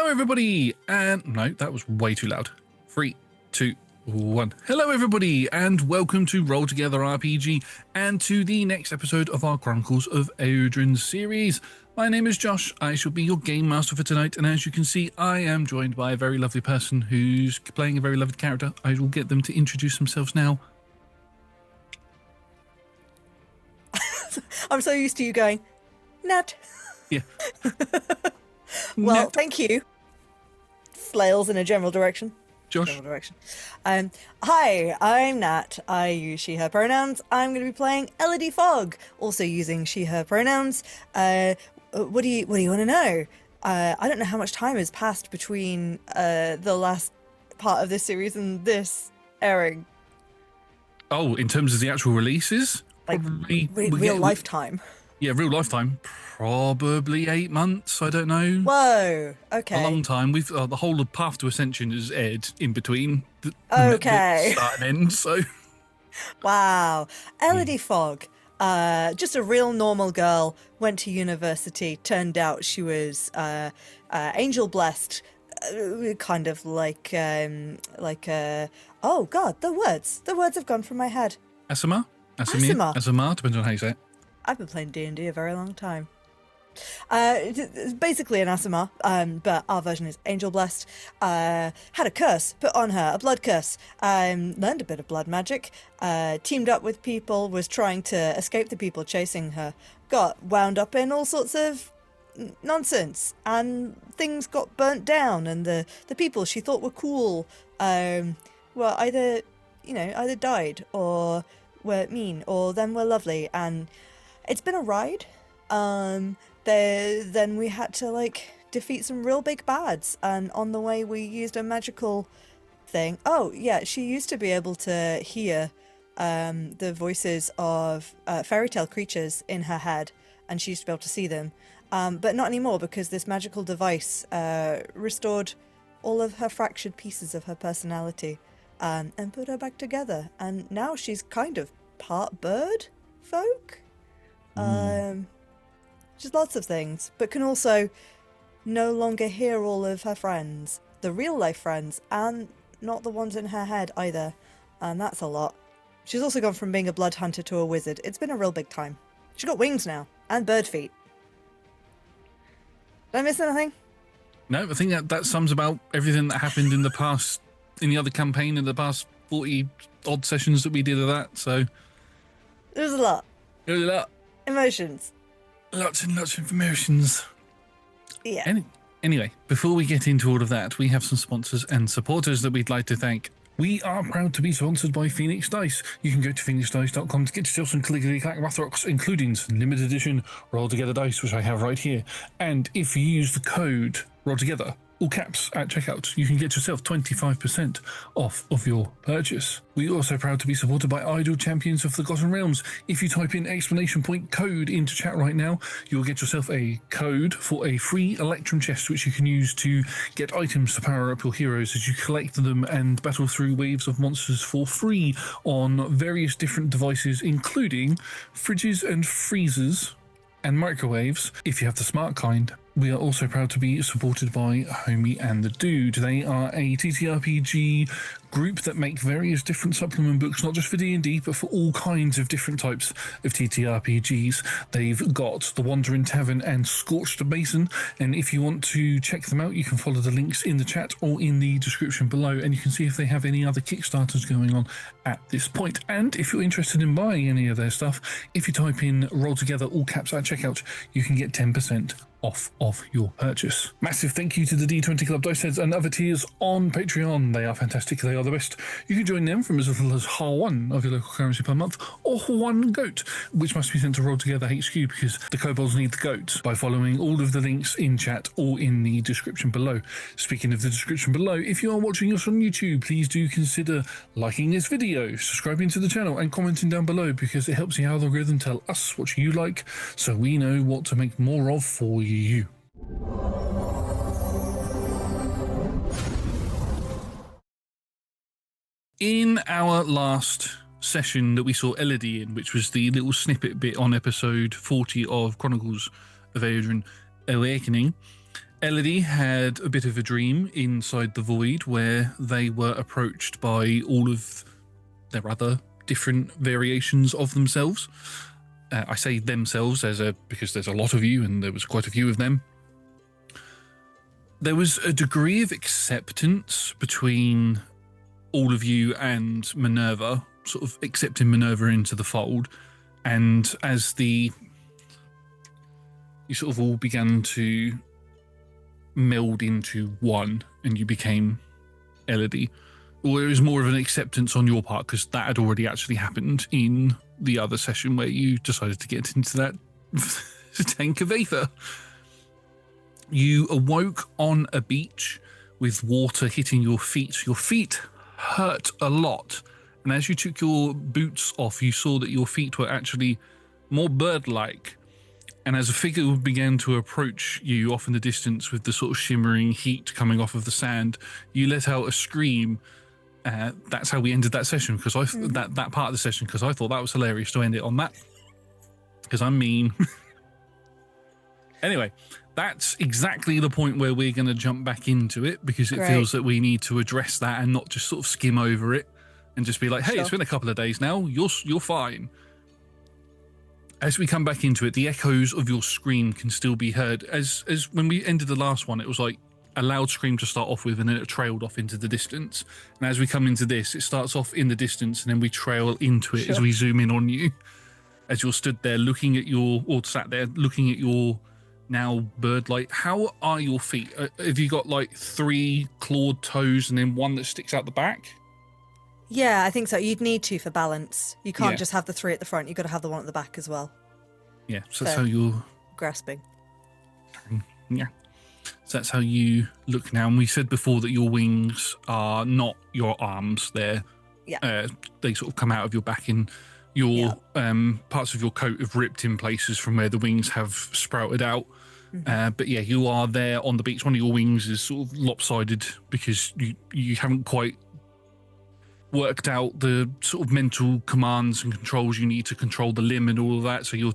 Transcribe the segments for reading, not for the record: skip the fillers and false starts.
Hello, everybody, and no, that was way too loud. 3, 2, 1. Hello, everybody, and welcome to Roll Together RPG and to the next episode of our Chronicles of Aeodrun series. My name is Josh. I shall be your game master for tonight, and as you can see, I am joined by a very lovely person who's playing a very lovely character. I will get them to introduce themselves now. I'm so used to you going, Nat. Yeah. Well, Nat. thank you. Flails in a general direction. Josh. General direction. Hi, I'm Nat. I use she, her pronouns. I'm going to be playing Elodie Fogg, also using she, her pronouns. What do you want to know? I don't know how much time has passed between the last part of this series and this airing. Oh, in terms of the actual releases? Like, probably real lifetime. Yeah, real lifetime. Probably 8 months, I don't know. Whoa, okay. A long time. We've the whole of Path to Ascension is aired in between the start and end, so... Wow. Elodie Fogg, just a real normal girl, went to university, turned out she was angel blessed, kind of like oh god, the words have gone from my head. Asimar, depends on how you say it. I've been playing D&D a very long time. It's basically an Asimar, but our version is angel blessed. Had a curse put on her, a blood curse. Learned a bit of blood magic. Teamed up with people, was trying to escape the people chasing her. Got wound up in all sorts of nonsense, and things got burnt down. And the people she thought were cool were either died or were mean, or then were lovely. And it's been a ride. Then we had to defeat some real big bads, and on the way we used a magical thing. Oh yeah, she used to be able to hear the voices of fairy tale creatures in her head, and she used to be able to see them, but not anymore, because this magical device restored all of her fractured pieces of her personality and put her back together, and now she's kind of part bird folk. Just lots of things, but can also no longer hear all of her friends, the real life friends, and not the ones in her head either, and that's a lot. She's also gone from being a blood hunter to a wizard. It's been a real big time. She's got wings now, and bird feet. Did I miss anything? No, I think that sums about everything that happened in the other campaign in the past 40 odd sessions that we did of that, so... There was a lot. There was a lot. Emotions. Lots and lots of emotions. Yeah. Anyway, before we get into all of that, we have some sponsors and supporters that we'd like to thank. We are proud to be sponsored by Phoenix Dice. You can go to phoenixdice.com to get yourself some clickety-clack math rocks, including some limited edition Roll Together dice, which I have right here. And if you use the code Roll Together, all caps, at checkout, you can get yourself 25% off of your purchase. We are also proud to be supported by Idol Champions of the Forgotten Realms. If you type in exclamation point code into chat right now, you'll get yourself a code for a free Electrum chest, which you can use to get items to power up your heroes as you collect them and battle through waves of monsters for free on various different devices, including fridges and freezers and microwaves, if you have the smart kind. We are also proud to be supported by Homie and the Dude. They are a TTRPG group that make various different supplement books, not just for D&D, but for all kinds of different types of TTRPGs. They've got The Wandering Tavern and Scorched Basin, and if you want to check them out, you can follow the links in the chat or in the description below, and you can see if they have any other Kickstarters going on at this point. And if you're interested in buying any of their stuff, if you type in Roll Together, all caps at checkout, you can get 10% off of your purchase. Massive thank you to the D20 Club Dice Heads and other tiers on Patreon. They are fantastic. They are the best. You can join them from as little as one of your local currency per month, or one goat, which must be sent to Roll Together HQ because the kobolds need the goat, by following all of the links in chat or in the description below. Speaking of the description below, if you are watching us on YouTube, please do consider liking this video, subscribing to the channel, and commenting down below, because it helps the algorithm tell us what you like, so we know what to make more of for you. In our last session that we saw Elodie in, which was the little snippet bit on episode 40 of Chronicles of Aeodrun Awakening, Elodie had a bit of a dream inside the void where they were approached by all of their other different variations of themselves. I say themselves because there's a lot of you and there was quite a few of them. There was a degree of acceptance between all of you and Minerva, sort of accepting Minerva into the fold. And as you sort of all began to meld into one and you became Elodie, or it was more of an acceptance on your part because that had already actually happened in the other session where you decided to get into that tank of aether. You awoke on a beach with water hitting your feet. Your feet hurt a lot. And as you took your boots off, you saw that your feet were actually more bird-like. And as a figure began to approach you off in the distance with the sort of shimmering heat coming off of the sand, you let out a scream. That's how we ended that session, because that part of the session, because I thought that was hilarious to end it on that. Because I'm mean. Anyway, that's exactly the point where we're going to jump back into it, because it feels that we need to address that and not just sort of skim over it and just be like, hey, It's been a couple of days now, you're fine. As we come back into it, the echoes of your scream can still be heard. As when we ended the last one, it was like a loud scream to start off with, and then it trailed off into the distance. And as we come into this, it starts off in the distance, and then we trail into it as we zoom in on you. As you're stood there looking at sat there looking at your now bird-like. How are your feet? Have you got like 3 clawed toes and then one that sticks out the back? Yeah, I think so. You'd need to for balance. You can't just have the 3 at the front. You've got to have the one at the back as well. Yeah, so that's how you're grasping. Yeah. So that's how you look now. And we said before that your wings are not your arms. They sort of come out of your back, and your parts of your coat have ripped in places from where the wings have sprouted out. Mm-hmm. But yeah, you are there on the beach. One of your wings is sort of lopsided because you haven't quite worked out the sort of mental commands and controls you need to control the limb and all of that. So you're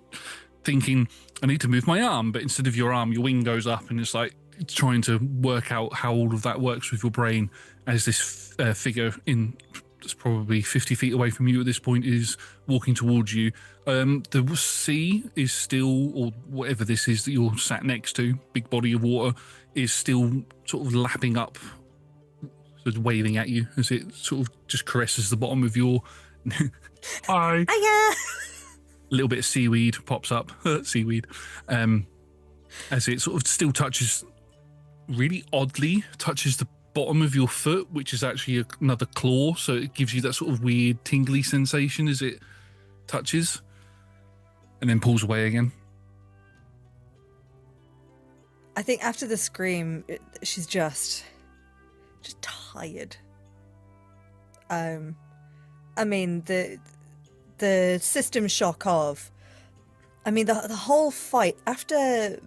thinking, I need to move my arm, but instead of your arm, your wing goes up, and it's like trying to work out how all of that works with your brain as this figure that's probably 50 feet away from you at this point is walking towards you. The sea is still, or whatever this is that you're sat next to, big body of water, is still sort of lapping up, sort of waving at you as it sort of just caresses the bottom of your hi. Hiya. A little bit of seaweed pops up, seaweed, as it sort of still touches, really oddly, touches the bottom of your foot, which is actually another claw, so it gives you that sort of weird tingly sensation as it touches, and then pulls away again. I think after the scream, she's just tired. I mean, the system shock of, I mean, the whole fight after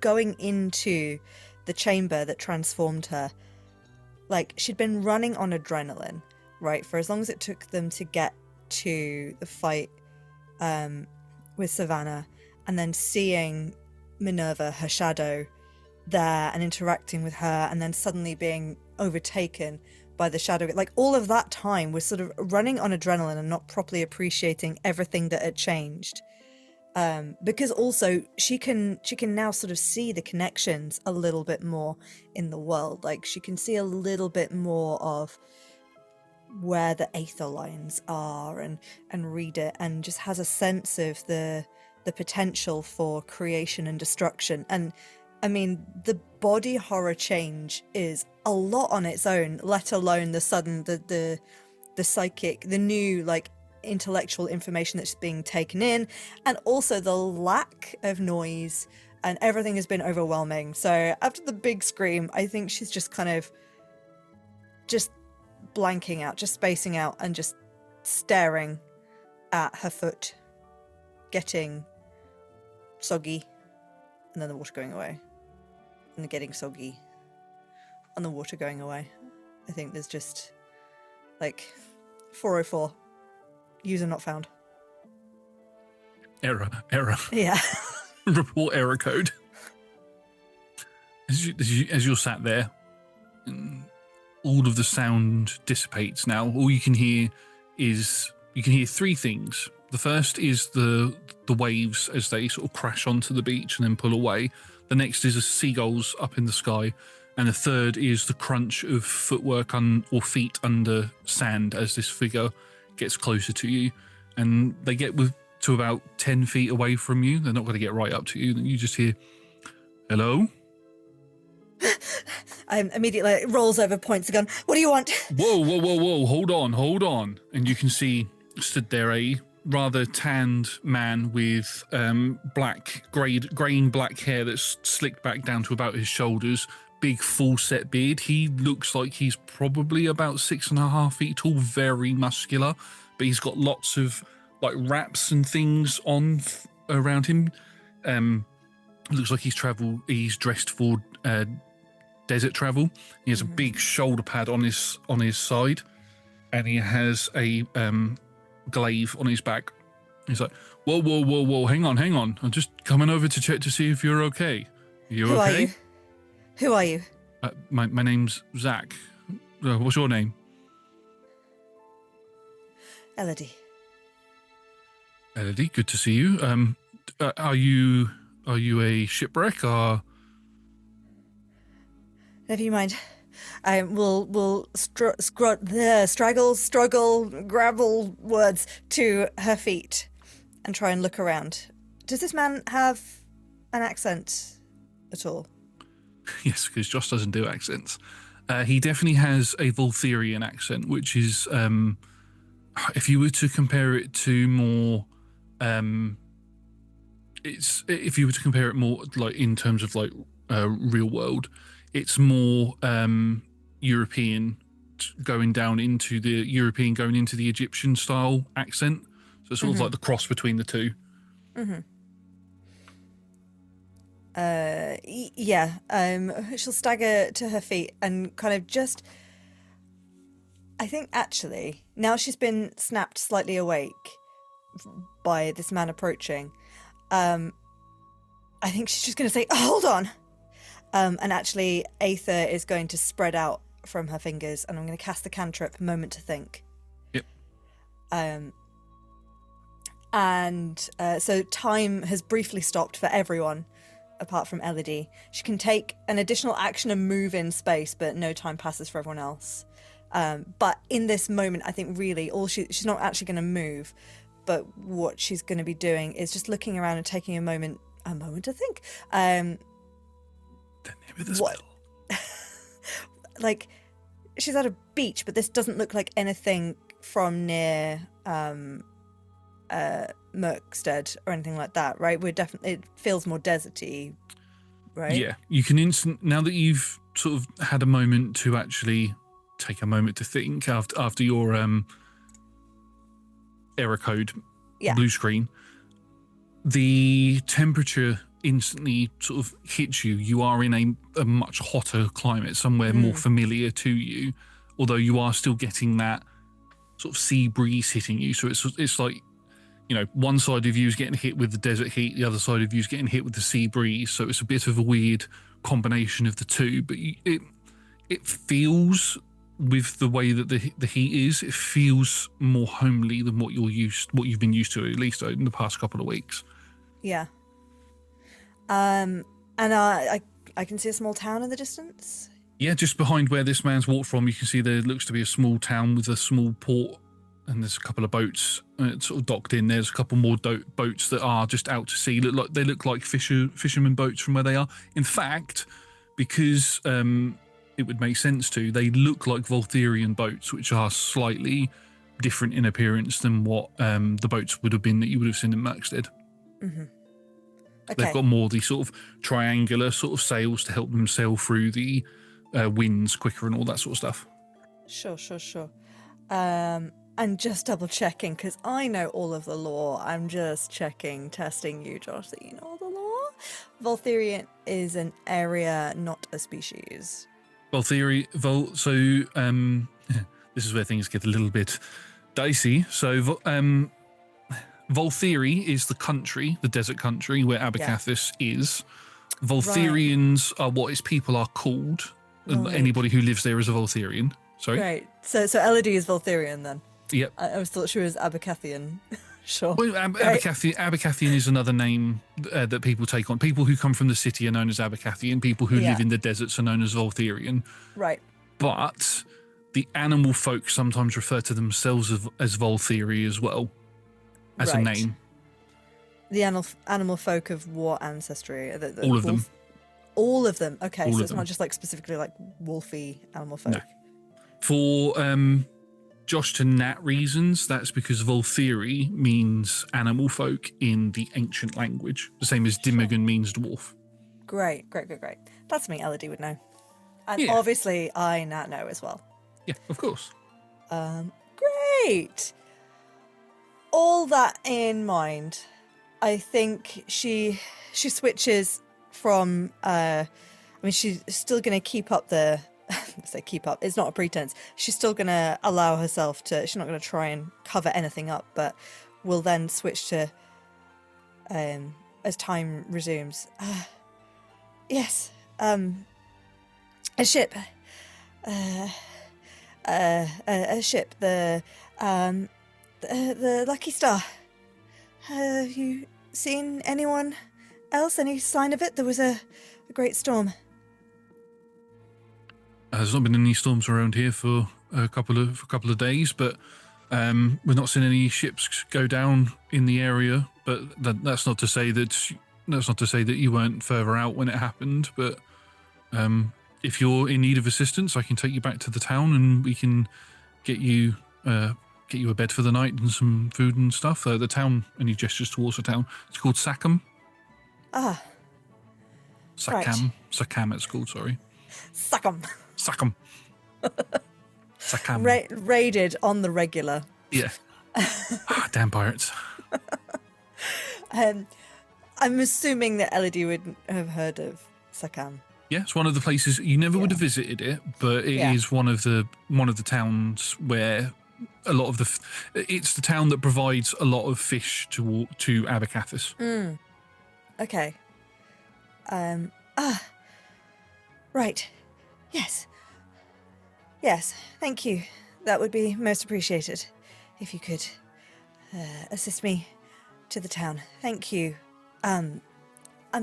going into the chamber that transformed her, like, she'd been running on adrenaline, right, for as long as it took them to get to the fight with Savannah, and then seeing Minerva, her shadow, there and interacting with her, and then suddenly being overtaken by the shadow. Like, all of that time was sort of running on adrenaline and not properly appreciating everything that had changed. Because also she can now sort of see the connections a little bit more in the world. Like, she can see a little bit more of where the aether lines are and read it, and just has a sense of the potential for creation and destruction. And I mean, the body horror change is a lot on its own, let alone the sudden, the psychic, the new, like, intellectual information that's being taken in, and also the lack of noise, and everything has been overwhelming. So after the big scream, I think she's just kind of just blanking out, just spacing out, and just staring at her foot getting soggy, and then the water going away, and getting soggy, and the water going away. I think there's just, like, 404. User not found. Error. Yeah. Report error code. As you're sat there, all of the sound dissipates now. All you can hear is three things. The first is the waves as they sort of crash onto the beach and then pull away. The next is the seagulls up in the sky. And the third is the crunch of footwork or feet under sand as this figure gets closer to you. And they get to about 10 feet away from you. They're not going to get right up to you. Then you just hear, hello? Immediately rolls over, points the gun. What do you want? Whoa. Hold on. And you can see stood there a rather tanned man with graying black hair that's slicked back down to about his shoulders. Big full set beard. He looks like he's probably about 6.5 feet tall, very muscular, but he's got lots of like wraps and things on around him. Looks like he's dressed for desert travel. He has a big shoulder pad on his side, and he has a glaive on his back. He's like, whoa, hang on. I'm just coming over to check to see if you're okay. You okay? Who are you? My name's Zach. What's your name? Elodie. Elodie, good to see you. Are you a shipwreck or? Never you mind. We'll struggle, gravel words to her feet and try and look around. Does this man have an accent at all? Yes, because Josh doesn't do accents. He definitely has a Voltherian accent, which is, if you were to compare it to more, if you were to compare it more like in terms of like real world, it's more European going into the Egyptian style accent. So it's sort of like the cross between the two. Yeah. She'll stagger to her feet and kind of just. I think actually now she's been snapped slightly awake by this man approaching. I think she's just going to say, "Hold on," and actually, Aether is going to spread out from her fingers, and I'm going to cast the cantrip Moment to Think. Yep. So time has briefly stopped for everyone, apart from Elodie. She can take an additional action and move in space, but no time passes for everyone else. But in this moment, I think really she's not actually going to move, but what she's going to be doing is just looking around and taking a moment to think. The name of the spell. Like, she's at a beach, but this doesn't look like anything from near Merkstead or anything like that, right? It feels more deserty, right? Yeah, you can now that you've sort of had a moment to actually take a moment to think after your error code blue screen, the temperature instantly sort of hits you. You are in a much hotter climate, somewhere more familiar to you, although you are still getting that sort of sea breeze hitting you. So it's like, you know, one side of you is getting hit with the desert heat, the other side of you is getting hit with the sea breeze. So it's a bit of a weird combination of the two, but it feels, with the way that the heat is, it feels more homely than what you've been used to, at least in the past couple of weeks. Yeah. And I can see a small town in the distance. Yeah, just behind where this man's walked from, you can see there looks to be a small town with a small port, and there's a couple of boats sort of docked in. There's a couple more boats that are just out to sea. They look like fishermen boats from where they are. In fact, because it would make sense to, they look like Voltherian boats, which are slightly different in appearance than what the boats would have been that you would have seen in Merkstead. Mm-hmm. Okay. They've got more the sort of triangular sort of sails to help them sail through the winds quicker and all that sort of stuff. Sure. And just double checking, because I know all of the lore. I'm just testing you, Josh, that you know all the lore. Voltherian is an area, not a species. This is where things get a little bit dicey. So, Voltheri is the country, the desert country where Abacathis is. Voltherians are what its people are called. And Right. anybody who lives there is a Voltherian. Sorry? Right. So Elodie is Voltherian then. Yep. I always thought she was Abacathian. Sure. Well, Right. Abacathian is another name that people take on. People who come from the city are known as Abacathian. People who live in the deserts are known as Voltherian. Right. But the animal folk sometimes refer to themselves as Voltheri as well, as a name. The animal folk of what ancestry? All of them. All of them. Okay, All so of it's them. not just like specifically like wolfy animal folk. No. For Josh to Nat reasons, that's because Voltheri means animal folk in the ancient language, the same as Dimigan means dwarf. Great. That's something Elodie would know. And Yeah. obviously I Nat know as well. Yeah, of course. Great. All that in mind, I think she switches from I mean she's still going to keep up the say keep up, it's not a pretense. She's still going to allow herself to, she's not going to try and cover anything up, but will then switch to as time resumes. Yes. A ship. A ship. The Lucky Star. Have you seen anyone else? Any sign of it? There was a great storm. There's not been any storms around here for a couple of days, but we've not seen any ships go down in the area. But that's not to say that you weren't further out when it happened. But if you're in need of assistance, I can take you back to the town and we can get you a bed for the night and some food and stuff. The town, and he gestures towards the town. It's called Sackham. Ah. Sackham. Right. Sackham, it's called. Sorry. Sackham. Sackham. Sackham. Raided on the regular. Yeah. Damn pirates. I'm assuming that Elodie would have heard of Sackham. Yeah, it's one of the places you never would have visited it, but it is one of the towns where a lot of it's the town that provides a lot of fish to Abacathis. Okay. Right. Yes, thank you. That would be most appreciated if you could assist me to the town. Thank you. I'm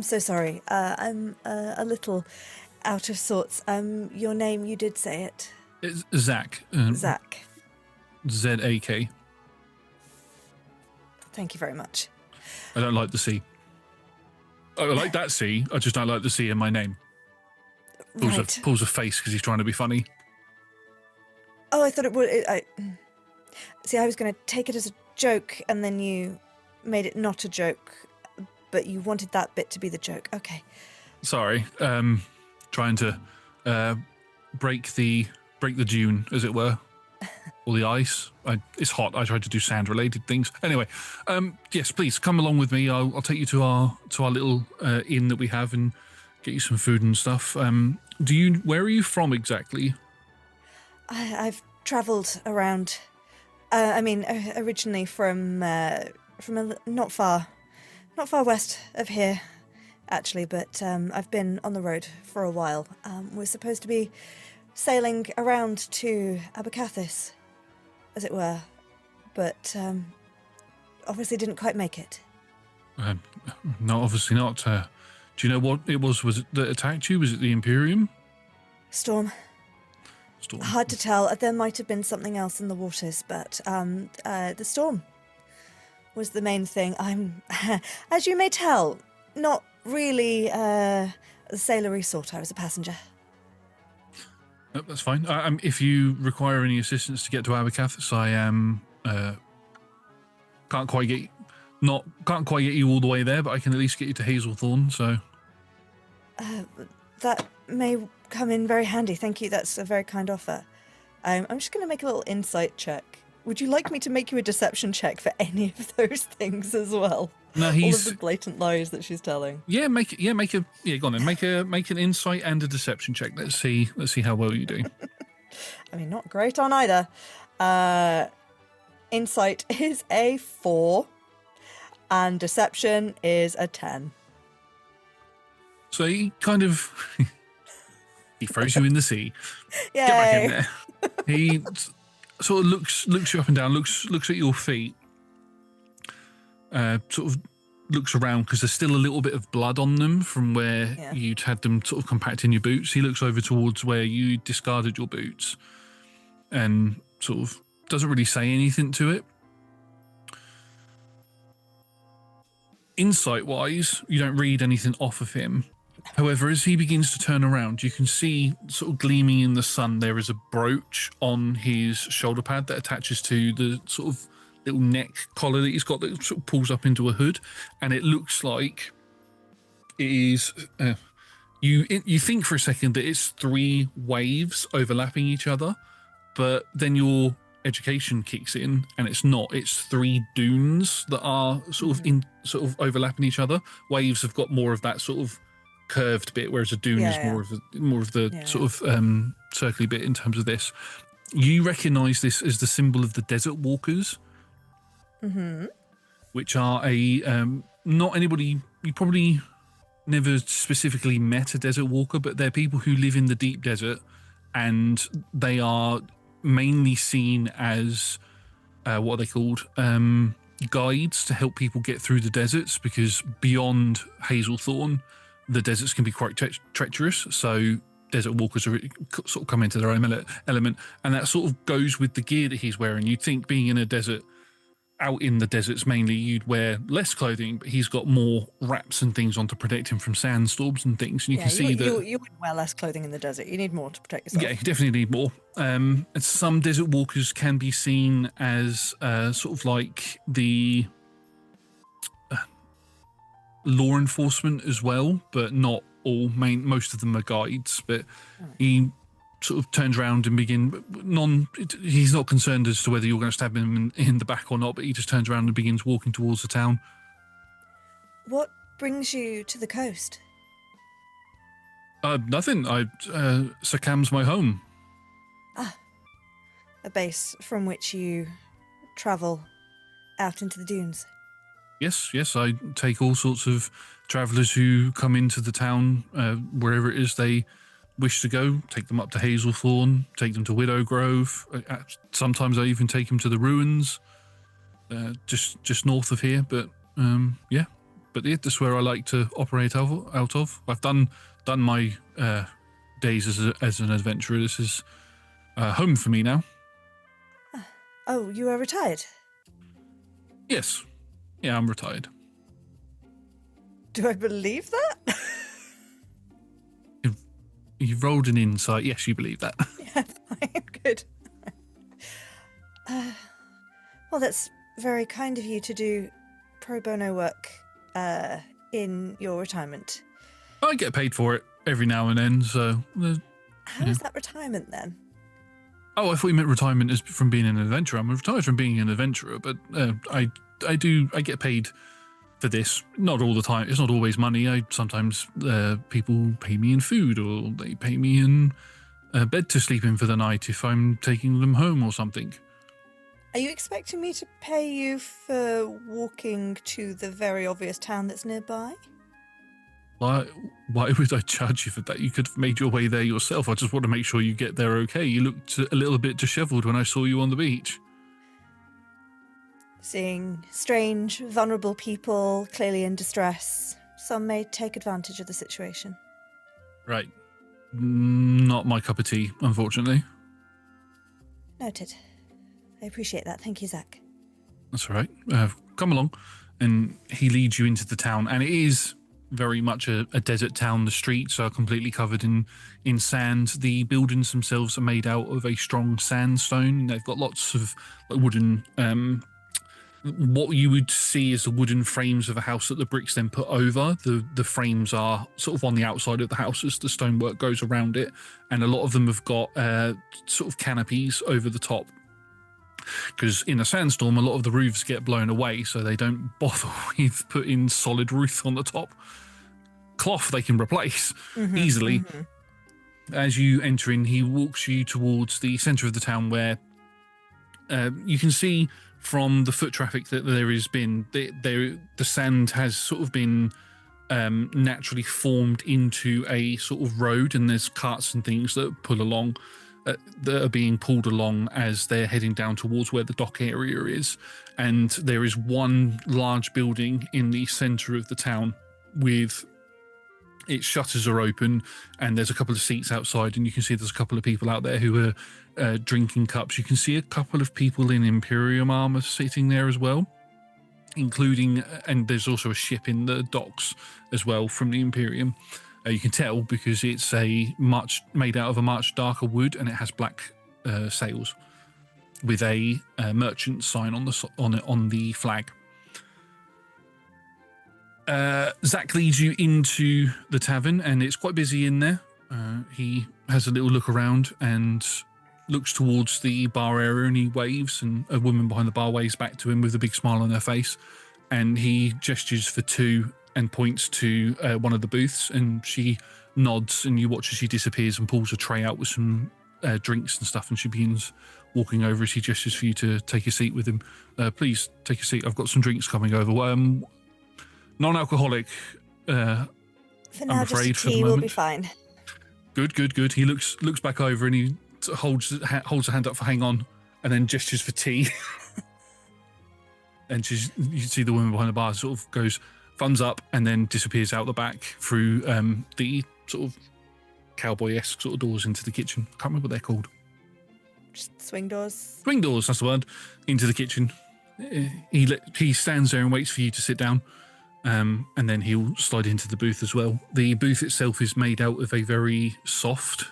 so sorry. I'm a little out of sorts. Your name, you did say it. It's Zach. Zach. Z-A-K. Thank you very much. I don't like the C. I like that C. I just don't like the C in my name. Pulls a face because he's trying to be funny. Oh, I thought it would. I was going to take it as a joke, and then you made it not a joke, but you wanted that bit to be the joke. Okay. Sorry. Trying to break the dune, as it were, or the ice. It's hot. I tried to do sand-related things. Anyway, yes, please come along with me. I'll take you to our little inn that we have and get you some food and stuff. Where are you from exactly? I've travelled around. Originally from not far west of here, actually. But I've been on the road for a while. We're supposed to be sailing around to Abacathis, as it were, but obviously didn't quite make it. No, obviously not. Do you know what it was? Was it that attacked you? Was it the Imperium? Storm. Hard to tell. There might have been something else in the waters, but the storm was the main thing. I'm, as you may tell, not really a sailory sort. I was a passenger. No, that's fine. If you require any assistance to get to Abacathis, I am can't quite get you all the way there, but I can at least get you to Hazelthorn. So that may come in very handy. Thank you. That's a very kind offer. I'm just going to make a little insight check. Would you like me to make you a deception check for any of those things as well? No, all of the blatant lies that she's telling. Yeah, go on then. Make an insight and a deception check. Let's see how well you do. I mean, not great on either. Insight is a 4 and deception is a 10. So he kind of he throws you in the sea. Yay. Get back in there. He sort of looks you up and down, looks at your feet, sort of looks around because there's still a little bit of blood on them from where you'd had them sort of compact in your boots. He looks over towards where you discarded your boots and sort of doesn't really say anything to it. Insight-wise, you don't read anything off of him. However, as he begins to turn around, you can see sort of gleaming in the sun, there is a brooch on his shoulder pad that attaches to the sort of little neck collar that he's got that sort of pulls up into a hood. And it looks like it is... you think for a second that it's 3 waves overlapping each other, but then your education kicks in and it's not. It's 3 dunes that are sort of overlapping each other. Waves have got more of that sort of curved bit, whereas a dune is more of the sort of circly bit in terms of this. You recognise this as the symbol of the Desert Walkers, which are a not anybody you probably never specifically met a desert walker, but they're people who live in the deep desert, and they are mainly seen as what are they called? Guides to help people get through the deserts, because beyond Hazelthorn, the deserts can be quite treacherous. So desert walkers are sort of come into their own element, and that sort of goes with the gear that he's wearing. You'd think being in a desert, out in the deserts mainly, you'd wear less clothing, but he's got more wraps and things on to protect him from sandstorms and things. And you can see that you wouldn't wear less clothing in the desert. You need more to protect yourself. Yeah, you definitely need more. And some desert walkers can be seen as sort of like the law enforcement as well, but not all. Most of them are guides. But he sort of turns around and he's not concerned as to whether you're going to stab him in the back or not, but he just turns around and begins walking towards the town. What brings you to the coast? Nothing. Sakam's my home. A base from which you travel out into the dunes. Yes, I take all sorts of travellers who come into the town, wherever it is they wish to go, take them up to Hazelthorn, take them to Widow Grove. Sometimes I even take them to the ruins, just north of here. But that's where I like to operate out of. I've done my days as an adventurer. This is home for me now. Oh, you are retired? Yes. Yeah, I'm retired. Do I believe that? You've rolled an insight. Yes, you believe that. Yeah, fine. Good. Well, that's very kind of you to do pro bono work in your retirement. I get paid for it every now and then, so... How is that retirement, then? Oh, I thought you meant retirement as from being an adventurer. I'm retired from being an adventurer, but I get paid for this. Not all the time. It's not always money. Sometimes people pay me in food, or they pay me in a bed to sleep in for the night if I'm taking them home or something. Are you expecting me to pay you for walking to the very obvious town that's nearby? Why would I charge you for that? You could have made your way there yourself. I just want to make sure you get there okay. You looked a little bit dishevelled when I saw you on the beach. Seeing strange, vulnerable people clearly in distress, some may take advantage of the situation. Right. Not my cup of tea, unfortunately. Noted. I appreciate that. Thank you, Zach. That's all right. Come along. And he leads you into the town, and it is very much a desert town. The streets are completely covered in sand. The buildings themselves are made out of a strong sandstone. They've got lots of wooden... what you would see is the wooden frames of a house that the bricks then put over. The frames are sort of on the outside of the house as the stonework goes around it, and a lot of them have got sort of canopies over the top. Because in a sandstorm, a lot of the roofs get blown away, so they don't bother with putting solid roof on the top. Cloth they can replace easily. Mm-hmm. As you enter in, he walks you towards the centre of the town, where you can see from the foot traffic that there has been, the sand has sort of been naturally formed into a sort of road, and there's carts and things that pull along, that are being pulled along as they're heading down towards where the dock area is. And there is one large building in the center of the town with its shutters are open, and there's a couple of seats outside, and you can see there's a couple of people out there who are drinking cups. You can see a couple of people in Imperium armor sitting there as well, including, and there's also a ship in the docks as well from the Imperium. You can tell because it's made out of a much darker wood, and it has black sails with a merchant sign on the flag. Zach leads you into the tavern, and it's quite busy in there. He has a little look around and looks towards the bar area, and he waves, and a woman behind the bar waves back to him with a big smile on her face, and he gestures for two and points to one of the booths, and she nods, and you watch as she disappears and pulls a tray out with some drinks and stuff, and she begins walking over as he gestures for you to take a seat with him. Please take a seat. I've got some drinks coming over. Non-alcoholic, For now, I'm afraid, just for a the tea will moment. be fine. Good. He looks back over, and he holds a hand up for hang on, and then gestures for tea. And you see the woman behind the bar sort of goes thumbs up and then disappears out the back through the sort of cowboy-esque sort of doors into the kitchen. I can't remember what they're called. Just swing doors. Swing doors, that's the word. Into the kitchen. He stands there and waits for you to sit down. And then he'll slide into the booth as well. The booth itself is made out of a very soft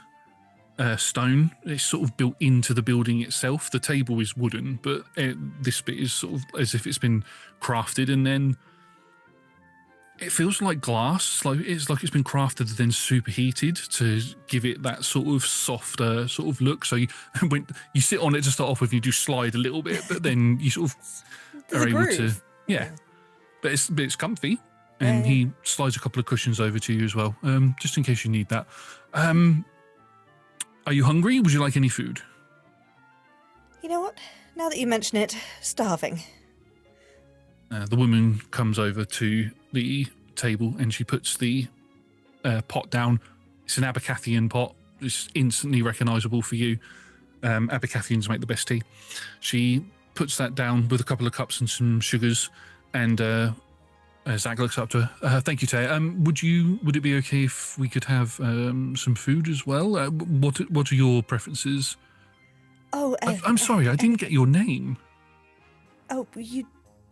stone. It's sort of built into the building itself. The table is wooden, but this bit is sort of as if it's been crafted, and then it feels like glass. It's been crafted and then superheated to give it that sort of softer sort of look. So when you sit on it to start off with, you do slide a little bit, but then you sort of are able to, yeah. But it's comfy, and he slides a couple of cushions over to you as well, just in case you need that. Are you hungry? Would you like any food? You know what? Now that you mention it, starving. The woman comes over to the table, and she puts the pot down. It's an Abacathian pot. It's instantly recognisable for you. Abacathians make the best tea. She puts that down with a couple of cups and some sugars. And Zach looks up to her. Thank you, Taya. Would it be okay if we could have some food as well? What are your preferences? Oh, I'm sorry, I didn't get your name. Oh, you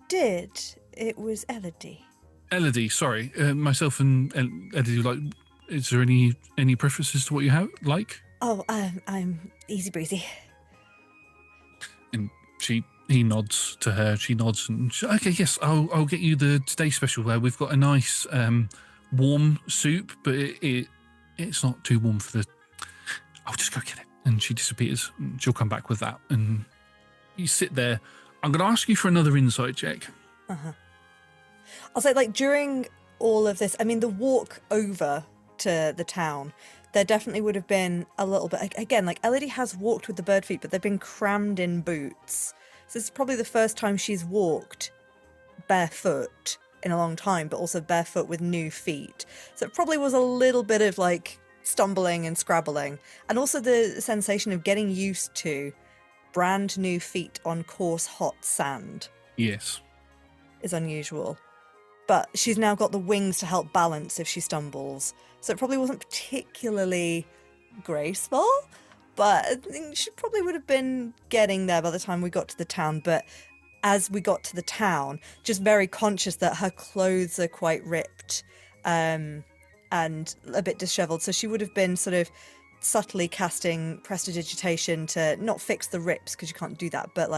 did. It was Elodie. Elodie, sorry. Myself and Elodie, is there any preferences to what you have like? Oh, I'm easy breezy. And he nods to her. She nods, and okay, yes, I'll get you the today's special. Where we've got a nice warm soup, but it's not too warm for the. I'll just go get it. And she disappears. And she'll come back with that, and you sit there. I'm going to ask you for another insight check. I'll say, during all of this, I mean, the walk over to the town, there definitely would have been a little bit. Again, Elodie has walked with the bird feet, but they've been crammed in boots. So this is probably the first time she's walked barefoot in a long time, but also barefoot with new feet. So it probably was a little bit of stumbling and scrabbling. And also the sensation of getting used to brand new feet on coarse, hot sand. Yes. Is unusual. But she's now got the wings to help balance if she stumbles. So it probably wasn't particularly graceful. But I think she probably would have been getting there by the time we got to the town. But as we got to the town, just very conscious that her clothes are quite ripped and a bit disheveled. So she would have been sort of subtly casting prestidigitation to not fix the rips, because you can't do that, but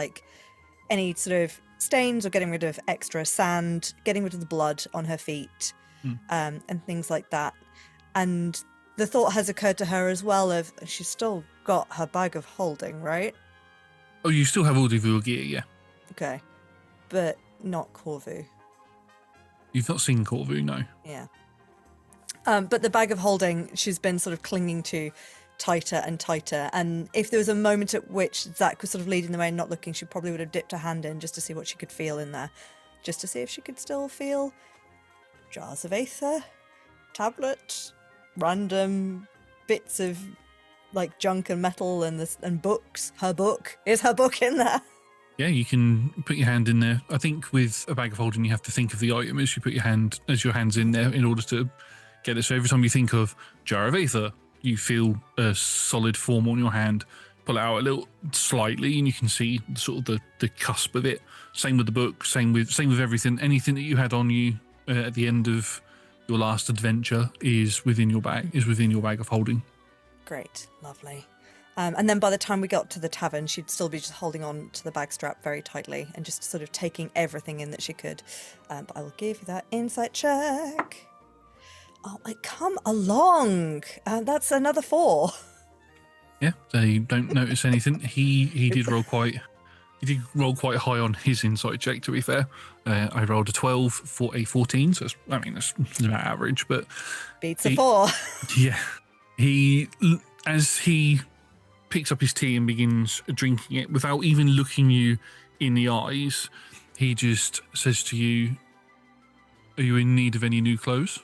any sort of stains or getting rid of extra sand, getting rid of the blood on her feet, and things like that. And the thought has occurred to her as well of she's still got her bag of holding, right? Oh, you still have all of your gear, yeah. Okay. But not Corvu. You've not seen Corvu, no. Yeah. But the bag of holding, she's been sort of clinging to tighter and tighter. And if there was a moment at which Zach was sort of leading the way and not looking, she probably would have dipped her hand in just to see what she could feel in there. Just to see if she could still feel jars of aether, tablet, random bits of like junk and metal and books. Her book. Is her book in there? Yeah, you can put your hand in there. I think with a bag of holding, you have to think of the item as you put your hands in there in order to get it. So every time you think of jar of aether, you feel a solid form on your hand. Pull it out a little slightly, and you can see sort of the cusp of it. Same with the book. Same with everything. Anything that you had on you at the end of your last adventure is within your bag. Is within your bag of holding. Great, lovely. And then by the time we got to the tavern, she'd still be just holding on to the bag strap very tightly and just sort of taking everything in that she could. But I will give you that insight check. Oh, come along. That's another 4. Yeah, they don't notice anything. He did roll quite high on his insight check, to be fair. I rolled a 12 for a 14, so that's about average, but beats a 4. Yeah. As he picks up his tea and begins drinking it without even looking you in the eyes, he just says to you, "Are you in need of any new clothes?"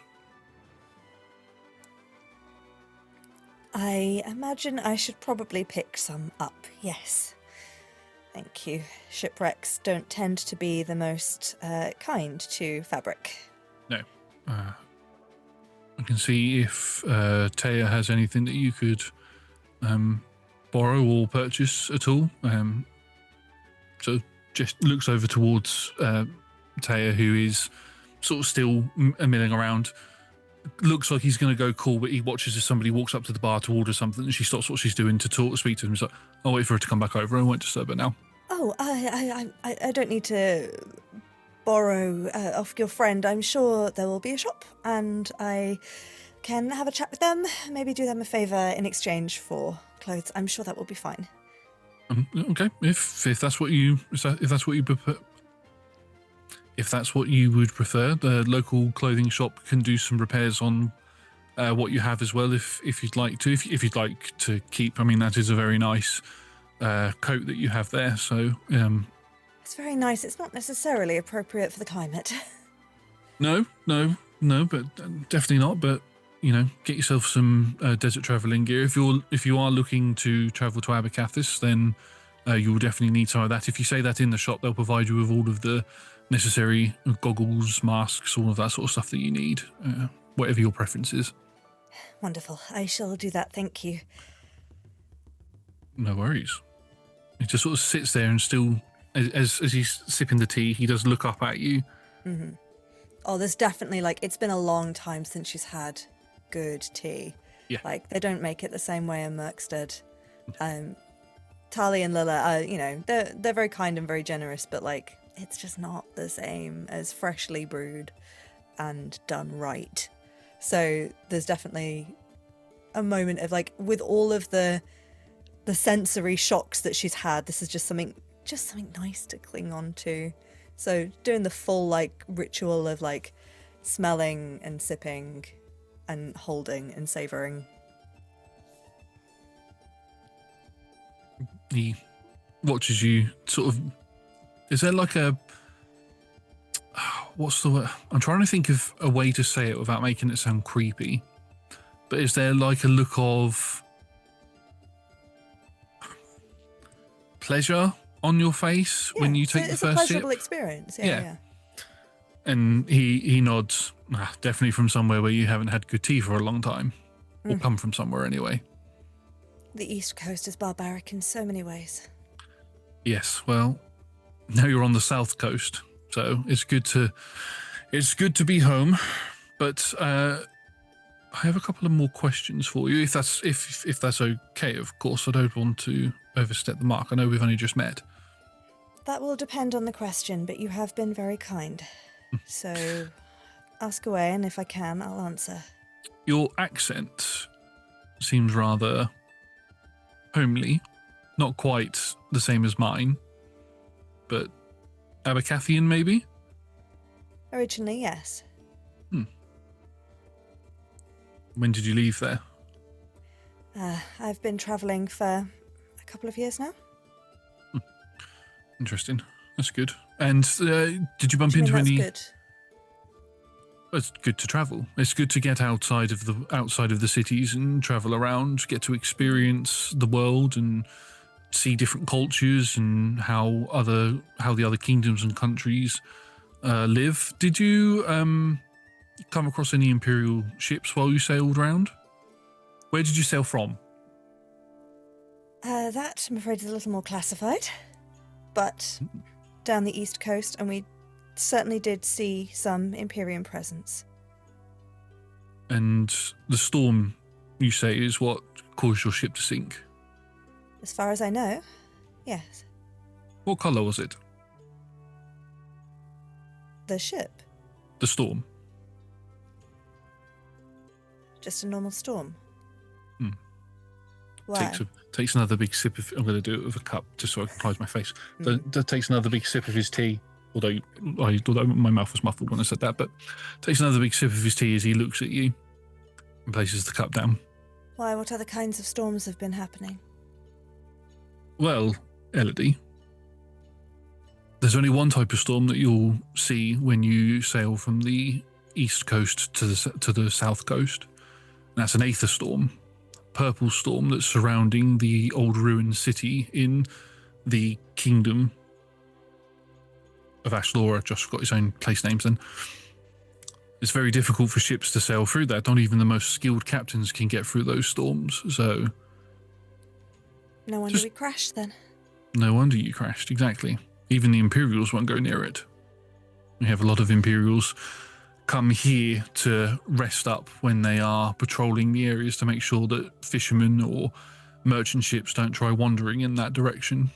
I imagine I should probably pick some up, yes. Thank you. Shipwrecks don't tend to be the most kind to fabric. No. I can see if Taya has anything that you could borrow or purchase at all. So just looks over towards Taya, who is sort of still milling around. Looks like he's going to go cool, but he watches as somebody walks up to the bar to order something, and she stops what she's doing to speak to him. He's like, "I'll wait for her to come back over. I won't disturb her now." Oh, I don't need to borrow off your friend. I'm sure there will be a shop, and I can have a chat with them. Maybe do them a favour in exchange for clothes. I'm sure that will be fine. Okay, if that's what you if that's what you would prefer, the local clothing shop can do some repairs on what you have as well. If you'd like to, if you'd like to keep, I mean, that is a very nice coat that you have there. So it's very nice. It's not necessarily appropriate for the climate. No, but definitely not. But get yourself some desert traveling gear. If you are looking to travel to Abercathis, then you will definitely need some of that. If you say that in the shop, they'll provide you with all of the necessary goggles, masks, all of that sort of stuff that you need, whatever your preference is. Wonderful. I shall do that. Thank you. No worries. He just sort of sits there and still, as he's sipping the tea, he does look up at you. Mm-hmm. Oh, there's definitely, it's been a long time since she's had good tea. Yeah. They don't make it the same way in Merkstead. Tali and Lilla are, they're very kind and very generous, but, it's just not the same as freshly brewed and done right. So there's definitely a moment of, with all of the sensory shocks that she's had, this is just something nice to cling on to. So doing the full ritual of smelling and sipping and holding and savouring. He watches you sort of. Is there what's the word? I'm trying to think of a way to say it without making it sound creepy. But is there a look of pleasure on your face when you take the first sip? It's a pleasurable experience. Yeah. And he nods. Definitely from somewhere where you haven't had good tea for a long time, or come from somewhere anyway. The East Coast is barbaric in so many ways. Yes, well, now you're on the South Coast, so it's good to be home. But I have a couple of more questions for you, if that's okay. Of course, I don't want to overstep the mark. I know we've only just met. That will depend on the question, but you have been very kind. So ask away, and if I can, I'll answer. Your accent seems rather homely, not quite the same as mine, but Abercathian maybe? Originally, yes. When did you leave there? I've been travelling for a couple of years now. Interesting. That's good. And did you bump into any? Good? It's good to travel. It's good to get outside of the cities and travel around, get to experience the world and see different cultures and how the other kingdoms and countries live. Did you come across any Imperial ships while you sailed around? Where did you sail from? That, I'm afraid, is a little more classified. But down the east coast, and we certainly did see some Imperium presence. And the storm, you say, is what caused your ship to sink? As far as I know, yes. What colour was it? The ship. The storm? Just a normal storm. Hmm. Why? Takes another big sip of... I'm going to do it with a cup just so I can hide my face. Takes another big sip of his tea, although my mouth was muffled when I said that, but takes another big sip of his tea as he looks at you and places the cup down. Why? What other kinds of storms have been happening? Well, Elodie, there's only one type of storm that you'll see when you sail from the east coast to the south coast. And that's an aether storm, purple storm that's surrounding the old ruined city in the kingdom of Aslora. Just got its own place names then. It's very difficult for ships to sail through that. Not even the most skilled captains can get through those storms, so... No wonder we crashed then. No wonder you crashed, exactly. Even the Imperials won't go near it. We have a lot of Imperials come here to rest up when they are patrolling the areas to make sure that fishermen or merchant ships don't try wandering in that direction.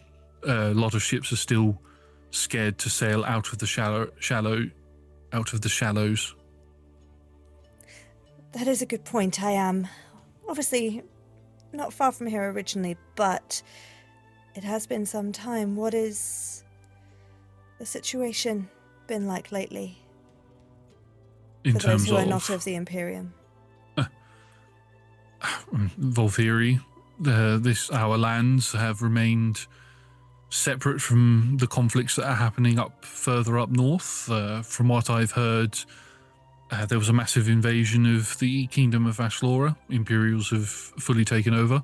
A lot of ships are still scared to sail out of the shallows. That is a good point. I am obviously not far from here originally, but it has been some time. What is the situation been like lately? In for terms those who of are not of the Imperium. Voltheri, our lands have remained separate from the conflicts that are happening further up north. From what I've heard, there was a massive invasion of the Kingdom of Aslora. Imperials have fully taken over.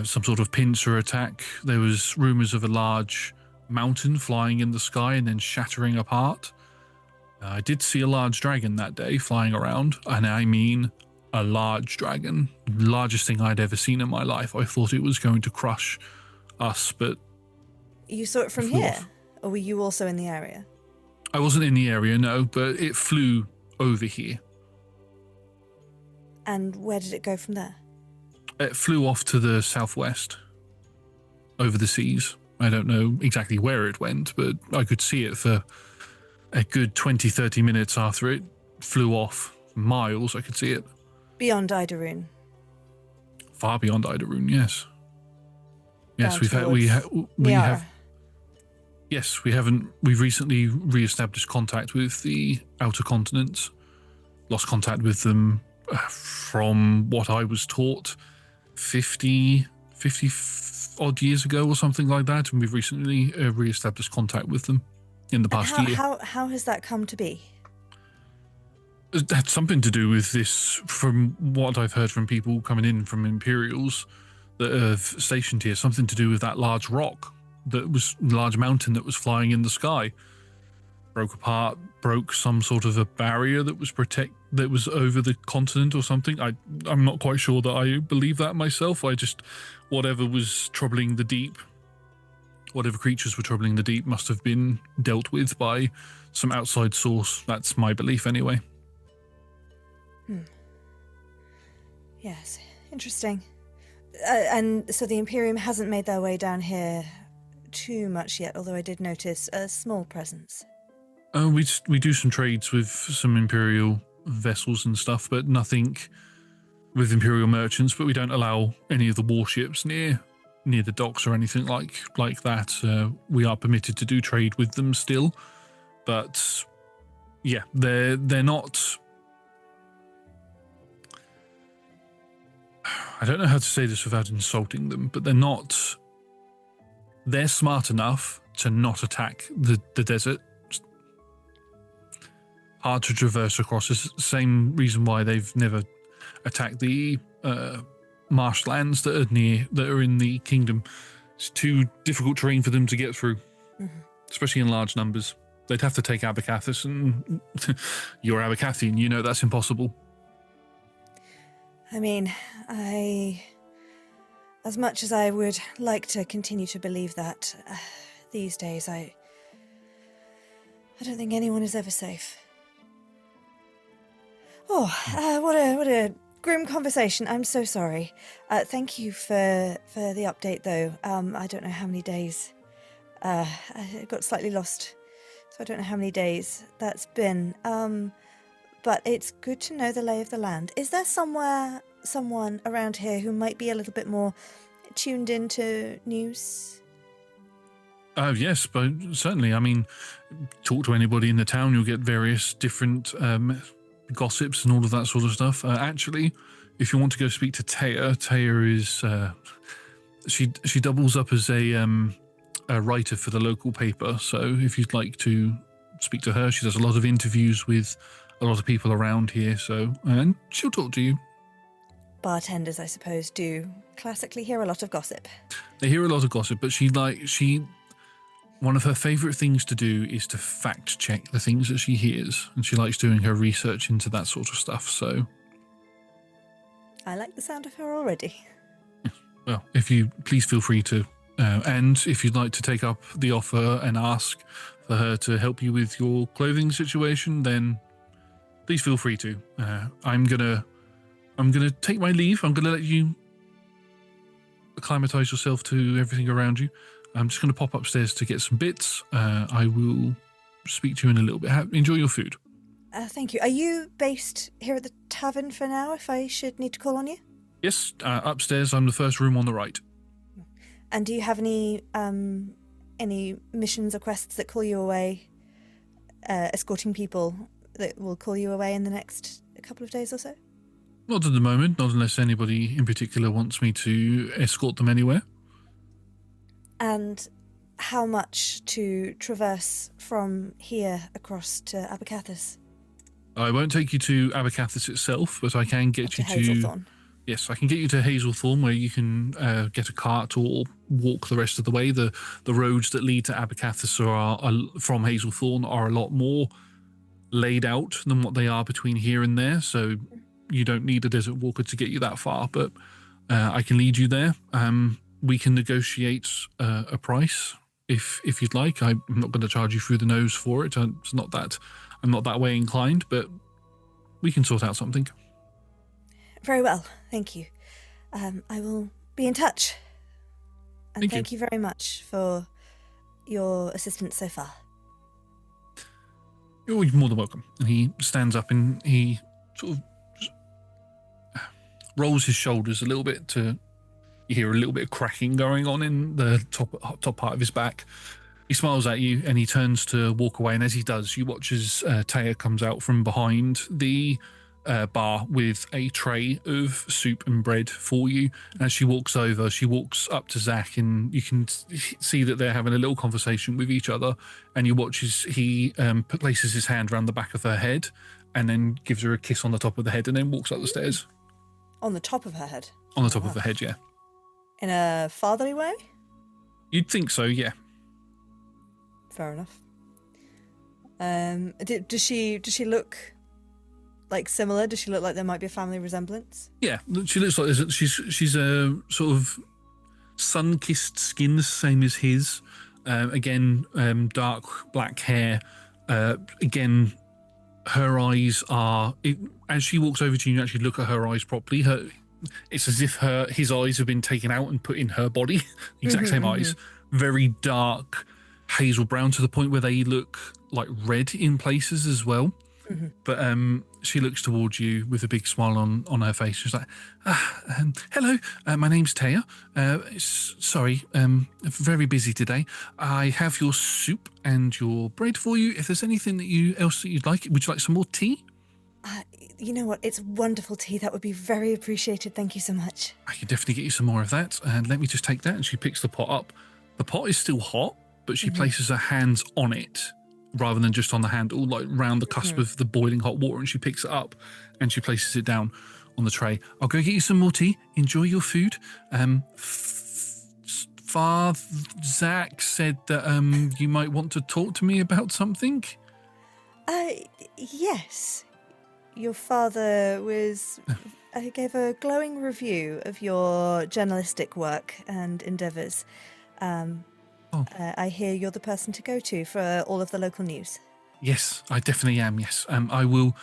Some sort of pincer attack. There was rumours of a large mountain flying in the sky and then shattering apart. I did see a large dragon that day flying around, and I mean a large dragon. The largest thing I'd ever seen in my life. I thought it was going to crush us, but... You saw it from here? Or were you also in the area? I wasn't in the area, no, but it flew over here. And where did it go from there? It flew off to the southwest, over the seas. I don't know exactly where it went, but I could see it for a good 20, 30 minutes after it flew off. Miles, I could see it. Beyond Idorune? Far beyond Idorune, yes. Yes, we've recently re-established contact with the outer continents. Lost contact with them from what I was taught 50 odd years ago or something like that, and we've recently re-established contact with them in the past year. How has that come to be? It had something to do with this, from what I've heard from people coming in from Imperials that have stationed here, something to do with that large rock, large mountain that was flying in the sky. Broke apart, broke some sort of a barrier that was over the continent or something. I'm not quite sure that I believe that myself. Whatever was troubling the deep, whatever creatures were troubling the deep must have been dealt with by some outside source. That's my belief anyway. Yes, interesting. And so the Imperium hasn't made their way down here too much yet, although I did notice a small presence. We do some trades with some Imperial vessels and stuff, but nothing with Imperial merchants. But we don't allow any of the warships near the docks or anything like that. We are permitted to do trade with them still, but yeah, they're not. I don't know how to say this without insulting them, but they're smart enough to not attack the desert. hard to traverse across. It's the same reason why they've never attacked the marshlands that are in the kingdom. It's too difficult terrain for them to get through, especially in large numbers. They'd have to take Abacathus, and you're Abacathian, you know that's impossible. I mean, as much as I would like to continue to believe that, these days I don't think anyone is ever safe. Oh, what a grim conversation. I'm so sorry. Thank you for the update, though. I don't know how many days. I got slightly lost, so I don't know how many days that's been. But it's good to know the lay of the land. Is there someone around here who might be a little bit more tuned into news? Yes, but certainly. I mean, talk to anybody in the town, you'll get various different gossips and all of that sort of stuff. Actually, if you want to go speak to Taya is she doubles up as a writer for the local paper. So if you'd like to speak to her, she does a lot of interviews with a lot of people around here. So and she'll talk to you. Bartenders, I suppose, do classically hear a lot of gossip. They hear a lot of gossip, but one of her favourite things to do is to fact check the things that she hears, and she likes doing her research into that sort of stuff. So I like the sound of her already. Well, if you please feel free to, and if you'd like to take up the offer and ask for her to help you with your clothing situation, then please feel free to. I'm gonna take my leave. I'm gonna let you acclimatise yourself to everything around you. I'm just going to pop upstairs to get some bits. I will speak to you in a little bit. Enjoy your food. Thank you. Are you based here at the tavern for now, if I should need to call on you? Yes, upstairs. I'm the first room on the right. And do you have any missions or quests that call you away, escorting people that will call you away in the next couple of days or so? Not at the moment, not unless anybody in particular wants me to escort them anywhere. And how much to traverse from here across to Abacathus? I won't take you to Abacathus itself, but I can get you to Hazelthorn. Yes, I can get you to Hazelthorn, where you can get a cart or walk the rest of the way. The roads that lead to Abacathus are from Hazelthorn are a lot more laid out than what they are between here and there, so you don't need a desert walker to get you that far, but I can lead you there. We can negotiate a price if you'd like. I'm not going to charge you through the nose for it. I'm not that way inclined, but we can sort out something. Very well, thank you. I will be in touch. And thank you very much for your assistance so far. You're more than welcome. And he stands up and he sort of rolls his shoulders a little bit. You hear a little bit of cracking going on in the top part of his back. He smiles at you and he turns to walk away. And as he does, you watch as Taya comes out from behind the bar with a tray of soup and bread for you. As she walks over, she walks up to Zach, and you can see that they're having a little conversation with each other. And you watch as he places his hand around the back of her head and then gives her a kiss on the top of the head and then walks up the stairs. On the top of her head? On the top of her head, yeah. In a fatherly way? You'd think so, yeah. Fair enough. Does she look like similar? Does she look like there might be a family resemblance? Yeah, she looks like she's a sort of sun-kissed skin, same as his. Again, dark black hair. Again, her eyes are. As she walks over to you, you actually look at her eyes properly. It's as if his eyes have been taken out and put in her body. Exact same eyes. Very dark, hazel brown, to the point where they look like red in places as well. But she looks towards you with a big smile on her face. She's like, hello, my name's Taya. Sorry, very busy today. I have your soup and your bread for you. If there's anything else that you'd like, would you like some more tea? You know what? It's wonderful tea. That would be very appreciated. Thank you so much. I can definitely get you some more of that. And let me just take that. And she picks the pot up. The pot is still hot, but she places her hands on it. rather than just on the handle, like round the cusp of the boiling hot water, and she picks it up and she places it down on the tray. I'll go get you some more tea. Enjoy your food. Father Zach said that you might want to talk to me about something. Yes. Your father gave a glowing review of your journalistic work and endeavours. I hear you're the person to go to for all of the local news. Yes, I definitely am, yes. I will...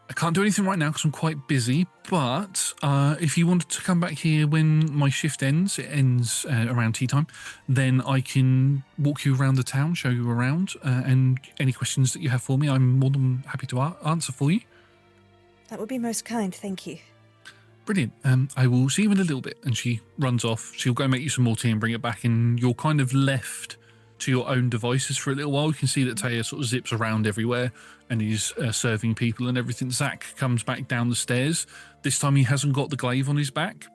I can't do anything right now because I'm quite busy, but if you wanted to come back here when my shift ends, it ends around tea time, then I can walk you around the town, show you around, and any questions that you have for me, I'm more than happy to answer for you. That would be most kind, thank you. Brilliant. I will see you in a little bit. And she runs off. She'll go make you some more tea and bring it back, and you're kind of left to your own devices for a little while. You can see that Taya sort of zips around everywhere and he's serving people and everything. Zach comes back down the stairs. This time he hasn't got the glaive on his back.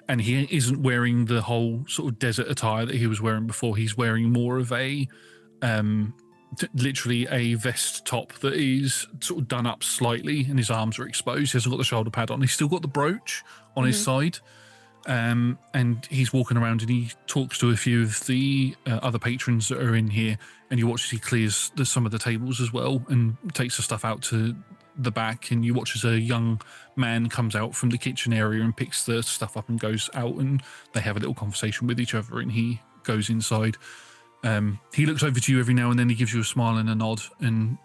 And he isn't wearing the whole sort of desert attire that he was wearing before. He's wearing more of a literally a vest top that is sort of done up slightly, and his arms are exposed. He hasn't got the shoulder pad on. He's still got the brooch on his side, and he's walking around and he talks to a few of the other patrons that are in here, and you watch as he clears some of the tables as well and takes the stuff out to the back, and you watch as a young man comes out from the kitchen area and picks the stuff up and goes out, and they have a little conversation with each other, and he goes inside. He looks over to you every now and then. He gives you a smile and a nod, and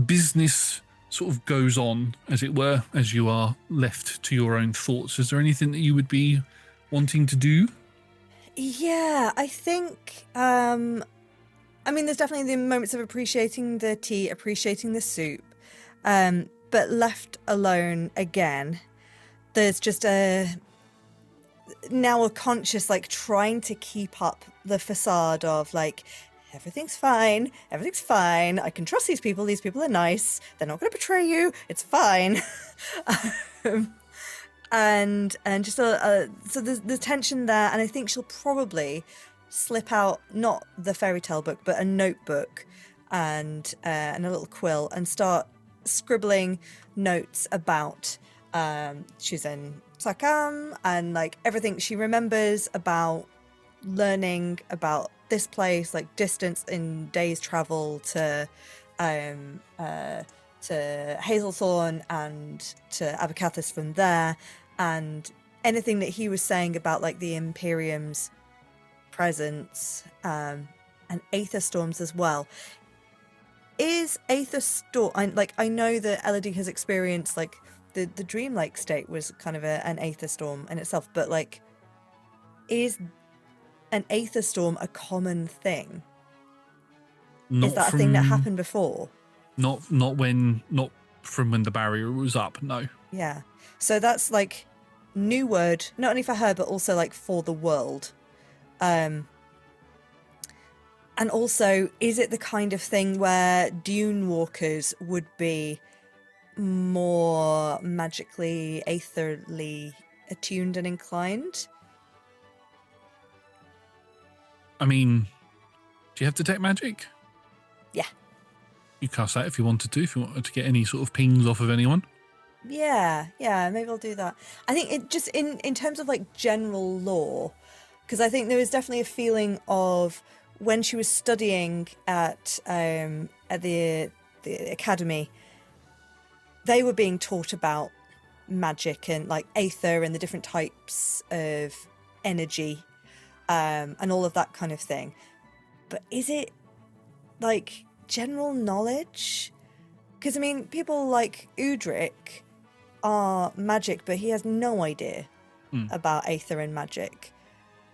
business sort of goes on, as it were, as you are left to your own thoughts. Is there anything that you would be wanting to do? Yeah, I think, I mean, there's definitely the moments of appreciating the tea, appreciating the soup, but left alone again, there's just now a conscious, like, trying to keep up the facade of, like, everything's fine, I can trust these people are nice, they're not going to betray you, it's fine. And just so there's the tension there, and I think she'll probably slip out not the fairy tale book but a notebook and a little quill and start scribbling notes about she's in Sakam and like everything she remembers about learning about this place, like distance in days travel to Hazelthorn and to Abercathis from there, and anything that he was saying about like the Imperium's presence and Aether Storms as well. Is Aether Storm, I know that Elodie has experienced like the dreamlike state was kind of an Aether Storm in itself, but like, is an Aether Storm a common thing? Is that a thing that happened before? Not from when the barrier was up, no. Yeah. So that's like new word, not only for her, but also like for the world. And also, is it the kind of thing where Dune Walkers would be more magically, aetherly attuned and inclined? I mean, do you have detect magic? Yeah. You cast that if you wanted to get any sort of pings off of anyone. Yeah, maybe I'll do that. I think it just in terms of like general lore, because I think there was definitely a feeling of when she was studying at the academy, they were being taught about magic and like aether and the different types of energy and all of that kind of thing. But is it like general knowledge? Because I mean, people like Udric are magic, but he has no idea about aether and magic,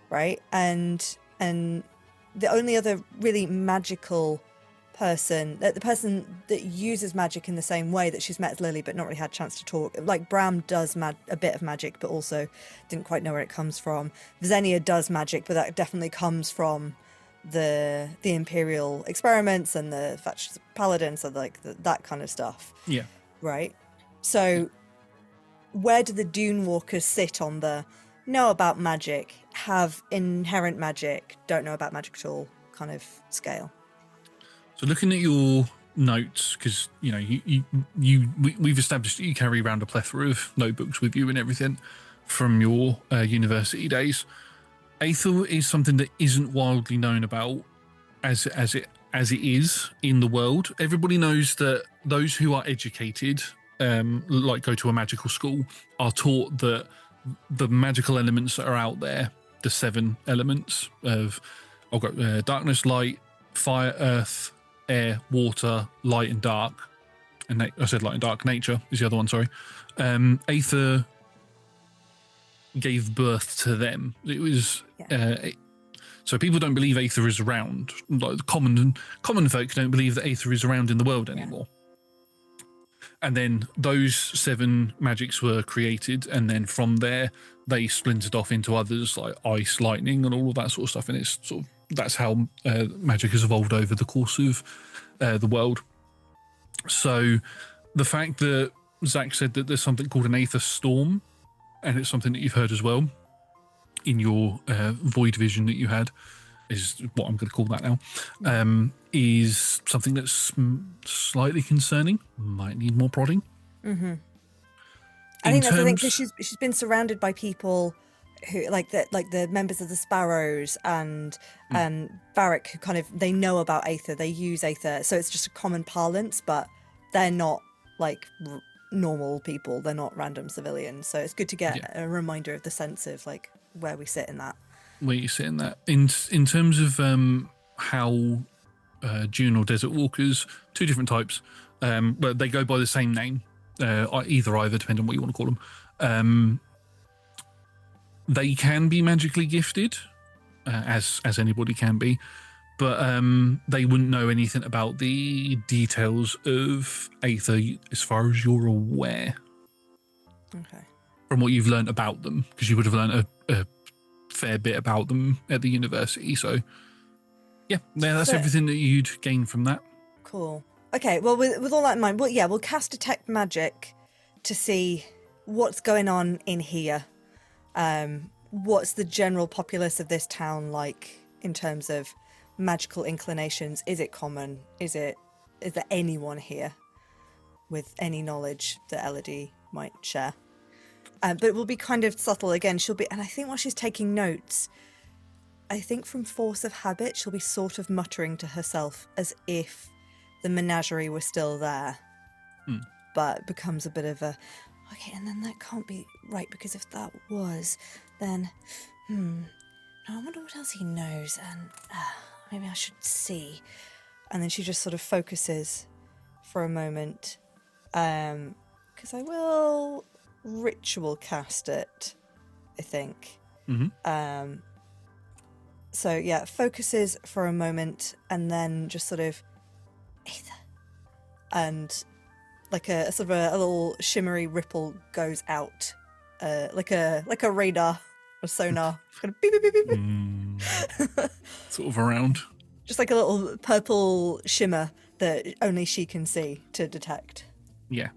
right? And the only other really magical person, the person that uses magic in the same way that she's met as Lily but not really had a chance to talk, like Brahm does a bit of magic but also didn't quite know where it comes from. Xenia does magic, but that definitely comes from the Imperial experiments and the Thatched Paladins and like that kind of stuff. Yeah. Right? So where do the Dune Walkers sit on the know about magic, have inherent magic, don't know about magic at all kind of scale. So looking at your notes, because we've established that you carry around a plethora of notebooks with you and everything from your university days. Aether is something that isn't wildly known about as it is in the world. Everybody knows that those who are educated, like go to a magical school, are taught that the magical elements that are out there, the 7 elements of darkness, light, fire, earth, air, water, light and dark, and I said light and dark, nature is the other one, sorry. Aether gave birth to them. It was so people don't believe Aether is around. Like common folk don't believe that Aether is around in the world anymore. And then those 7 magics were created, and then from there they splintered off into others like ice, lightning, and all of that sort of stuff. And it's sort of that's how magic has evolved over the course of the world. So the fact that Zach said that there's something called an Aether storm, and it's something that you've heard as well in your void vision that you had, is what I'm going to call that now, is something that's slightly concerning. Might need more prodding. Mm-hmm. I think that's the thing, because she's been surrounded by people who like the members of the Sparrows and Varric, who kind of, they know about Aether, they use Aether, so it's just a common parlance, but they're not like normal people, they're not random civilians. So it's good to get a reminder of the sense of like where we sit in that. Where you sit in that. In terms of how Dune or Desert Walkers, 2 different types, but they go by the same name, either, depending on what you want to call them. They can be magically gifted, as anybody can be, but they wouldn't know anything about the details of Aether as far as you're aware. Okay. From what you've learned about them, because you would have learned a fair bit about them at the university. So, that's everything that you'd gain from that. Cool. Okay, well, with all that in mind, we'll cast Detect Magic to see what's going on in here. What's the general populace of this town like in terms of magical inclinations? Is it common? Is there anyone here with any knowledge that Elodie might share? But it will be kind of subtle again. And I think while she's taking notes, I think from force of habit, she'll be sort of muttering to herself as if the menagerie were still there. But it becomes a bit of a, okay, and then that can't be right, because if that was, then, I wonder what else he knows, and maybe I should see. And then she just sort of focuses for a moment, because I will ritual cast it, I think. So focuses for a moment, and then just sort of Aether, and like a sort of a little shimmery ripple goes out, like a radar or sonar, kind of beep beep beep beep. Sort of around. Just like a little purple shimmer that only she can see to detect. Yeah.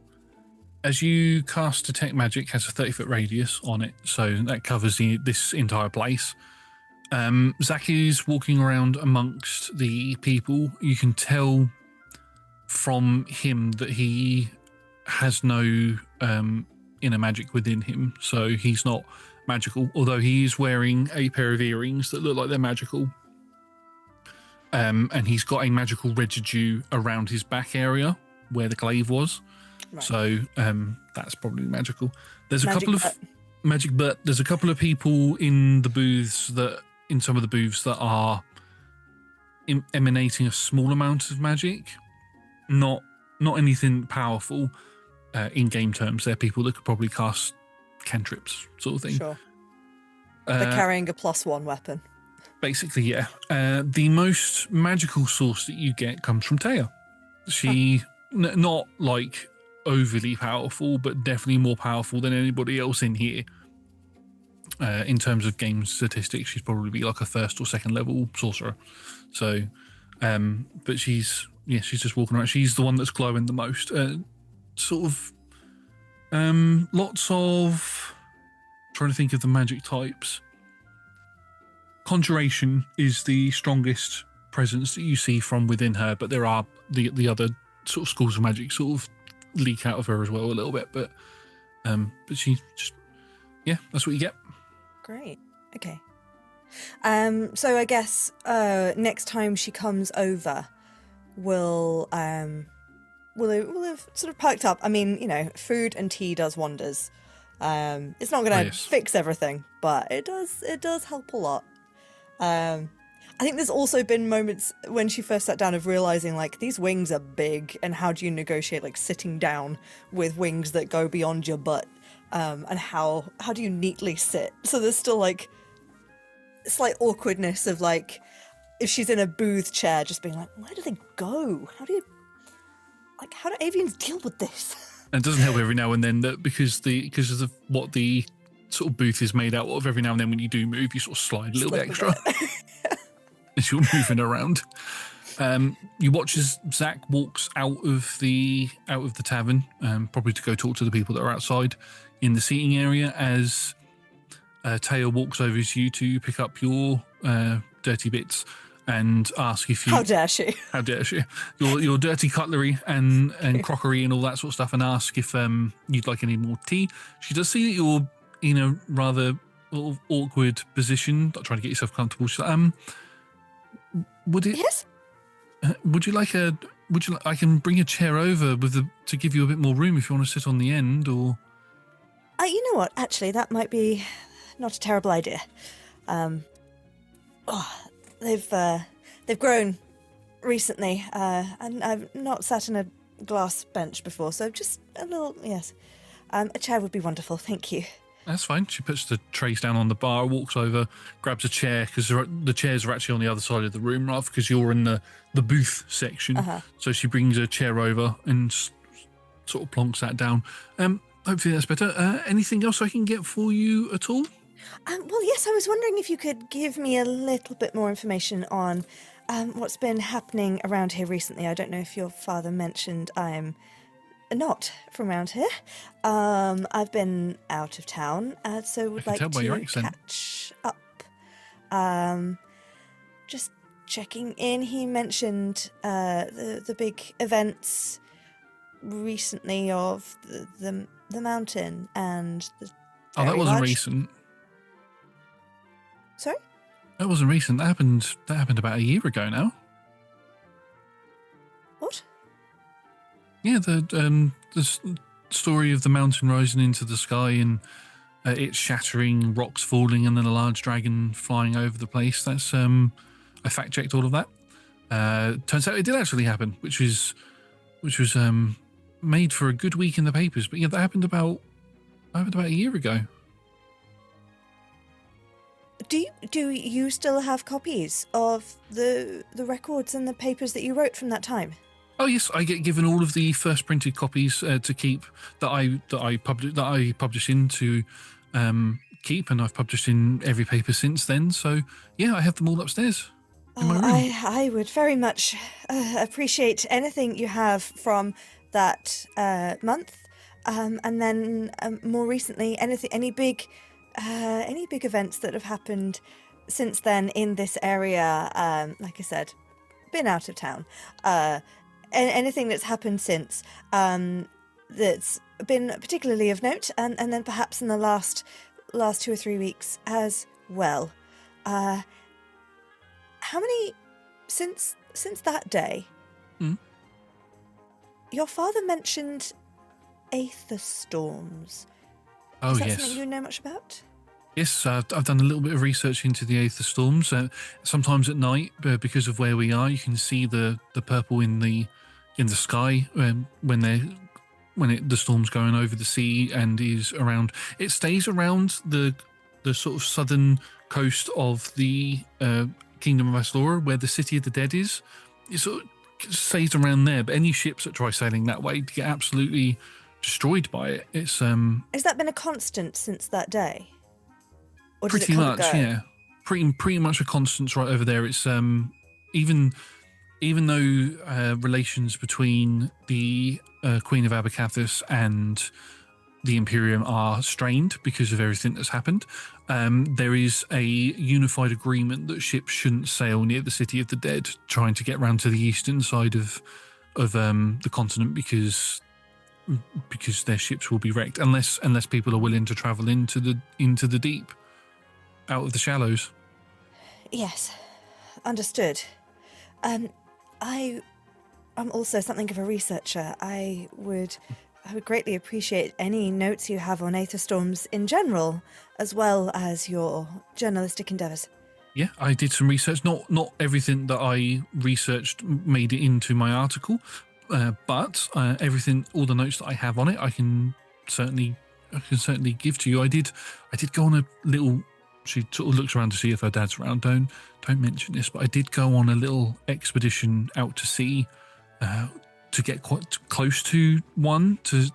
As you cast Detect Magic, has a 30-foot radius on it, so that covers this entire place. Zach is walking around amongst the people. You can tell from him that he has no inner magic within him, so he's not magical, although he is wearing a pair of earrings that look like they're magical. And he's got a magical residue around his back area where the glaive was. Right. So that's probably magical. There's there's a couple of people in some of the booths that are emanating a small amount of magic, not anything powerful in game terms. They're people that could probably cast cantrips, sort of thing. Sure. They're carrying a +1 weapon. Basically, yeah. The most magical source that you get comes from Taya. She not like overly powerful, but definitely more powerful than anybody else in here. In terms of game statistics, she's probably like a 1st or 2nd level sorcerer. So, but she's just walking around. She's the one that's glowing the most. Lots of, trying to think of the magic types. conjuration is the strongest presence that you see from within her, but there are the other sort of schools of magic sort of leak out of her as well a little bit. But she just, yeah, that's what you get. Great. Okay. So I guess next time she comes over, we'll have sort of perked up. I mean, you know, food and tea does wonders. It's not going to fix everything, but it does help a lot. I think there's also been moments when she first sat down of realizing, like, these wings are big, and how do you negotiate, like, sitting down with wings that go beyond your butt, and how do you neatly sit? So there's still, like, slight awkwardness of, like, if she's in a booth chair, just being like, where do they go? How do avians deal with this? And it doesn't help every now and then that because of what the sort of booth is made out of, every now and then when you do move, you sort of slide a little bit extra as you're moving around. You watch as Zach walks out of the tavern, probably to go talk to the people that are outside in the seating area, as Taya walks over to you to pick up your dirty bits and ask if you... How dare she? How dare she? Your dirty cutlery and crockery and all that sort of stuff, and ask if you'd like any more tea. She does see that you're in a rather awkward position, not trying to get yourself comfortable. She's like, Yes? Would you like I can bring a chair over to give you a bit more room if you want to sit on the end, or... You know what? Actually, that might be not a terrible idea. They've grown recently, and I've not sat on a glass bench before, so just a little, yes. A chair would be wonderful, thank you. That's fine. She puts the trays down on the bar, walks over, grabs a chair, because the chairs are actually on the other side of the room, rather, because you're in the booth section. Uh-huh. So she brings a chair over and sort of plonks that down. Hopefully that's better. Anything else I can get for you at all? Well, yes, I was wondering if you could give me a little bit more information on what's been happening around here recently. I don't know if your father mentioned I'm not from around here. I've been out of town, so would like to catch up. Just checking in. He mentioned the big events recently of the mountain and the... Oh, that wasn't recent. Sorry? That wasn't recent. That happened about a year ago now. What? Yeah, the story of the mountain rising into the sky and it shattering, rocks falling, and then a large dragon flying over the place. That's I fact checked all of that. Turns out it did actually happen, which was made for a good week in the papers. But yeah, that happened about a year ago. Do you still have copies of the records and the papers that you wrote from that time? Oh yes, I get given all of the first printed copies to keep that I publish in to keep, and I've published in every paper since then. So yeah, I have them all upstairs in my room. I would very much appreciate anything you have from that month, and then more recently, any big events that have happened since then in this area. Like I said, been out of town. Anything that's happened since that's been particularly of note, and then perhaps in the last 2 or 3 weeks as well. How many since that day? Your father mentioned aether storms. Oh, Is that yes. something you know much about? Yes, I've done a little bit of research into the aether storms. Sometimes at night, because of where we are, you can see the purple in the sky when the storm's going over the sea and is around. It stays around the sort of southern coast of the Kingdom of Aslora, where the City of the Dead is. It sort of stays around there, but any ships that try sailing that way get absolutely destroyed by it. It's Has that been a constant since that day? Or does pretty it come much, and go? yeah. Pretty much a constant right over there. It's even though relations between the Queen of Abercathus and the Imperium are strained because of everything that's happened, there is a unified agreement that ships shouldn't sail near the City of the Dead, trying to get round to the eastern side of the continent because their ships will be wrecked unless people are willing to travel into the deep, out of the shallows. Yes, understood. I am also something of a researcher. I would greatly appreciate any notes you have on Aether Storms in general, as well as your journalistic endeavours. Yeah, I did some research. Not everything that I researched made it into my article, but everything, all the notes that I have on it, I can certainly give to you. I did go on a little. She sort of looks around to see if her dad's around. Don't mention this, but I did go on a little expedition out to sea to get quite close to one to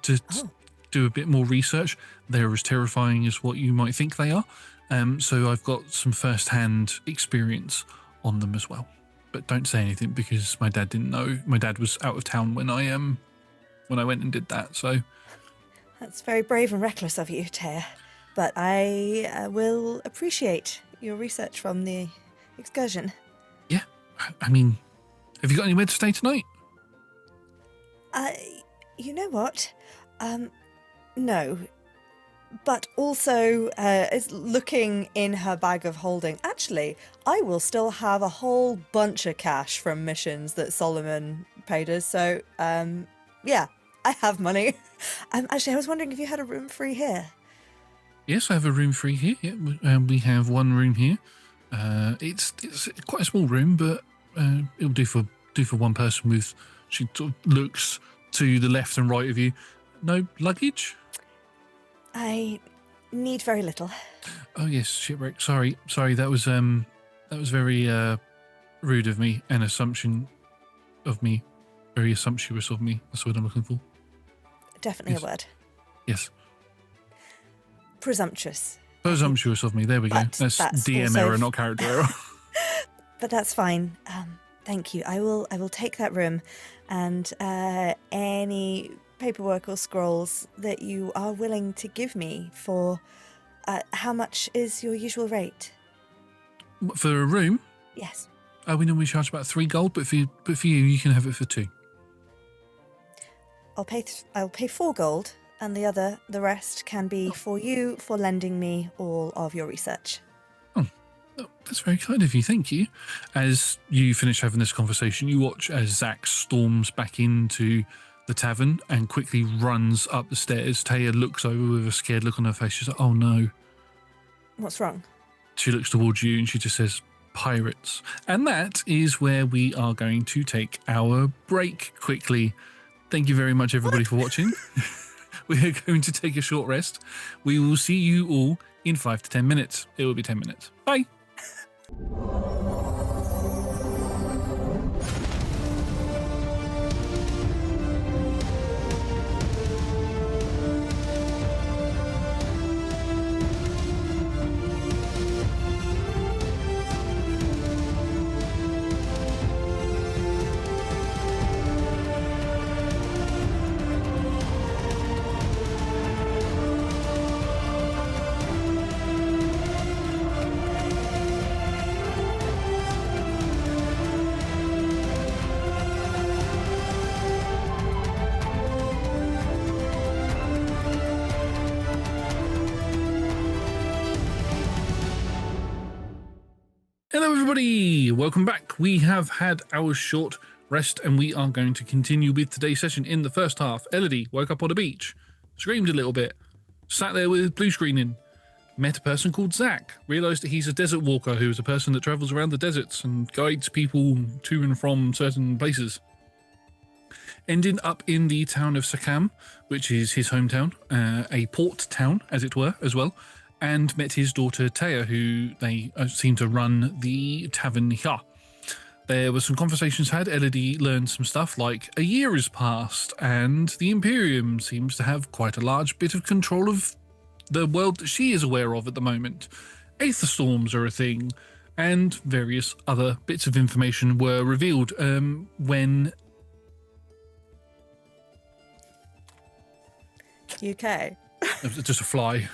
do a bit more research. They're as terrifying as what you might think they are. So I've got some first-hand experience on them as well. But don't say anything because my dad didn't know. My dad was out of town when I went and did that. So that's very brave and reckless of you, Taya. But I will appreciate your research from the excursion. Yeah, I mean, have you got anywhere to stay tonight? You know what? No. But also, is looking in her bag of holding. Actually, I will still have a whole bunch of cash from missions that Solomon paid us. So, yeah, I have money. Actually, I was wondering if you had a room free here. Yes, I have a room free here. Yeah, we have one room here. It's quite a small room, but it'll do for one person. With she sort of looks to the left and right of you. No luggage? I need very little. Oh yes, shipwreck. Sorry. That was very rude of me, an assumption of me, very assumptuous of me. That's what I'm looking for. Definitely yes. A word. Yes. Presumptuous. Presumptuous of me. There we go. That's DM also error, not character error. But that's fine. Thank you. I will take that room, and any paperwork or scrolls that you are willing to give me for. How much is your usual rate? For a room? Yes. We normally charge about 3 gold, but for you, you can have it for 2. I'll pay 4 gold, and the rest can be for you for lending me all of your research. Oh, that's very kind of you. Thank you. As you finish having this conversation, you watch as Zach storms back into the tavern and quickly runs up the stairs. Taya looks over with a scared look on her face. She's like, "Oh no." What's wrong? She looks towards you and she just says, "Pirates." And that is where we are going to take our break quickly. Thank you very much, everybody, for watching. We are going to take a short rest. We will see you all in 5 to 10 minutes. It will be 10 minutes. Bye. Hello everybody, welcome back. We have had our short rest and we are going to continue with today's session. In the first half, Elodie woke up on a beach, screamed a little bit, sat there with blue screening, met a person called Zach, realised that he's a desert walker who is a person that travels around the deserts and guides people to and from certain places. Ending up in the town of Sakam, which is his hometown, a port town as it were as well, and met his daughter Taya, who they seem to run the tavern here. There were some conversations had. Elodie learned some stuff like a year has passed and the Imperium seems to have quite a large bit of control of the world that she is aware of at the moment. Aether storms are a thing, and various other bits of information were revealed when... UK. Just a fly.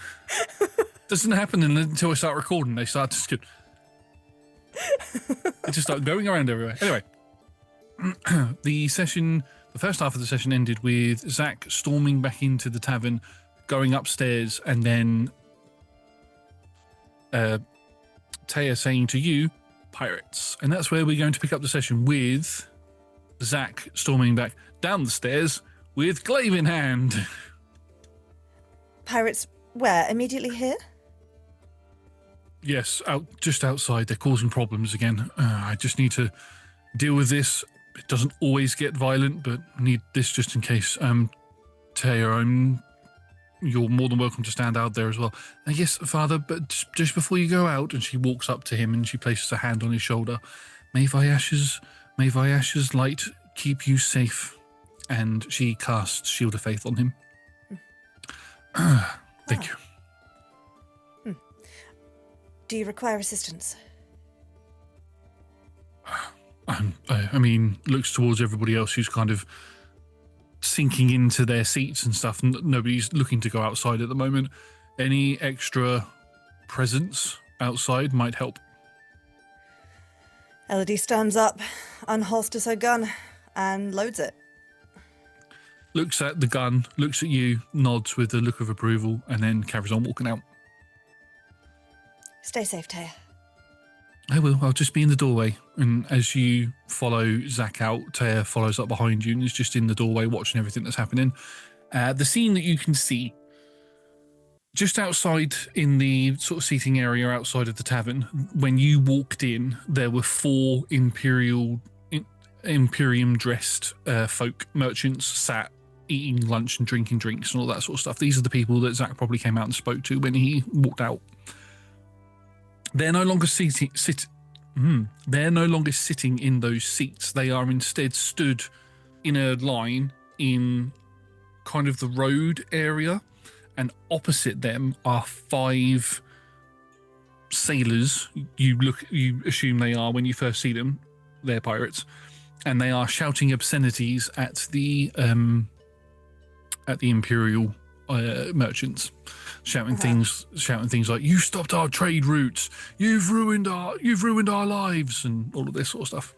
Doesn't happen until I start recording. They start to... It just started going around everywhere. Anyway, the first half of the session ended with Zach storming back into the tavern, going upstairs, and then Taya saying to you, pirates. And that's where we're going to pick up the session with Zach storming back down the stairs with glaive in hand. Pirates where? Immediately here? Yes, just outside. They're causing problems again. I just need to deal with this. It doesn't always get violent, but I need this just in case. Taya, you're more than welcome to stand out there as well. Yes, Father, but just before you go out, and she walks up to him and she places a hand on his shoulder. May Vyash's light keep you safe. And she casts Shield of Faith on him. Thank you. Do you require assistance? Looks towards everybody else who's kind of sinking into their seats and stuff. Nobody's looking to go outside at the moment. Any extra presence outside might help. Elodie stands up, unholsters her gun, and loads it. Looks at the gun, looks at you, nods with a look of approval, and then carries on walking out. Stay safe, Taya. I will. I'll just be in the doorway. And as you follow Zach out, Taya follows up behind you and is just in the doorway watching everything that's happening. The scene that you can see just outside in the sort of seating area outside of the tavern, when you walked in, there were 4 Imperium-dressed folk merchants sat eating lunch and drinking drinks and all that sort of stuff. These are the people that Zach probably came out and spoke to when he walked out. They're no longer They're no longer sitting in those seats. They are instead stood in a line in kind of the road area, and opposite them are 5 sailors. You assume they are when you first see them. They're pirates, and they are shouting obscenities at the Imperial merchants. Shouting things like, "You stopped our trade routes. You've ruined our lives," and all of this sort of stuff.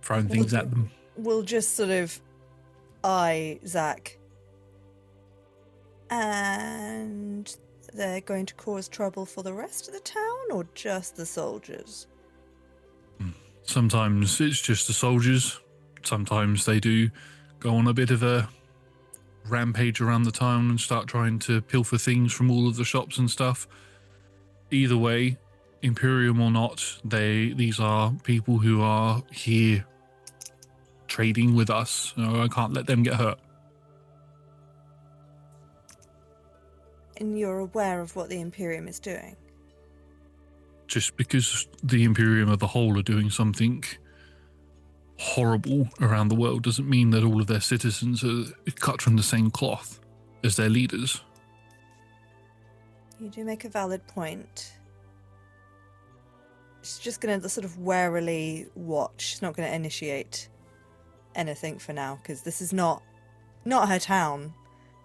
Throwing things at them. We'll just sort of eye Zach. And they're going to cause trouble for the rest of the town, or just the soldiers? Sometimes it's just the soldiers. Sometimes they do go on a bit of a rampage around the town and start trying to pilfer things from all of the shops and stuff. Either way, Imperium or not, these are people who are here trading with us. So I can't let them get hurt. And you're aware of what the Imperium is doing? Just because the Imperium as a whole are doing something horrible around the world doesn't mean that all of their citizens are cut from the same cloth as their leaders. You do make a valid point. She's just going to sort of warily watch. She's not going to initiate anything for now, because this is not her town,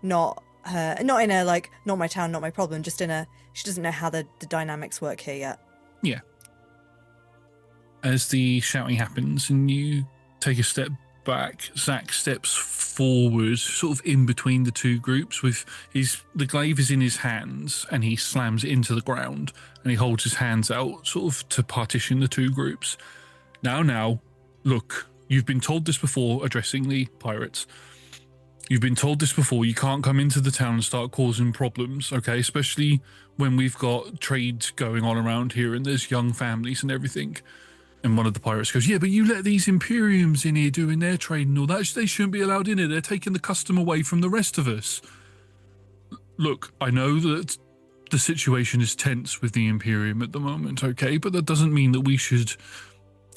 not in a like, not my town, not my problem, just in a, she doesn't know how the dynamics work here yet. Yeah. As the shouting happens and you take a step back, Zach steps forward, sort of in between the two groups. With the glaive is in his hands, and he slams it into the ground, and he holds his hands out, sort of to partition the two groups. Now, look, you've been told this before, addressing the pirates. You've been told this before. You can't come into the town and start causing problems, okay? Especially when we've got trade going on around here and there's young families and everything. And one of the pirates goes, "Yeah, but you let these Imperiums in here doing their trade and all that. They shouldn't be allowed in here. They're taking the custom away from the rest of us." Look, I know that the situation is tense with the Imperium at the moment, okay? But that doesn't mean that we should...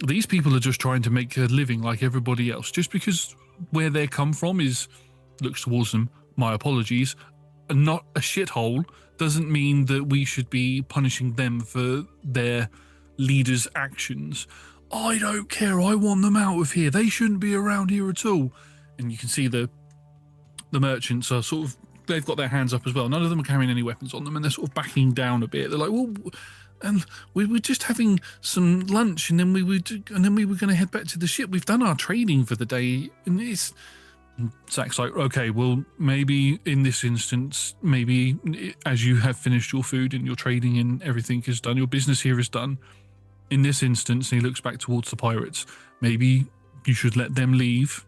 These people are just trying to make a living like everybody else. Just because where they come from is, looks towards them, my apologies, not a shithole, doesn't mean that we should be punishing them for their leaders' actions. I don't care. I want them out of here. They shouldn't be around here at all. And you can see the merchants are sort of they've got their hands up as well. None of them are carrying any weapons on them, and they're sort of backing down a bit. They're like, well, and we were just having some lunch, and then we were going to head back to the ship. We've done our trading for the day, and it's. Zach's like, okay, well, maybe in this instance, maybe as you have finished your food and your trading and everything is done, your business here is done. In this instance, and he looks back towards the pirates, maybe you should let them leave.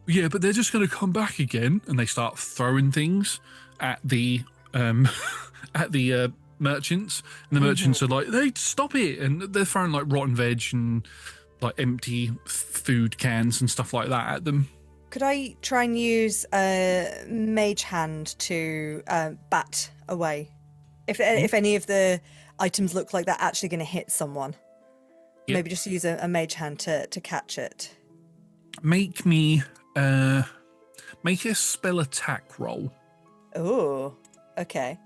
Yeah, but they're just going to come back again, and they start throwing things at the merchants, and the merchants are like, "They stop it!" And they're throwing like rotten veg and like empty food cans and stuff like that at them. Could I try and use a mage hand to bat away? If any of the items look like they're actually going to hit someone. Yep. Maybe just use a mage hand to catch it. Make a spell attack roll. Oh, okay.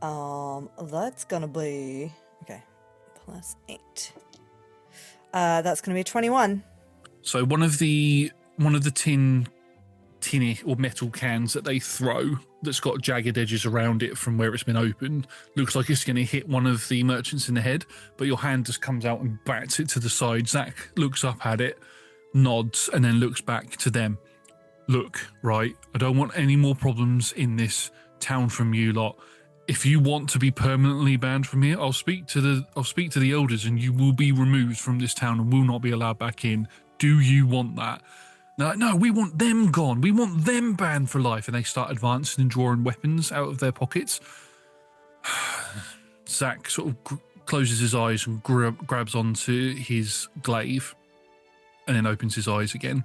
That's gonna be okay. +8. That's gonna be 21. So one of the tinny or metal cans that they throw that's got jagged edges around it from where it's been opened looks like it's going to hit one of the merchants in the head, but your hand just comes out and bats it to the side. Zach looks up at it, nods, and then looks back to them. Look, right, I don't want any more problems in this town from you lot. If you want to be permanently banned from here, I'll speak to the elders, and you will be removed from this town and will not be allowed back in. Do you want that? No, we want them gone. We want them banned for life. And they start advancing and drawing weapons out of their pockets. Zach sort of closes his eyes and grabs onto his glaive and then opens his eyes again.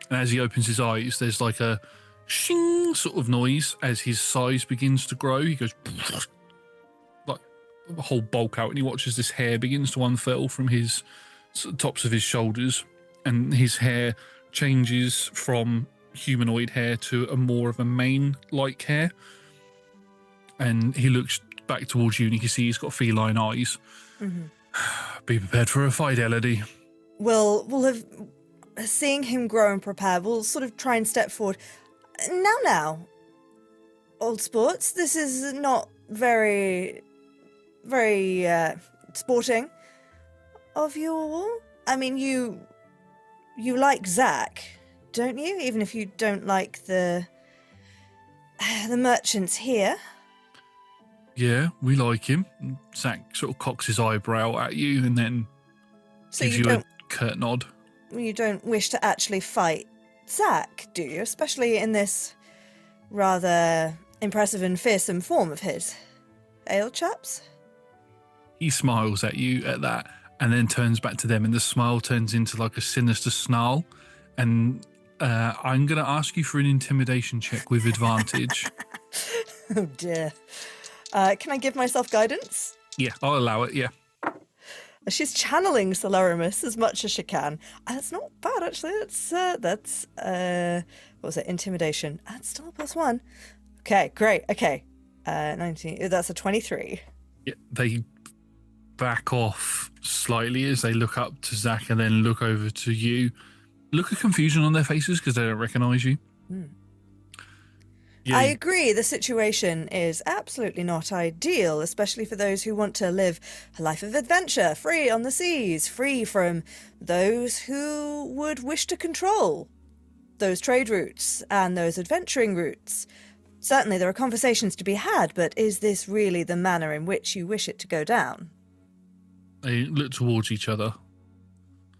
And as he opens his eyes, there's like a shing sort of noise as his size begins to grow. He goes like a whole bulk out, and he watches this hair begins to unfurl from his tops of his shoulders, and his hair changes from humanoid hair to a more of a mane-like hair. And he looks back towards you, and you can see he's got feline eyes. Mm-hmm. Be prepared for a fight, Elodie. We'll have, seeing him grow and prepare, we'll sort of try and step forward. Now, old sports, this is not very sporting of you all. I mean, you like Zach, don't you? Even if you don't like the merchants here. Yeah, we like him. Zach sort of cocks his eyebrow at you and then gives you a curt nod. You don't wish to actually fight Zach, do you? Especially in this rather impressive and fearsome form of his. Ale chaps? He smiles at you at that, and then turns back to them, and the smile turns into like a sinister snarl. And I'm going to ask you for an intimidation check with advantage. Oh dear. Can I give myself guidance? Yeah, I'll allow it, yeah. She's channeling Solarimus as much as she can. That's not bad, actually. That's what was it? Intimidation. That's still a +1. Okay, great. Okay. 19. That's a 23. Yeah, they back off slightly as they look up to Zach and then look over to you. Look of confusion on their faces because they don't recognize you. Yeah. I agree. The situation is absolutely not ideal, especially for those who want to live a life of adventure, free on the seas, free from those who would wish to control those trade routes and those adventuring routes. Certainly there are conversations to be had, but is this really the manner in which you wish it to go down? They look towards each other,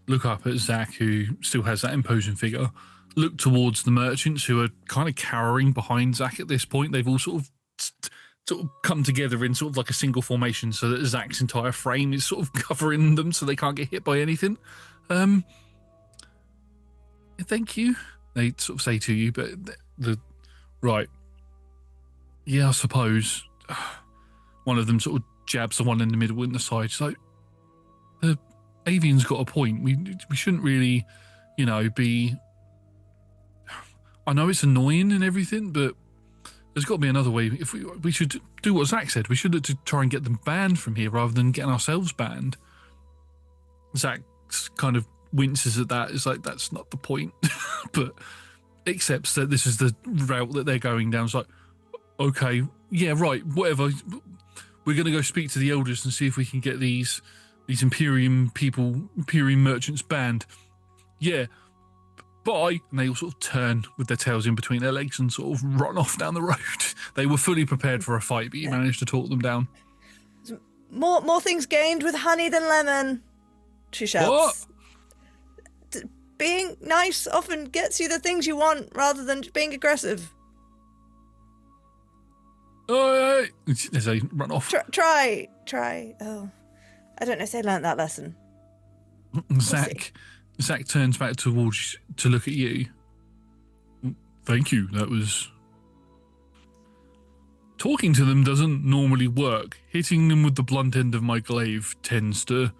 look up at Zach, who still has that imposing figure, look towards the merchants, who are kind of cowering behind Zach at this point. They've all sort of come together in sort of like a single formation so that Zach's entire frame is sort of covering them so they can't get hit by anything. Thank you, they sort of say to you, but right. Yeah, I suppose. One of them sort of jabs the one in the middle in the side. It's like, the avian's got a point. We shouldn't really, be... I know it's annoying and everything, but there's got to be another way. If we should do what Zach said. We should look to try and get them banned from here rather than getting ourselves banned. Zach kind of winces at that. It's like, that's not the point. But accepts that this is the route that they're going down. It's like, okay, yeah, right, whatever. We're going to go speak to the elders and see if we can get these Imperium merchants banned. Yeah, bye. And they all sort of turn with their tails in between their legs and sort of run off down the road. They were fully prepared for a fight, but you managed to talk them down. More things gained with honey than lemon, she shouts. What? Being nice often gets you the things you want rather than being aggressive. Oh, as they run off. Try. Oh, I don't know if they learnt that lesson. Zach turns back towards to look at you. Thank you. That was... Talking to them doesn't normally work. Hitting them with the blunt end of my glaive tends to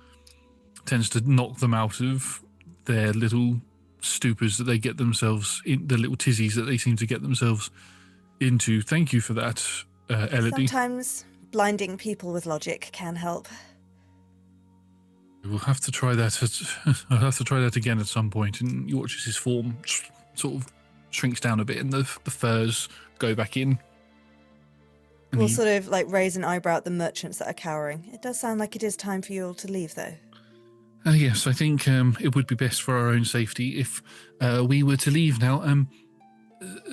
knock them out of their little stupors that they get themselves in, the little tizzies that they seem to get themselves into. Thank you for that, Elodie. Sometimes blinding people with logic can help. We'll have to try that. I'll have to try that again at some point. And you watch as his form sort of shrinks down a bit, and the furs go back in. We'll sort of like raise an eyebrow at the merchants that are cowering. It does sound like it is time for you all to leave, though. Yes, I think it would be best for our own safety if we were to leave now.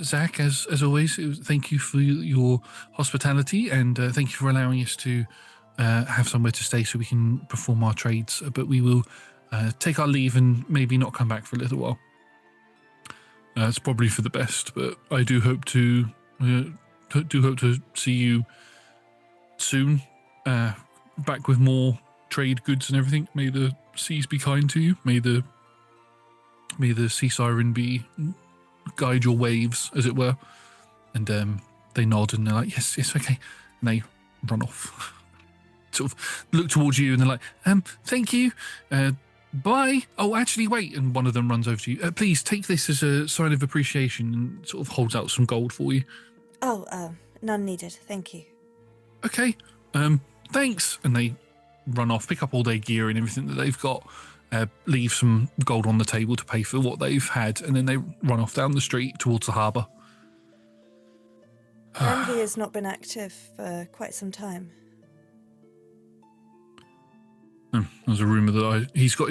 Zach, as always, thank you for your hospitality, and thank you for allowing us to have somewhere to stay so we can perform our trades. But we will take our leave and maybe not come back for a little while. It's probably for the best, but I do hope to see you soon, back with more trade goods and everything. May the seas be kind to you. May the sea siren guide your waves, as it were. And they nod and they're like, yes, okay. And they run off. Sort of look towards you and they're like, thank you. Bye. Oh, actually, wait. And one of them runs over to you. Please take this as a sign of appreciation, and sort of holds out some gold for you. Oh, none needed. Thank you. Okay. Thanks. And they run off, pick up all their gear and everything that they've got, leave some gold on the table to pay for what they've had, and then they run off down the street towards the harbour. Randy has not been active for quite some time. There's a rumour that he's got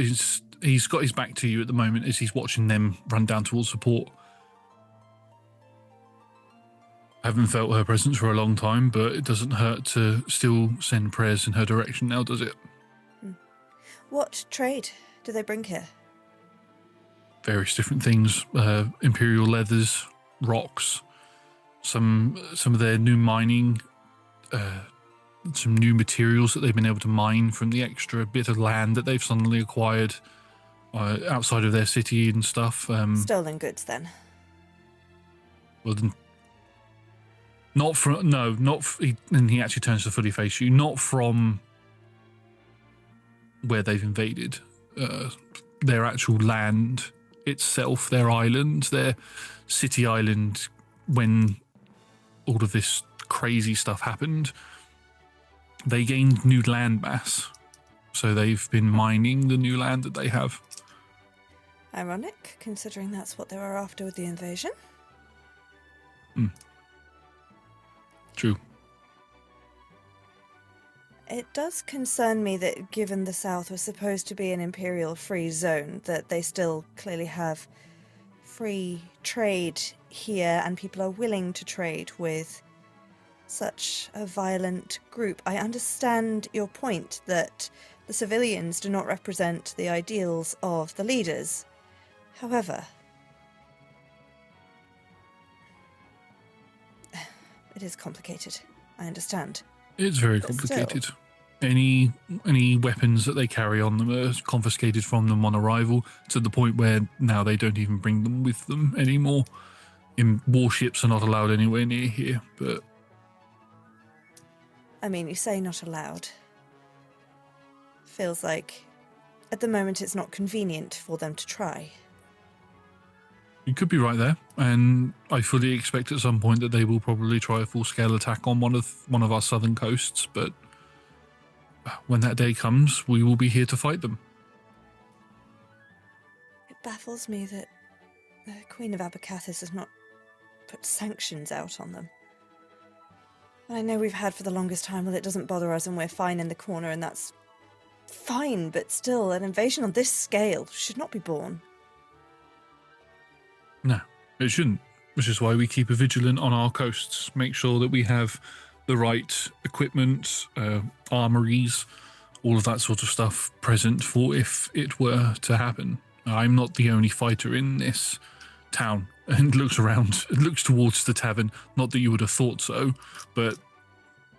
his back to you at the moment as he's watching them run down towards the port. I haven't felt her presence for a long time, but it doesn't hurt to still send prayers in her direction now, does it? What trade do they bring here? Various different things. Imperial leathers, rocks, some of their new mining, some new materials that they've been able to mine from the extra bit of land that they've suddenly acquired outside of their city and stuff. Stolen goods, then? Well, then... and he actually turns to fully face you, not from where they've invaded, their actual land itself, their island, their city island, when all of this crazy stuff happened. They gained new land mass, so they've been mining the new land that they have. Ironic, considering that's what they were after with the invasion. True. It does concern me that given the South was supposed to be an imperial free zone, that they still clearly have free trade here and people are willing to trade with such a violent group. I understand your point that the civilians do not represent the ideals of the leaders. However, it is complicated. I understand. It's very complicated. Any weapons that they carry on them are confiscated from them on arrival, to the point where now they don't even bring them with them anymore. Warships are not allowed anywhere near here, but... I mean, you say not allowed. Feels like, at the moment, it's not convenient for them to try. You could be right there, and I fully expect at some point that they will probably try a full-scale attack on one of our southern coasts, but when that day comes, we will be here to fight them. It baffles me that the Queen of Abercathis has not put sanctions out on them. I know we've had for the longest time, well, it doesn't bother us and we're fine in the corner, and that's fine, but still, an invasion on this scale should not be borne. No, it shouldn't, which is why we keep a vigilant on our coasts, make sure that we have the right equipment, armories, all of that sort of stuff present for if it were to happen. I'm not the only fighter in this town, and looks around, looks towards the tavern. Not that you would have thought so, but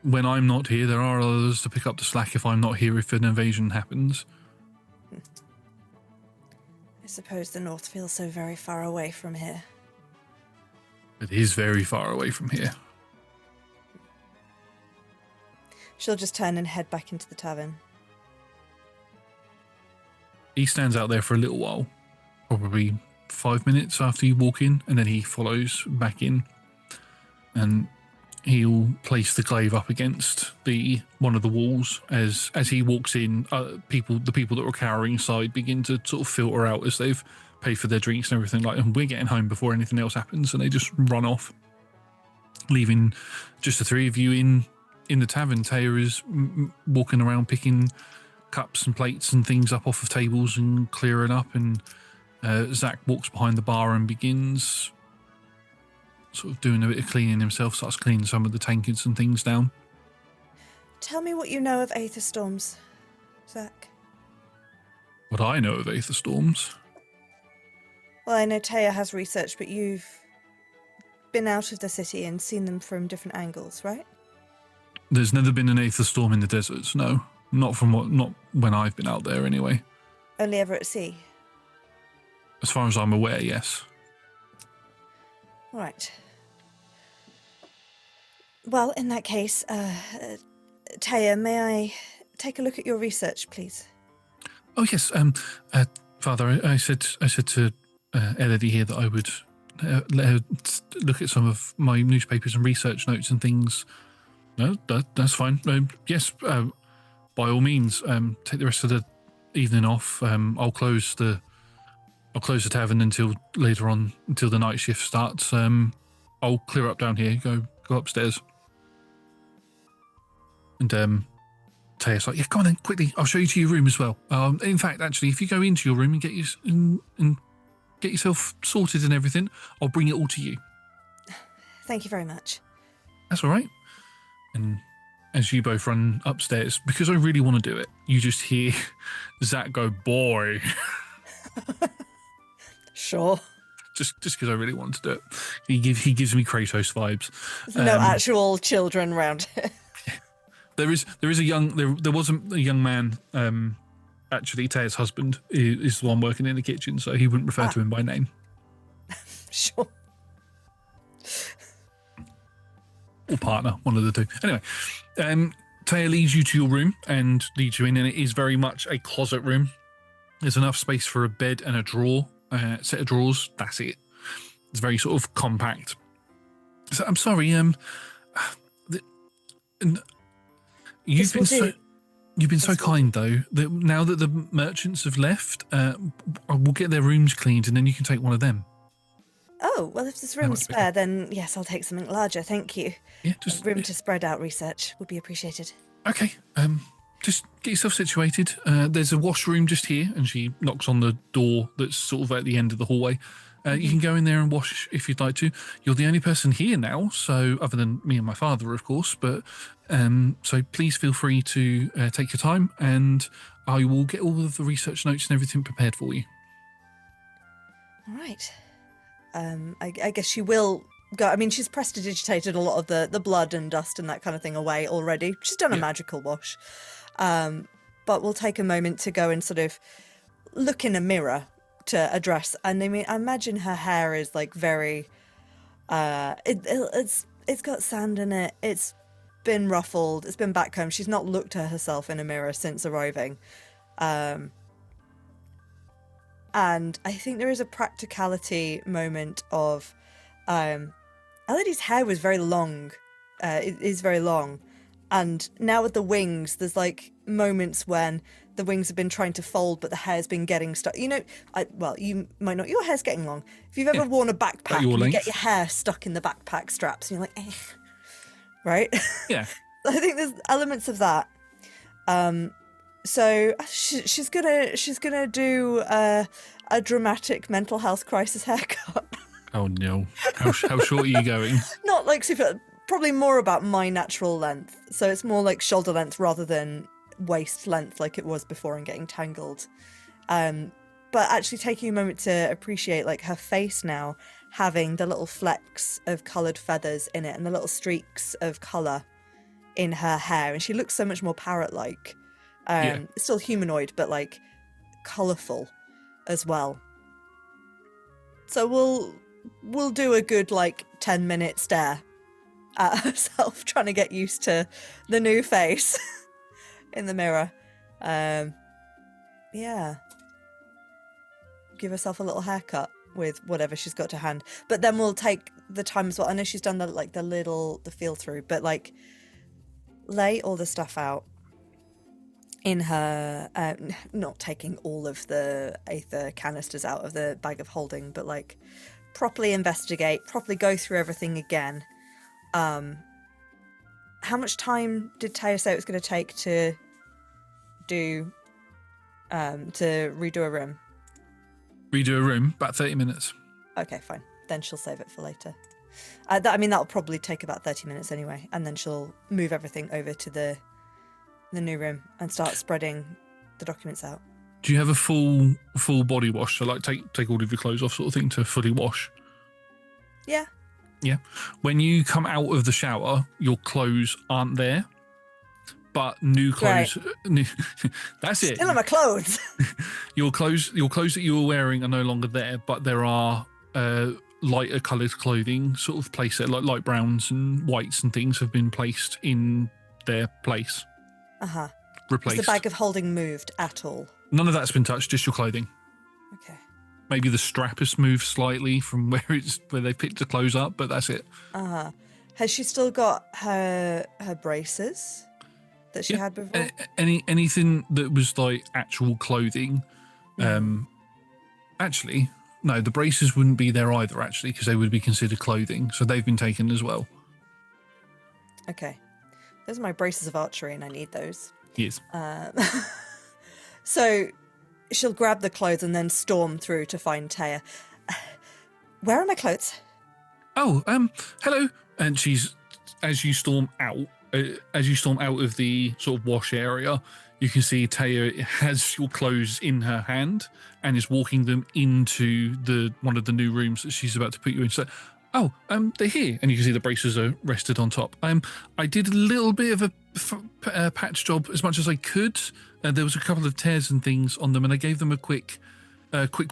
when I'm not here, there are others to pick up the slack if I'm not here if an invasion happens. I suppose the north feels so very far away from here. It is very far away from here. She'll just turn and head back into the tavern. He stands out there for a little while, probably 5 minutes after you walk in, and then he follows back in, and he'll place the glaive up against one of the walls. As he walks in, the people that were cowering inside begin to sort of filter out as they've paid for their drinks and everything, like, and we're getting home before anything else happens, and they just run off, leaving just the three of you in the tavern. Taya is walking around picking cups and plates and things up off of tables and clearing up, and Zach walks behind the bar and begins sort of doing a bit of cleaning himself, starts cleaning some of the tankards and things down. Tell me what you know of Aether Storms, Zach. What I know of Aether Storms? Well, I know Taya has research, but you've been out of the city and seen them from different angles, right? There's never been an Aether Storm in the deserts, no. Not when I've been out there, anyway. Only ever at sea? As far as I'm aware, yes. Right. Well, in that case, Taya, may I take a look at your research, please? Oh, yes. Father, I said to Elodie here that I would let her look at some of my newspapers and research notes and things. No, that's fine. Yes, by all means, take the rest of the evening off. I'll close the tavern until later on, until the night shift starts. I'll clear up down here. Go upstairs. And Taya's like, yeah, come on then, quickly. I'll show you to your room as well. In fact, actually, if you go into your room and get yourself sorted and everything, I'll bring it all to you. Thank you very much. That's all right. And as you both run upstairs, because I really want to do it, you just hear Zach go, boy. Sure. Just because I really wanted to do it. He gives me Kratos vibes. There's no actual children around here. There was a young man, actually, Taya's husband is the one working in the kitchen, so he wouldn't refer to him by name. Sure. Or partner, one of the two. Anyway, Taya leads you to your room and leads you in, and it is very much a closet room. There's enough space for a bed and a drawer, set of drawers. That's it. It's very sort of compact. So, I'm sorry. You've been so kind though that now that the merchants have left, we'll get their rooms cleaned, and then you can take one of them. Oh, well, if there's room spare, then yes, I'll take something larger, thank you. Yeah, just room to spread out research would be appreciated. Okay, just get yourself situated. There's a washroom just here, and she knocks on the door that's sort of at the end of the hallway. You can go in there and wash if you'd like to. You're the only person here now, so other than me and my father, of course, but so please feel free to take your time, and I will get all of the research notes and everything prepared for you. All right. I guess she will go. I mean, she's prestidigitated a lot of the blood and dust and that kind of thing away already. She's done a magical wash. But we'll take a moment to go and sort of look in a mirror to address. And I mean, I imagine her hair is like very, it's got sand in it. It's been ruffled. It's been backcombed. She's not looked at herself in a mirror since arriving. And I think there is a practicality moment of, Elodie's hair was very long. It is very long. And now with the wings, there's like moments when the wings have been trying to fold, but the hair's been getting stuck. You know, you might not. Your hair's getting long. If you've ever worn a backpack your and you length. get your hair stuck in the backpack straps, and you're like, right? Yeah. I think there's elements of that. So she's gonna do a dramatic mental health crisis haircut. Oh no! How short are you going? Not like super. Probably more about my natural length. So it's more like shoulder length rather than waist length like it was before and getting tangled. But actually taking a moment to appreciate like her face now having the little flecks of coloured feathers in it and the little streaks of colour in her hair. And she looks so much more parrot-like. Still humanoid, but like colourful as well. So we'll do a good like 10-minute stare at herself trying to get used to the new face in the mirror. Give herself a little haircut with whatever she's got to hand. But then we'll take the time as well. I know she's done the feel through, but like lay all the stuff out in her, not taking all of the aether canisters out of the bag of holding, but like properly investigate, properly go through everything again. How much time did Taya say it was going to take to redo a room? Redo a room, about 30 minutes. Okay, fine. Then she'll save it for later. That'll probably take about 30 minutes anyway, and then she'll move everything over to the new room and start spreading the documents out. Do you have a full body wash? So like take all of your clothes off sort of thing to fully wash? Yeah. Yeah. When you come out of the shower, your clothes aren't there, but new clothes. Right. That's it. Still in my clothes. Your clothes that you were wearing are no longer there, but there are lighter coloured clothing sort of placed there, like light browns and whites and things have been placed in their place. Replaced. Has the bag of holding moved at all? None of that's been touched. Just your clothing. Okay. Maybe the strap has moved slightly from where they picked the clothes up, but that's it. Has she still got her braces that she had before? Anything that was like actual clothing. Actually, no, the braces wouldn't be there either. Actually, because they would be considered clothing, so they've been taken as well. Okay, those are my braces of archery, and I need those. Yes. So she'll grab the clothes and then storm through to find Taya. Where are my clothes? Oh, hello. And as you storm out of the sort of wash area, you can see Taya has your clothes in her hand and is walking them into one of the new rooms that she's about to put you in. So, they're here, and you can see the braces are rested on top. I did a little bit of a patch job as much as I could. There was a couple of tears and things on them, and I gave them a quick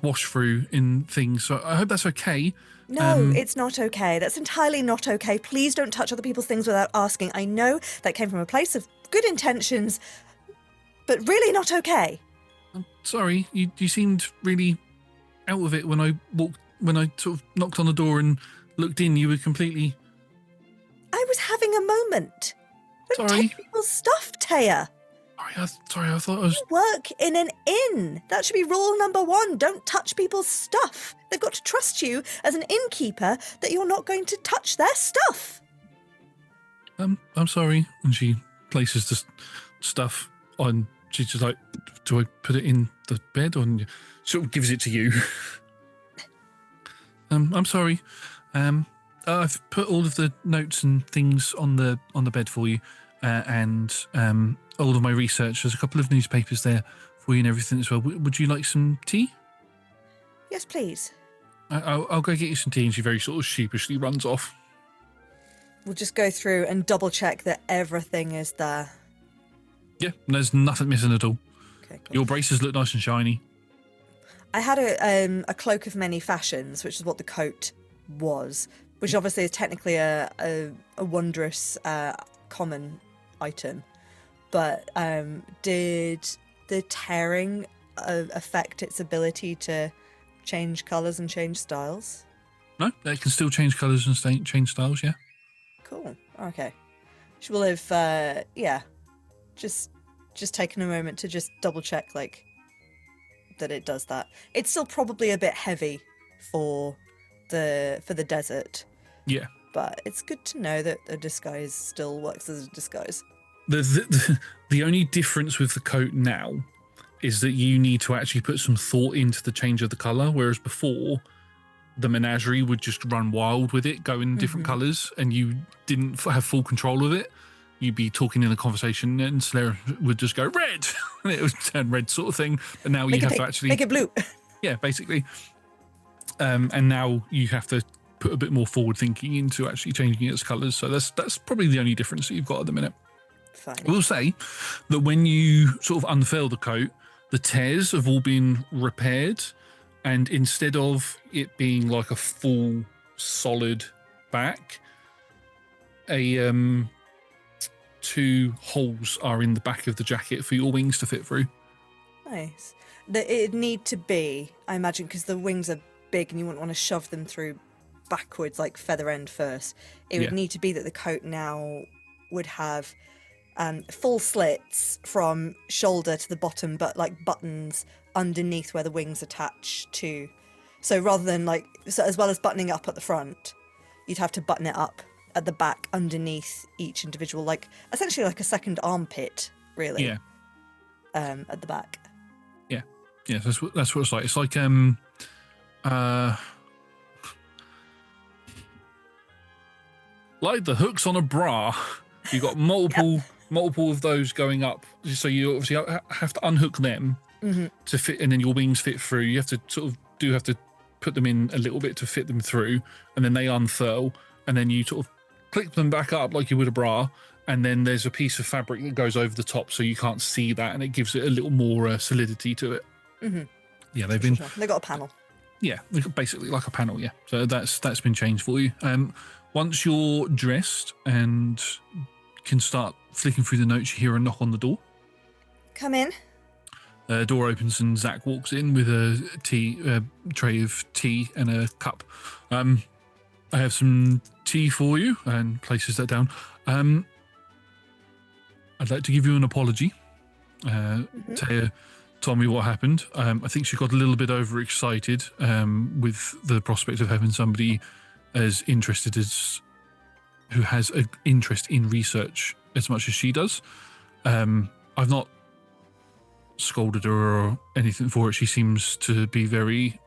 wash through in things. So I hope that's okay. No, it's not okay. That's entirely not okay. Please don't touch other people's things without asking. I know that came from a place of good intentions, but really not okay. I'm sorry, you seemed really out of it when I sort of knocked on the door and looked in. You were completely... I was having a moment. Don't Sorry. take people's stuff, Taya. Sorry, I thought I was... You work in an inn. That should be rule number 1. Don't touch people's stuff. They've got to trust you as an innkeeper that you're not going to touch their stuff. I'm sorry. And she places the stuff on... She's just like, do I put it in the bed? Or sort of gives it to you. I'm sorry. I've put all of the notes and things on the bed for you, and all of my research. There's a couple of newspapers there for you and everything as well. Would you like some tea? Yes, please. I'll go get you some tea. And she very sort of sheepishly runs off. We'll just go through and double check that everything is there. Yeah, there's nothing missing at all. Okay, cool. Your braces look nice and shiny. I had a cloak of many fashions, which is what the coat was, which obviously is technically a wondrous common item. But did the tearing affect its ability to change colours and change styles? No, it can still change colours and change styles, yeah. Cool. Okay. she will have, just taken a moment to just double check, like, that it does that. It's still probably a bit heavy for the desert. Yeah. But it's good to know that a disguise still works as a disguise. The only difference with the coat now is that you need to actually put some thought into the change of the colour, whereas before the menagerie would just run wild with it, go in different colours, and you didn't have full control of it. You'd be talking in a conversation and Slayer would just go red and it would turn red sort of thing. And now you have to actually make it blue. Yeah, basically. And now you have to put a bit more forward thinking into actually changing its colours. So that's probably the only difference that you've got at the minute. Fine. I will say that when you sort of unfurl the coat, the tears have all been repaired, and instead of it being like a full solid back, two holes are in the back of the jacket for your wings to fit through. Nice. It'd need to be, I imagine, because the wings are big and you wouldn't want to shove them through backwards like feather end first. It would need to be that the coat now would have full slits from shoulder to the bottom, but like buttons underneath where the wings attach to. So rather than as well as buttoning up at the front, you'd have to button it up at the back underneath each individual, like essentially like a second armpit, really. Yeah. At the back. Yeah. Yeah, that's what it's like. It's like like the hooks on a bra. You got multiple of those going up. So you obviously have to unhook them to fit, and then your wings fit through. You have to have to put them in a little bit to fit them through, and then they unfurl, and then you sort of click them back up like you would a bra, and then there's a piece of fabric that goes over the top so you can't see that, and it gives it a little more solidity to it. Yeah, they've got a panel. Yeah, basically like a panel. Yeah, so that's been changed for you. Once you're dressed and can start flicking through the notes, you hear a knock on the door. Come in. Door opens and Zach walks in with a tray of tea and a cup. I have some tea for you, and places that down. I'd like to give you an apology. Taya told me what happened. I think she got a little bit overexcited with the prospect of having somebody as interested as who has an interest in research as much as she does. I've not scolded her or anything for it. She seems to be very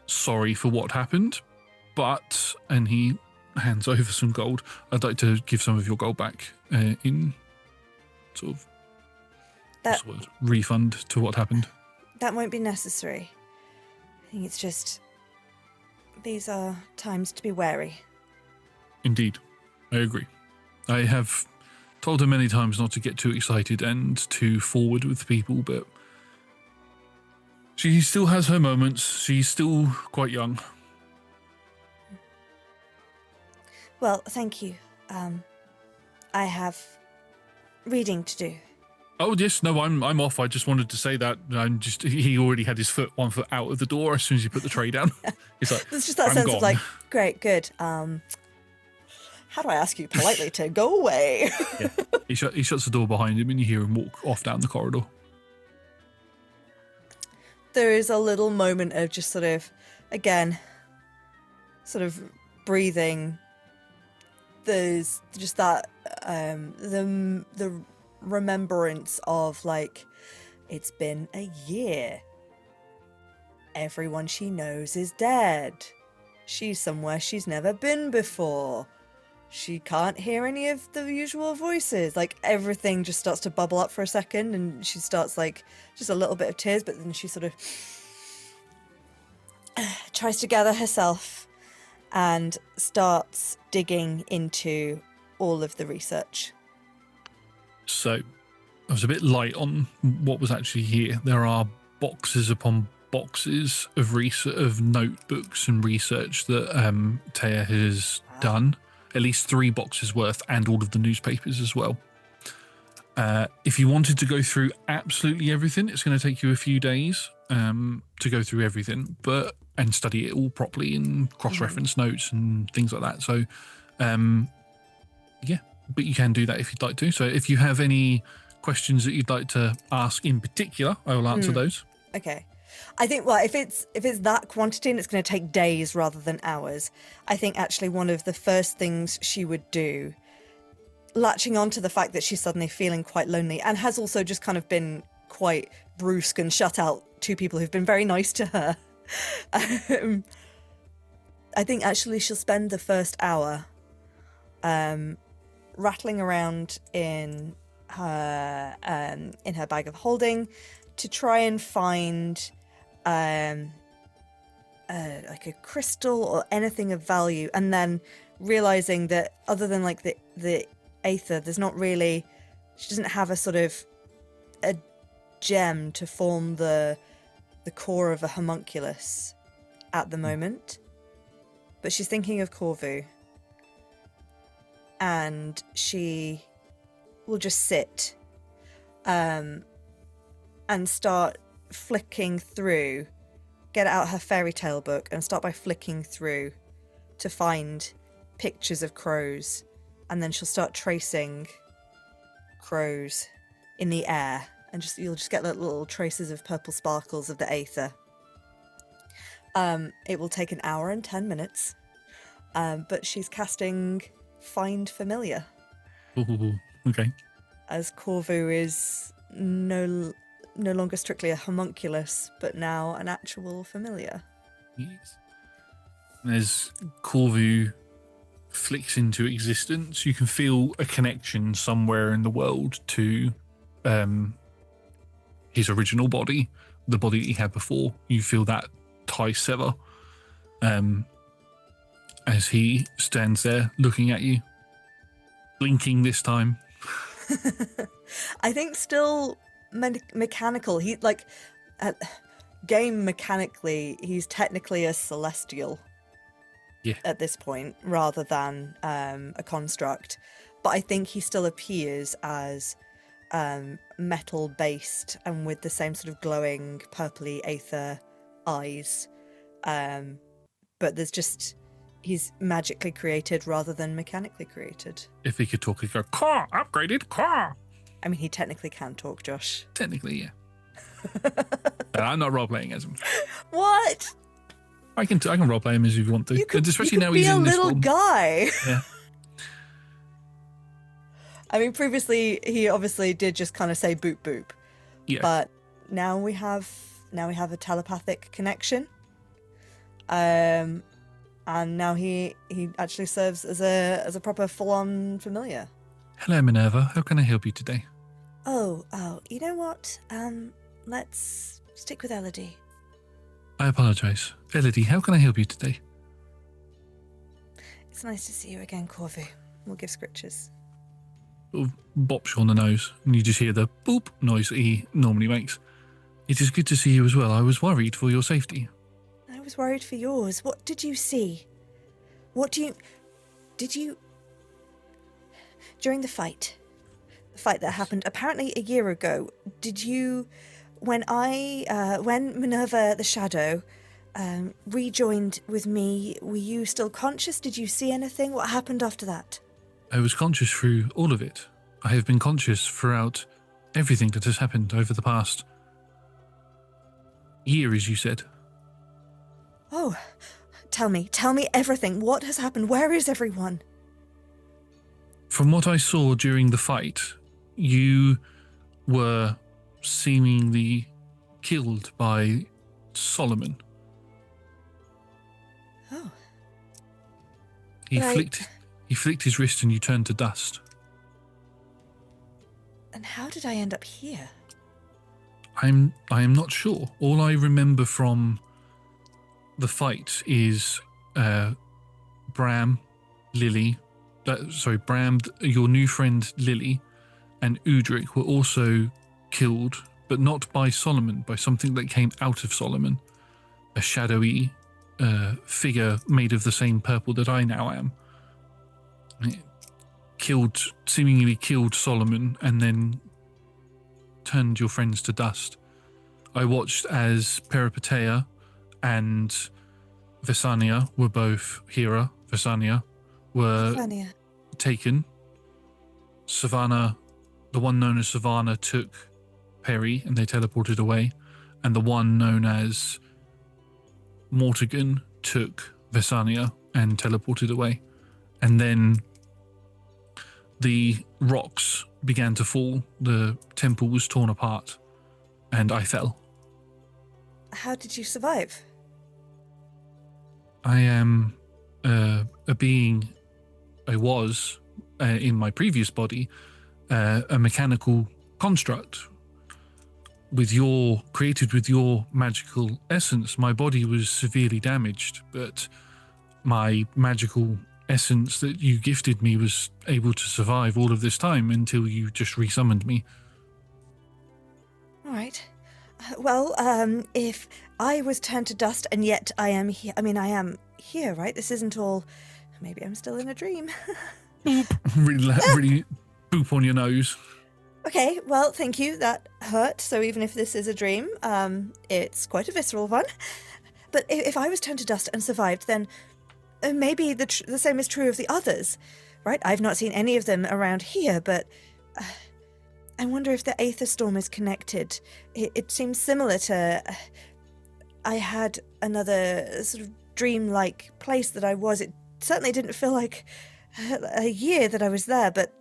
sorry for what happened, but, and he hands over some gold, I'd like to give some of your gold back in sort of what's the word? Refund to what happened. That won't be necessary. I think it's just, these are times to be wary. Indeed, I agree. I have told her many times not to get too excited and too forward with people, but she still has her moments. She's still quite young. Well, thank you. I have reading to do. Oh yes, no, I'm off. I just wanted to say that. He already had his one foot out of the door as soon as he put the tray down. He's like, there's just that sense of like, great, good. How do I ask you politely to go away? Yeah. He shuts the door behind him, and you hear him walk off down the corridor. There is a little moment of just sort of, again, sort of breathing. There's just that the remembrance of like, it's been a year. Everyone she knows is dead. She's somewhere she's never been before. She can't hear any of the usual voices. Like, everything just starts to bubble up for a second, and she starts like just a little bit of tears, but then she sort of tries to gather herself and starts digging into all of the research. So I was a bit light on what was actually here. There are boxes upon boxes of of notebooks and research that Taya has done. At least 3 boxes worth, and all of the newspapers as well. If you wanted to go through absolutely everything, it's going to take you a few days to go through everything, and study it all properly and cross-reference notes and things like that. So Yeah, but you can do that if you'd like to. So if you have any questions that you'd like to ask in particular, I will answer those. Okay. I think, well, if it's that quantity and it's going to take days rather than hours, I think actually one of the first things she would do, latching on to the fact that she's suddenly feeling quite lonely and has also just kind of been quite brusque and shut out two people who've been very nice to her. I think actually she'll spend the first hour rattling around in her bag of holding to try and find like a crystal or anything of value, and then realizing that other than like the aether, there's not really, she doesn't have a sort of a gem to form the core of a homunculus at the moment. But she's thinking of Corvu, and she will just sit and start flicking through, get out her fairy tale book and start by flicking through to find pictures of crows, and then she'll start tracing crows in the air, and you'll just get little traces of purple sparkles of the aether. It will take an hour and 10 minutes, but she's casting Find Familiar. Ooh, okay. As Corvu is no longer strictly a homunculus, but now an actual familiar. Yes. As Corvu flicks into existence, you can feel a connection somewhere in the world to his original body, the body that he had before. You feel that tie sever as he stands there looking at you, blinking this time. I think still mechanical. He game mechanically, he's technically a celestial. Yeah. At this point, rather than a construct, but I think he still appears as metal based and with the same sort of glowing purpley aether eyes. But he's magically created rather than mechanically created. If he could talk, he'd go, "Car upgraded, car." I mean, he technically can talk, Josh. Technically, yeah. But I'm not role playing as him. What? I can role play him as you want to, especially now he's in this be a little guy. Yeah. I mean, previously he obviously did just kind of say boop boop. Yeah. But now we have a telepathic connection. And now he actually serves as a proper full-on familiar. Hello, Minerva. How can I help you today? Oh, you know what? Let's stick with Elodie. I apologise. Elodie, how can I help you today? It's nice to see you again, Corvu. We'll give scriptures. Sort of bops you on the nose, and you just hear the boop noise that he normally makes. It is good to see you as well. I was worried for your safety. I was worried for yours. What did you see? Did you... During the fight that happened apparently a year ago, did you... When Minerva the Shadow rejoined with me, were you still conscious? Did you see anything? What happened after that? I was conscious through all of it. I have been conscious throughout everything that has happened over the past year, as you said. Oh, tell me everything. What has happened? Where is everyone? From what I saw during the fight, you were seemingly killed by Solomon. Oh. He flicked his wrist and you turned to dust. And how did I end up here? I am not sure. All I remember from the fight is Brahm, your new friend Lily, and Udric were also killed, but not by Solomon, by something that came out of Solomon, a shadowy figure made of the same purple that I now am. It seemingly killed Solomon and then turned your friends to dust. I watched as Peripatea and Vesania were both Hera, Vesania, were Vania. taken. Savannah, the one known as Savannah, took Perry and they teleported away. And the one known as Mortigan took Vesania and teleported away. And then the rocks began to fall. The temple was torn apart and I fell. How did you survive? I am a being, I was in my previous body, a mechanical construct created with your magical essence. My body was severely damaged, but my magical essence that you gifted me was able to survive all of this time until you just resummoned me. All right. Well, if I was turned to dust and yet I am here, I am here, right? This isn't all, maybe I'm still in a dream. really boop on your nose. Okay, well, thank you. That hurt. So even if this is a dream, it's quite a visceral one. But if I was turned to dust and survived, then maybe the same is true of the others, right? I've not seen any of them around here, but I wonder if the Aether Storm is connected. It seems similar to... I had another sort of dream-like place that I was. It certainly didn't feel like a year that I was there, but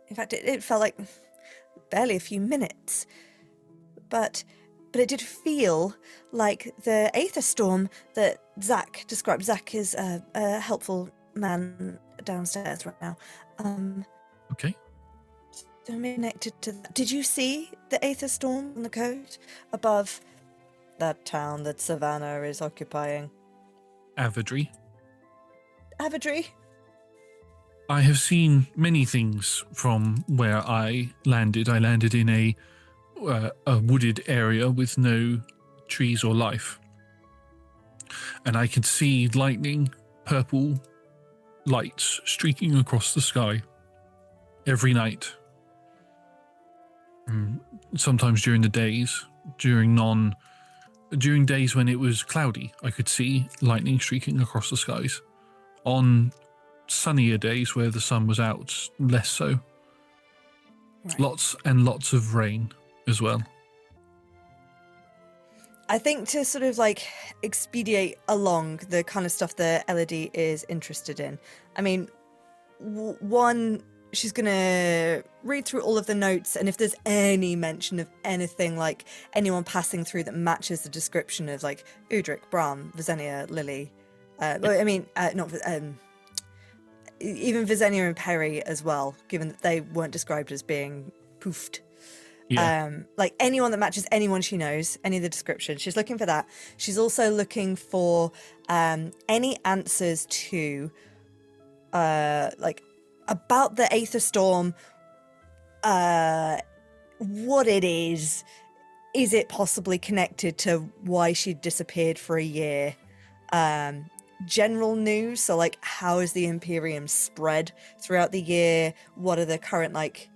in fact, it felt like barely a few minutes. But it did feel like the Aether Storm that Zach described. Zach is a helpful man downstairs right now. Okay. So I'm connected to that. Did you see the Aether Storm on the coast above that town that Savannah is occupying? Avidry. Avidry? I have seen many things from where I landed. I landed in a wooded area with no trees or life. And I could see lightning, purple lights streaking across the sky every night. Sometimes during the days, during days when it was cloudy, I could see lightning streaking across the skies. On sunnier days where the sun was out, less so. Right. Lots and lots of rain as well. I think to sort of like expedite along the kind of stuff that Elodie is interested in. I mean, one, she's going to read through all of the notes, and if there's any mention of anything like anyone passing through that matches the description of like Udric, Brahm, Visenya, Lily, even Visenya and Perry as well, given that they weren't described as being poofed. Yeah. Like anyone that matches anyone she knows, any of the description, she's looking for that. She's also looking for any answers to like about the Aether Storm, what it is it possibly connected to why she disappeared for a year? General news, so like how is the Imperium spread throughout the year? What are the current like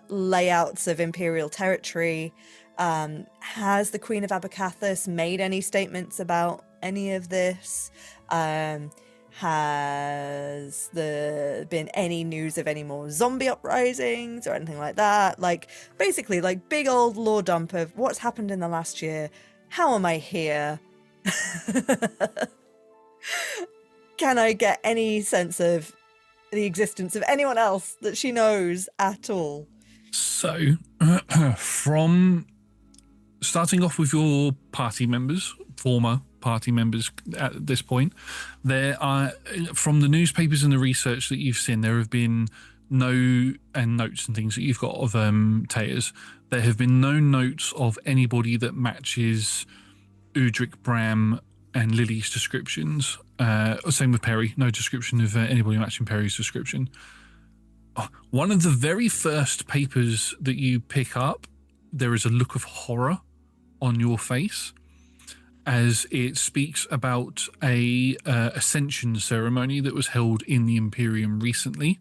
layouts of Imperial territory? Has the Queen of Abacathus made any statements about any of this? Has there been any news of any more zombie uprisings or anything like that? Like basically like big old lore dump of what's happened in the last year. How am I here? Can I get any sense of the existence of anyone else that she knows at all? So, from starting off with your party members, former party members at this point, there are, from the newspapers and the research that you've seen, there have been notes and things that you've got of Tears. There have been no notes of anybody that matches Udric, Brahm, and Lily's descriptions. Same with Perry, no description of anybody matching Perry's description. One of the very first papers that you pick up, there is a look of horror on your face as it speaks about a ascension ceremony that was held in the Imperium recently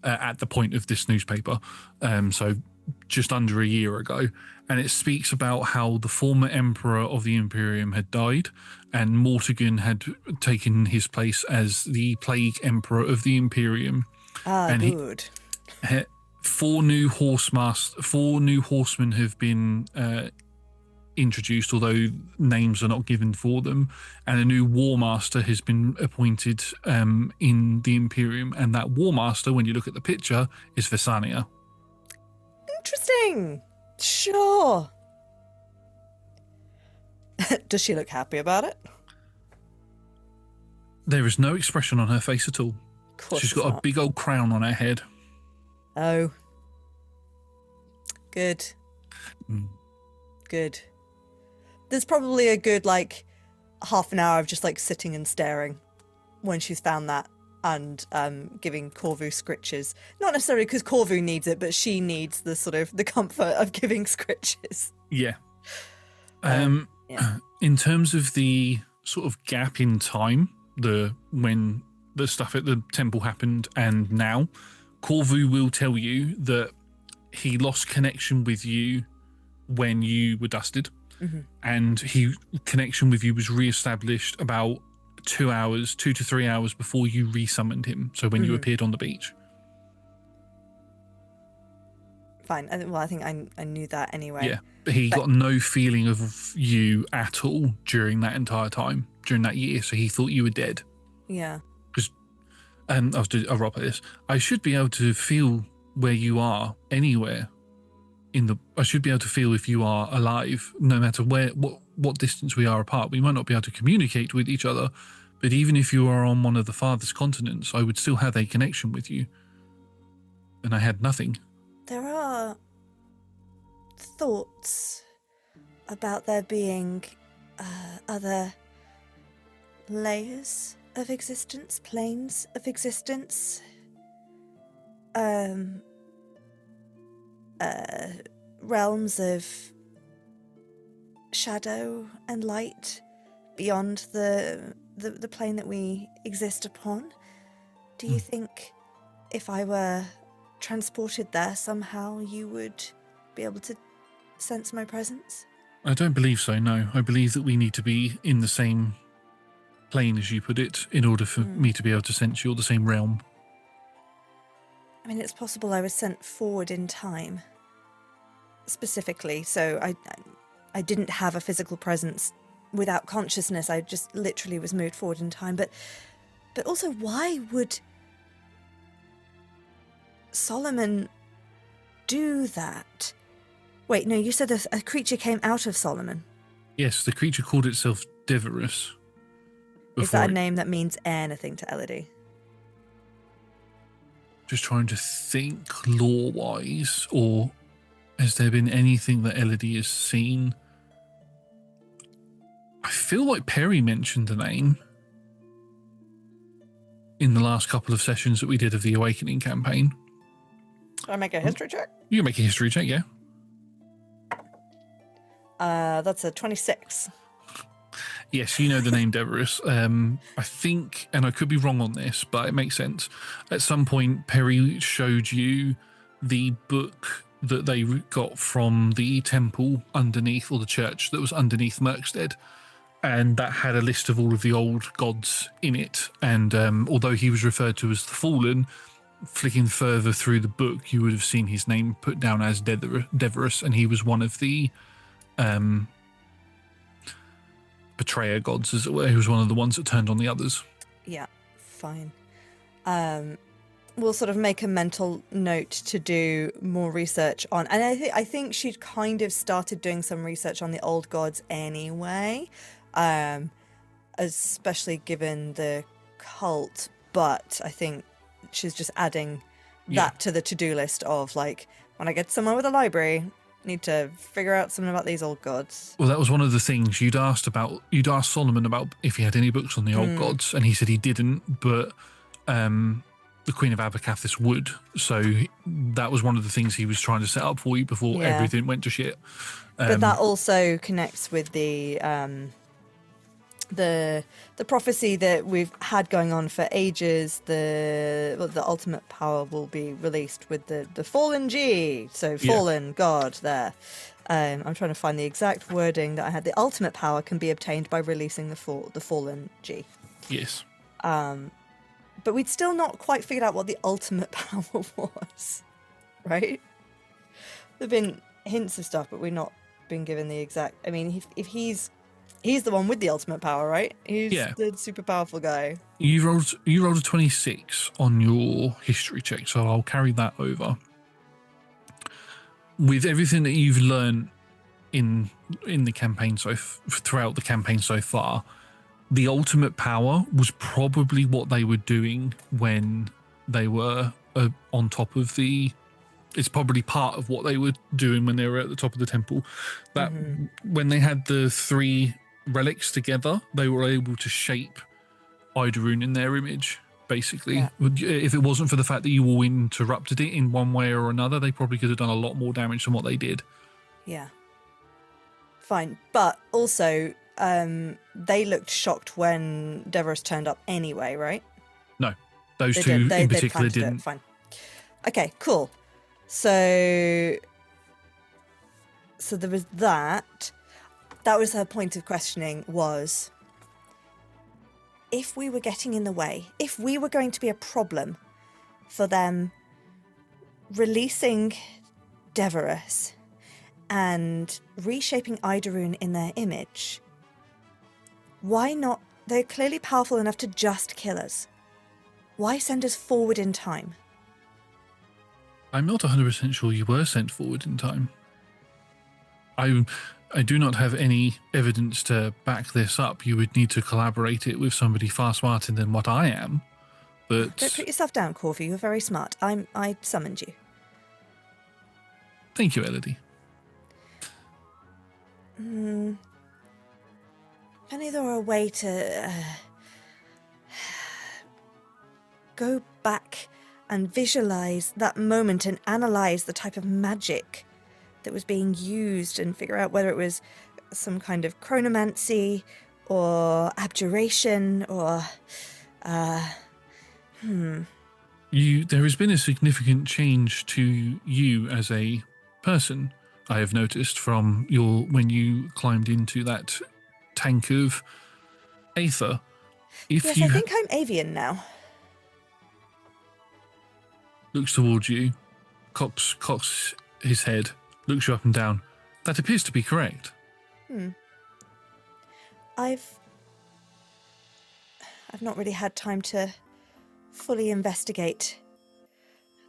at the point of this newspaper. So just under a year ago, and it speaks about how the former emperor of the Imperium had died, and Mortigan had taken his place as the Plague Emperor of the Imperium. And good. Four new horsemen have been introduced, although names are not given for them, and a new war master has been appointed in the Imperium, and that war master, when you look at the picture, is Visania. Interesting. Sure. Does she look happy about it? There is no expression on her face at all. She's got a big old crown on her head. Oh. Good. Good. There's probably a good, like, half an hour of just, like, sitting and staring when she's found that and giving Corvu scritches. Not necessarily because Corvu needs it, but she needs the sort of the comfort of giving scritches. Yeah. In terms of the sort of gap in time, when the stuff at the temple happened and now, Corvu will tell you that he lost connection with you when you were dusted, and connection with you was re-established about 2 to 3 hours before you re-summoned him, so when you appeared on the beach. Fine. Well, I think I knew that anyway. Yeah, but he got no feeling of you at all during that entire time, during that year, so he thought you were dead. Yeah. And I'll wrap like this. I should be able to feel where you are anywhere I should be able to feel if you are alive, no matter what distance we are apart. We might not be able to communicate with each other, but even if you are on one of the farthest continents, I would still have a connection with you. And I had nothing. There are thoughts about there being other layers of existence, planes of existence, realms of shadow and light beyond the plane that we exist upon. Do you think if I were transported there somehow you would be able to sense my presence? I don't believe so, no. I believe that we need to be in the same plane, as you put it, in order for me to be able to sense you, or the same realm. I mean, it's possible I was sent forward in time, specifically, so I didn't have a physical presence without consciousness. I just literally was moved forward in time. But also, why would Solomon do that? Wait, no, you said a creature came out of Solomon. Yes, the creature called itself Deverus. Is that a name that means anything to Elodie? Just trying to think lore-wise, or has there been anything that Elodie has seen? I feel like Perry mentioned the name in the last couple of sessions that we did of the Awakening campaign. Should I make a history check? You can make a history check, yeah. That's a 26. Yes, you know the name Deverus. I think, and I could be wrong on this, but it makes sense. At some point, Perry showed you the book that they got from the temple underneath, or the church that was underneath Merkstead, and that had a list of all of the old gods in it. And although he was referred to as the Fallen, flicking further through the book, you would have seen his name put down as Deverus, and he was one of the betrayer gods, as it were. He was one of the ones that turned on the others. Yeah, fine. We'll sort of make a mental note to do more research on, and I think she'd kind of started doing some research on the old gods anyway, especially given the cult, but I think she's just adding that to the to-do list of, like, when I get somewhere with a library, need to figure out something about these old gods. Well, that was one of the things you'd asked Solomon about if he had any books on the old gods, and he said he didn't, but the Queen of Abercathis would. So that was one of the things he was trying to set up for you before everything went to shit. But that also connects with the the prophecy that we've had going on for ages. The ultimate power will be released with the fallen G, so fallen god there. I'm trying to find the exact wording that I had. The ultimate power can be obtained by releasing the fallen G. Yes. But we'd still not quite figured out what the ultimate power was, right? There've been hints of stuff, but we've not been given the exact. I mean, if he's the one with the ultimate power, right? He's the super powerful guy. You rolled a 26 on your history check, so I'll carry that over. With everything that you've learned in the campaign throughout the campaign so far, the ultimate power was probably what they were doing when they were on top of the. It's probably part of what they were doing when they were at the top of the temple. That when they had the 3 relics together, they were able to shape Idorune in their image. Basically, if it wasn't for the fact that you all interrupted it in one way or another, they probably could have done a lot more damage than what they did. Yeah. Fine, but also. They looked shocked when Deverous turned up anyway, right? No, those two in particular didn't. Fine. Okay, cool. So there was that. That was her point of questioning, was if we were getting in the way, if we were going to be a problem for them releasing Deverous and reshaping Idorune in their image, why not? They're clearly powerful enough to just kill us. Why send us forward in time? I'm not 100% sure you were sent forward in time. I do not have any evidence to back this up. You would need to collaborate it with somebody far smarter than what I am. But don't put yourself down, Corvi. You're very smart. I summoned you. Thank you, Elodie. If only there were a way to go back and visualize that moment and analyze the type of magic that was being used and figure out whether it was some kind of chronomancy or abjuration or There has been a significant change to you as a person, I have noticed, from when you climbed into that tank of aether. I think I'm avian now. Looks towards you, cocks his head, looks you up and down. That appears to be correct. I've not really had time to fully investigate.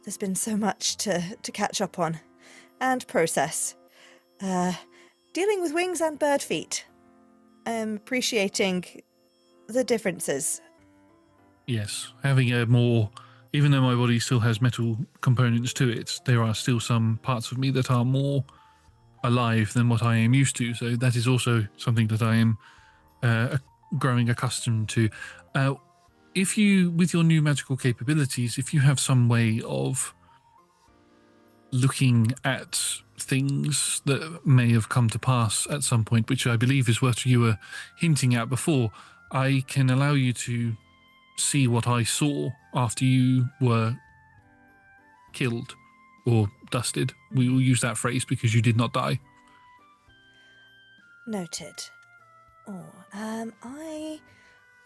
There's been so much to catch up on and process. Dealing with wings and bird feet. Appreciating the differences. Yes, having a more... Even though my body still has metal components to it, there are still some parts of me that are more alive than what I am used to. So that is also something that I am growing accustomed to. If you, with your new magical capabilities, if you have some way of looking at things that may have come to pass at some point, which I believe is what you were hinting at before, I can allow you to see what I saw after you were killed or dusted. We will use that phrase because you did not die. Noted.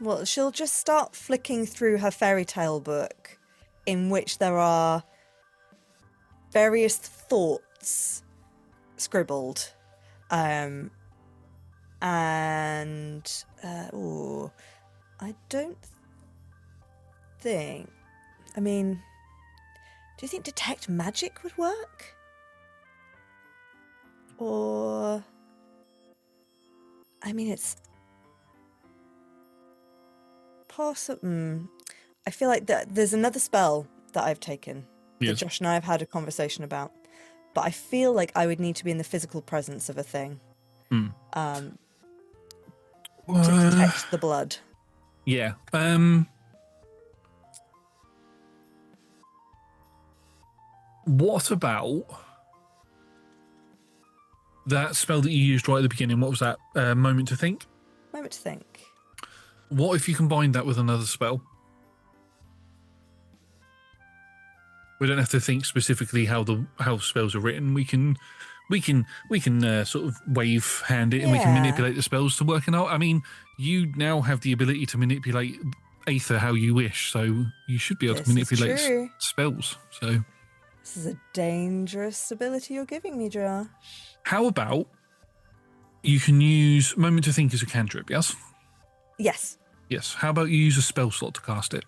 Well, she'll just start flicking through her fairy tale book, in which there are various thoughts scribbled. I don't think... I mean, do you think detect magic would work? Or... I mean, it's... possible. I feel like there's another spell that I've taken that Josh and I have had a conversation about, but I feel like I would need to be in the physical presence of a thing to detect the blood. Yeah. What about that spell that you used right at the beginning? What was that? Moment to think? Moment to think. What if you combine that with another spell? We don't have to think specifically how spells are written. We can sort of wave hand it, and we can Yeah. manipulate the spells to work it out. I mean, you now have the ability to manipulate Aether how you wish, so you should be able to This is manipulate true. spells. So, This is a dangerous ability you're giving me, Josh. how about you can use Moment to Think as a cantrip? Yes. Yes. Yes. How about you use a spell slot to cast it,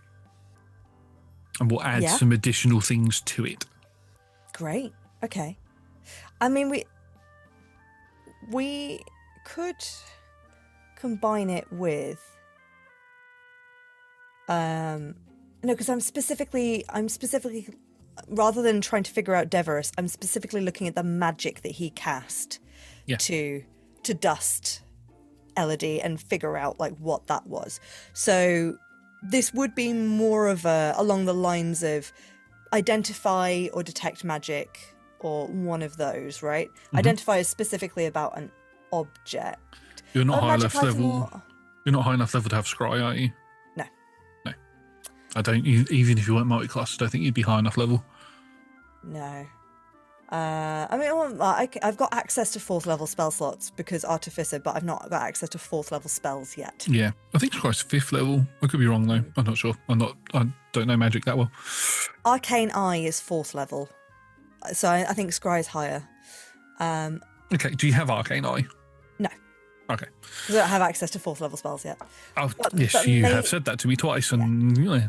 and we'll add Yeah. some additional things to it. Great. Okay. I mean, we could combine it with no, because I'm specifically rather than trying to figure out Deverus, I'm specifically looking at the magic that he cast Yeah. to dust Elodie and figure out like what that was. So this would be more of along the lines of identify or detect magic, or one of those, right? Mm-hmm. Identify is specifically about an object. You're not high Magic enough level. more... You're not high enough level to have scry, are you? No. No. I don't. Even if you weren't multi-class, I don't think you'd be high enough level. No. I mean, I've got access to 4th level spell slots because Artificer, but I've not got access to 4th level spells yet. Yeah, I think scry's 5th level. I could be wrong though. I'm not sure. I don't know magic that well. Arcane Eye is 4th level, so I think Scry is higher. Okay. Do you have Arcane Eye? No. Okay. Because I don't have access to 4th level spells yet. Oh, But you have said that to me twice, and yeah.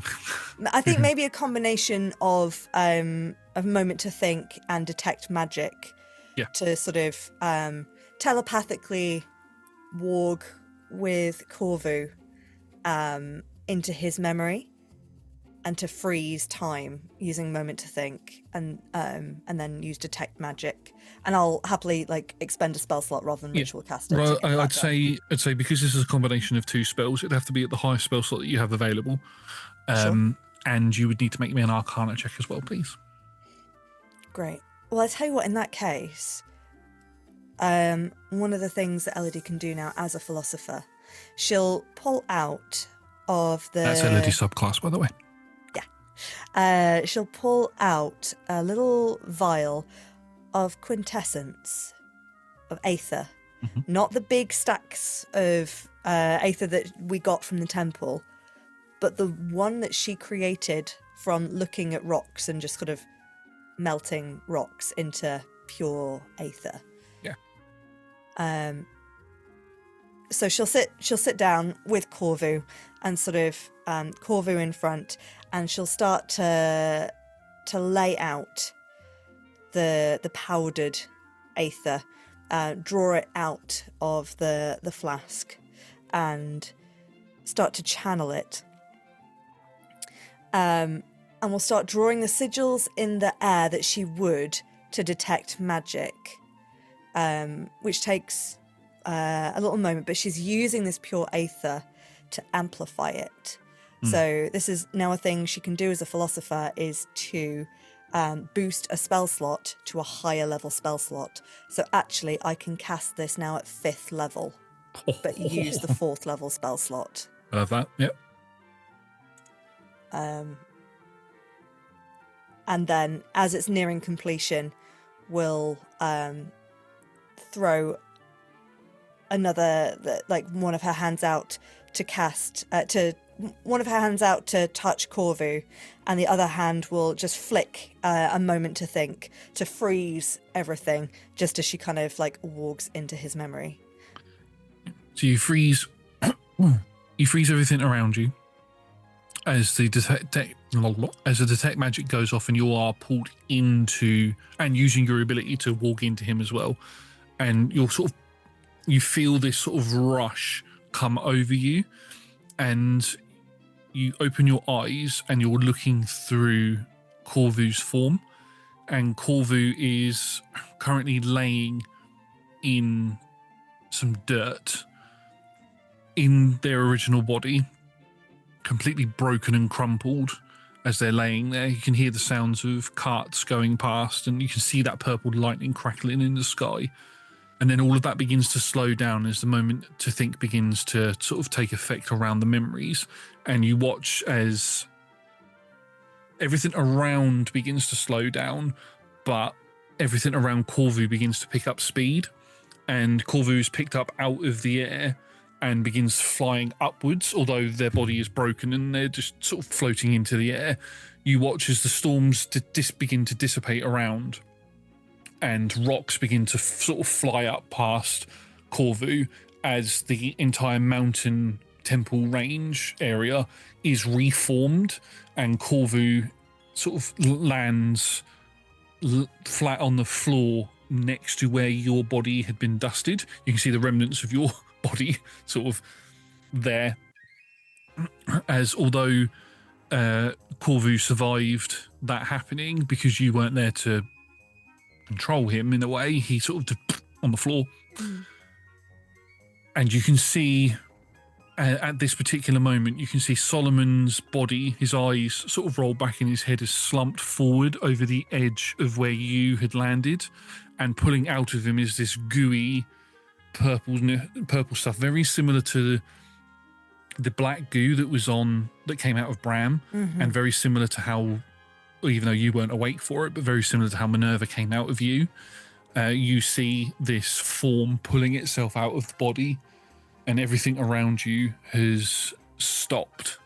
I think maybe a combination of Moment to Think and Detect Magic to sort of telepathically warg with Corvu into his memory and to freeze time using Moment to Think and then use Detect Magic. And I'll happily like expend a spell slot rather than ritual cast it. Well, I'd say because this is a combination of 2 spells, it'd have to be at the highest spell slot that you have available. Sure. And you would need to make me an Arcana check as well, please. Great. Well, I tell you what, in that case, one of the things that Elodie can do now as a philosopher, she'll pull out of the... That's Elodie's subclass, by the way. Yeah. She'll pull out a little vial of quintessence of Aether. Mm-hmm. Not the big stacks of Aether that we got from the temple, but the one that she created from looking at rocks and just sort of melting rocks into pure Aether. Yeah. So she'll sit down with Corvu and sort of Corvu in front, and she'll start to lay out the powdered Aether, draw it out of the flask, and start to channel it. And we'll start drawing the sigils in the air that she would to detect magic, which takes a little moment, but she's using this pure Aether to amplify it. So this is now a thing she can do as a philosopher, is to boost a spell slot to a higher level spell slot. So actually I can cast this now at 5th level, but use the 4th level spell slot. I love that. Yep. And then as it's nearing completion, we'll throw another, like one of her hands out to cast, one of her hands out to touch Corvu, and the other hand will just flick a Moment to Think to freeze everything, just as she kind of like walks into his memory. So you freeze everything around you as the detect magic goes off, and you are pulled into, and using your ability to walk into him as well, and you feel this sort of rush come over you, and you open your eyes and you're looking through Corvu's form, and Corvu is currently laying in some dirt in their original body, completely broken and crumpled. As they're laying there, you can hear the sounds of carts going past, and you can see that purple lightning crackling in the sky And then all of that begins to slow down as the moment to think begins to sort of take effect around the memories. And you watch as everything around begins to slow down, but everything around Corvu begins to pick up speed. And Corvu is picked up out of the air and begins flying upwards, although their body is broken and they're just sort of floating into the air. You watch as the storms begin to dissipate around, and rocks begin to sort of fly up past Corvu as the entire mountain temple range area is reformed, and Corvu sort of lands flat on the floor next to where your body had been dusted. You can see the remnants of your body sort of there, as although Corvu survived that happening because you weren't there to control him in a way, he sort of on the floor. And you can see at this particular moment, you can see Solomon's body, his eyes sort of roll back and his head is slumped forward over the edge of where you had landed, and pulling out of him is this gooey purple stuff, very similar to the black goo that came out of Brahm, and very similar to how, even though you weren't awake for it, but very similar to how Minerva came out of you. You see this form pulling itself out of the body, and everything around you has stopped.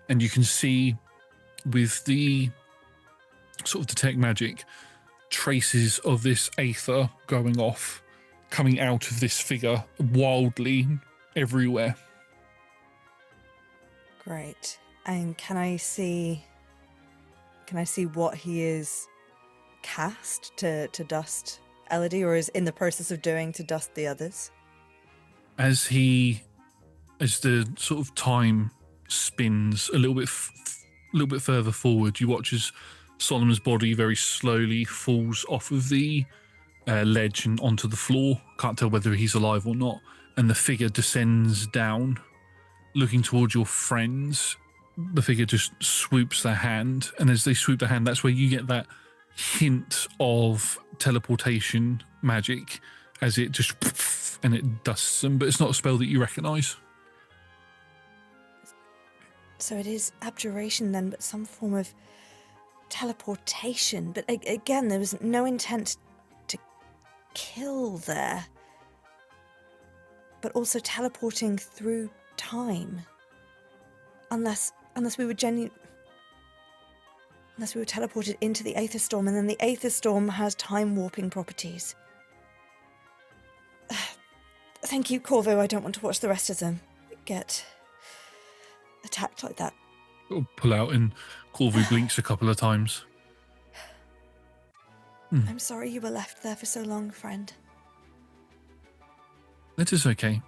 And you can see with the sort of detect magic, traces of this aether going off, coming out of this figure wildly everywhere. Great. And can I see what he is cast to dust Elodie, or is in the process of doing to dust the others? As the sort of time spins a little bit further forward, you watch as Solomon's body very slowly falls off of the ledge and onto the floor. Can't tell whether he's alive or not. And the figure descends down, looking towards your friends. The figure just swoops their hand, and as they swoop their hand, that's where you get that hint of teleportation magic, as it just and it dusts them, but it's not a spell that you recognise. So it is abjuration then, but some form of teleportation. But again, there was no intent to kill there, but also teleporting through time. Unless we were unless we were teleported into the Aether Storm, and then the Aether Storm has time warping properties. Thank you, Corvu. I don't want to watch the rest of them get attacked like that. I'll pull out, and Corvu blinks a couple of times. I'm sorry you were left there for so long, friend. It is okay.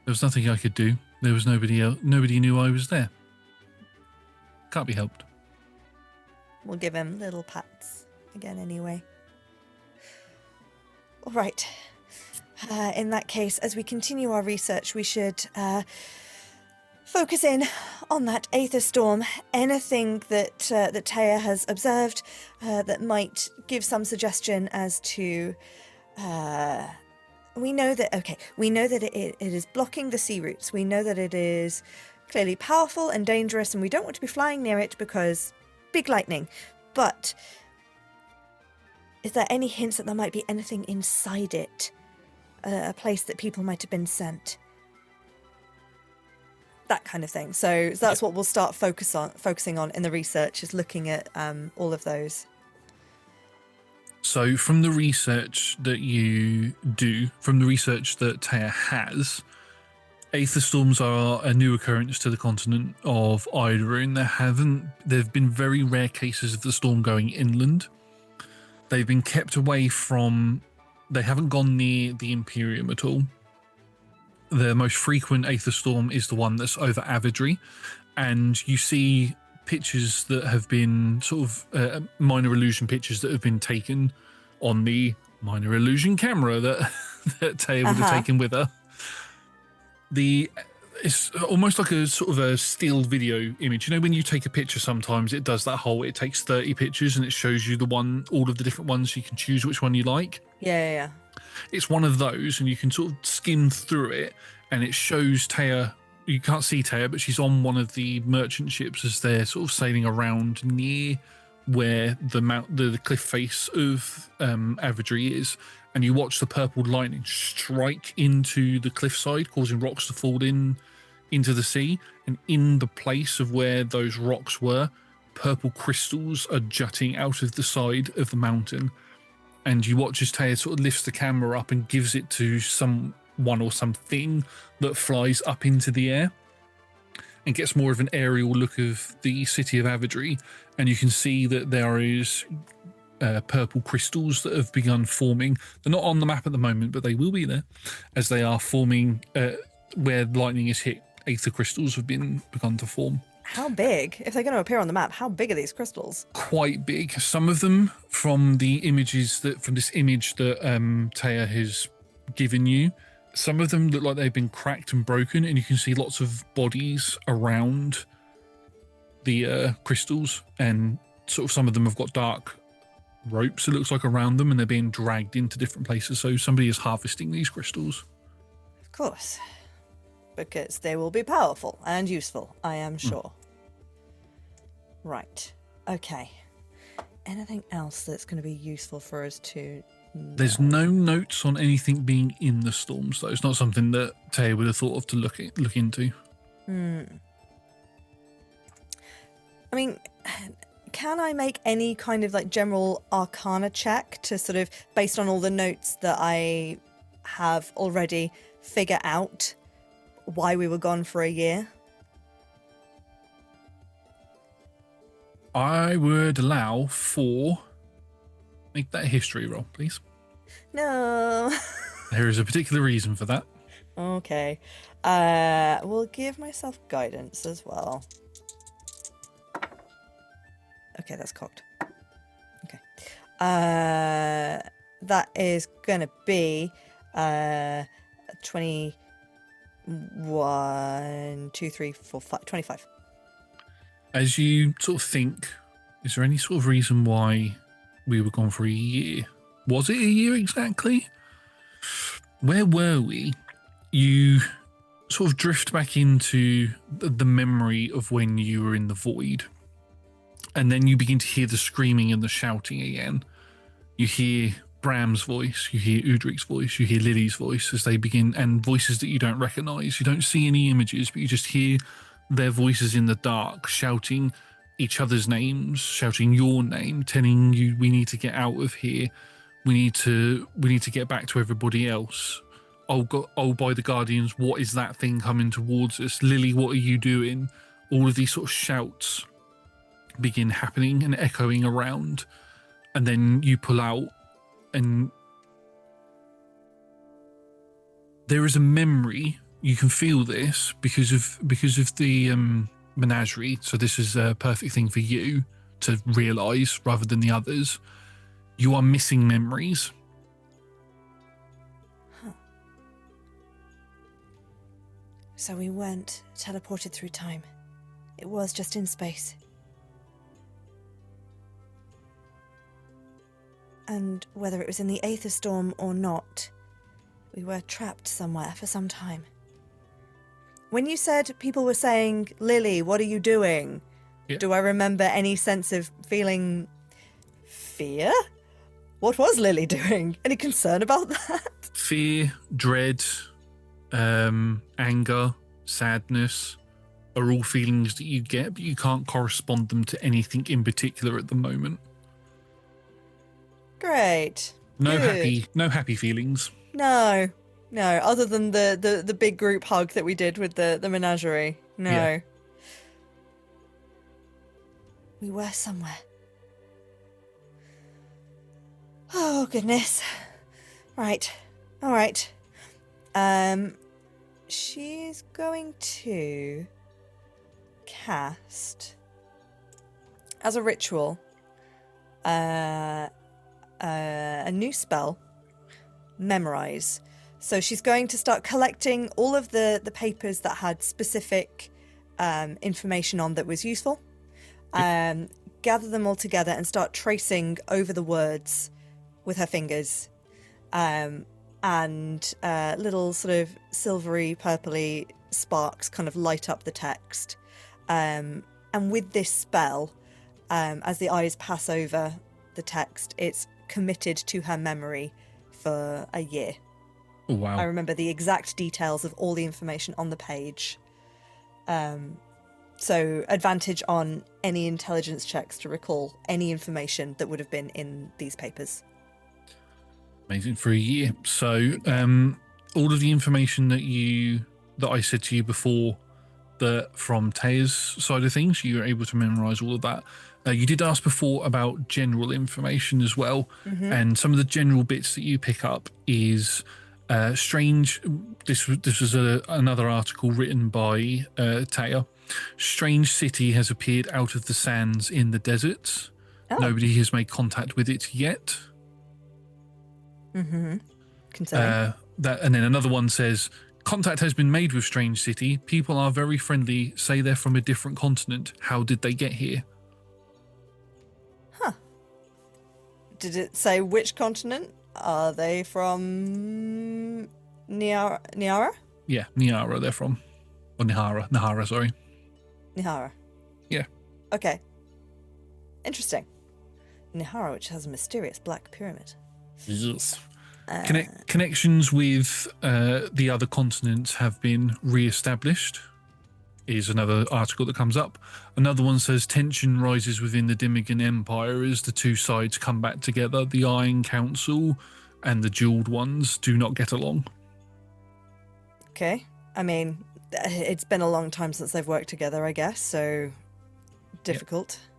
There was nothing I could do. There was nobody else. Nobody knew I was there. Can't be helped. We'll give him little pats again anyway. All right. In that case, as we continue our research, we should focus in on that Aether Storm. Anything that that Taya has observed that might give some suggestion as to. We know that it is blocking the sea routes. We know that it is clearly powerful and dangerous, and we don't want to be flying near it because big lightning. But is there any hints that there might be anything inside it? A place that people might have been sent? That kind of thing. So that's what we'll start focusing on in the research, is looking at all of those. So from the research that you do, from the research that Taya has, Aether Storms are a new occurrence to the continent of Idorune. There have been very rare cases of the storm going inland. They've been kept away from, they haven't gone near the Imperium at all. The most frequent Aether Storm is the one that's over Avidry, and you see pictures that have been sort of minor illusion pictures that have been taken on the minor illusion camera that Taya would have taken with her. It's almost like a sort of a still video image. You know, when you take a picture, sometimes it does that whole, it takes 30 pictures and it shows you all of the different ones. You can choose which one you like. Yeah. It's one of those, and you can sort of skim through it, and it shows Taya. You can't see Taya, but she's on one of the merchant ships as they're sort of sailing around near where the cliff face of Aeodrun is, and you watch the purple lightning strike into the cliffside, causing rocks to fall into the sea. And in the place of where those rocks were, purple crystals are jutting out of the side of the mountain. And you watch as Taya sort of lifts the camera up and gives it to someone or something that flies up into the air and gets more of an aerial look of the city of Aeodrun. And you can see that there is purple crystals that have begun forming. They're not on the map at the moment, but they will be there as they are forming where lightning is hit. Aether crystals have begun to form. How big? If they're going to appear on the map, how big are these crystals? Quite big. Some of them from this image that Taya has given you, some of them look like they've been cracked and broken, and you can see lots of bodies around the crystals, and sort of some of them have got dark ropes, it looks like, around them, and they're being dragged into different places. So somebody is harvesting these crystals. Of course. Because they will be powerful and useful, I am sure. Right. Okay. Anything else that's going to be useful for us to know? There's no notes on anything being in the storms, though. It's not something that Taya would have thought of to look into. I mean, can I make any kind of like general arcana check to sort of, based on all the notes that I have already, figure out why we were gone for a year? I would allow for... Make that a history roll, please. No. There is a particular reason for that. Okay. We'll give myself guidance as well. Okay, that's cocked. Okay. That is gonna be 21, 2, 3, 4, 5, 25. As you sort of think, is there any sort of reason why we were gone for a year? Was it a year exactly? Where were we? You sort of drift back into the memory of when you were in the void. And then you begin to hear the screaming and the shouting again. You hear Bram's voice, you hear Udric's voice, you hear Lily's voice as they begin, and voices that you don't recognize. You don't see any images, but you just hear their voices in the dark, shouting each other's names, shouting your name, telling you, we need to get out of here. We need to get back to everybody else. Oh, God, oh, by the Guardians, what is that thing coming towards us? Lily, what are you doing? All of these sort of shouts begin happening and echoing around, and then you pull out, and there is a memory. You can feel this because of the menagerie. So this is a perfect thing for you to realize rather than the others. You are missing memories. Huh. So we weren't teleported through time. It was just in space. And whether it was in the Aether Storm or not, we were trapped somewhere for some time. When you said people were saying, Lily, what are you doing? Yeah. Do I remember any sense of feeling fear? What was Lily doing? Any concern about that? Fear, dread, anger, sadness are all feelings that you get, but you can't correspond them to anything in particular at the moment. Great. No Good. happy feelings. No, other than the big group hug that we did with the menagerie. No. Yeah. We were somewhere. Oh, goodness. Right. All right. She's going to cast, as a ritual, a new spell, Memorize. So she's going to start collecting all of the papers that had specific information on that was useful, gather them all together and start tracing over the words with her fingers, and little sort of silvery, purpley sparks kind of light up the text. And with this spell, as the eyes pass over the text, it's committed to her memory for a year. Oh, wow. I remember the exact details of all the information on the page. So advantage on any intelligence checks to recall any information that would have been in these papers. Amazing, for a year. So all of the information that I said to you before, that from Taya's side of things, you were able to memorize all of that. You did ask before about general information as well, and some of the general bits that you pick up is strange. This was another article written by Taya. Strange city has appeared out of the sands in the deserts. Oh. Nobody has made contact with it yet. Concerning. And then another one says, contact has been made with Strange City. People are very friendly, say they're from a different continent. How did they get here? Huh. Did it say which continent? Are they from Niara? Yeah, Niara they're from. Or Nihara, sorry. Nihara. Yeah. Okay. Interesting. Nihara, which has a mysterious black pyramid. Yes. Connections with the other continents have been re-established, is another article that comes up. Another one says tension rises within the Dimigan Empire as the two sides come back together. The Iron Council and the Jeweled Ones do not get along. Okay. I mean, it's been a long time since they've worked together, I guess, so difficult. Yep.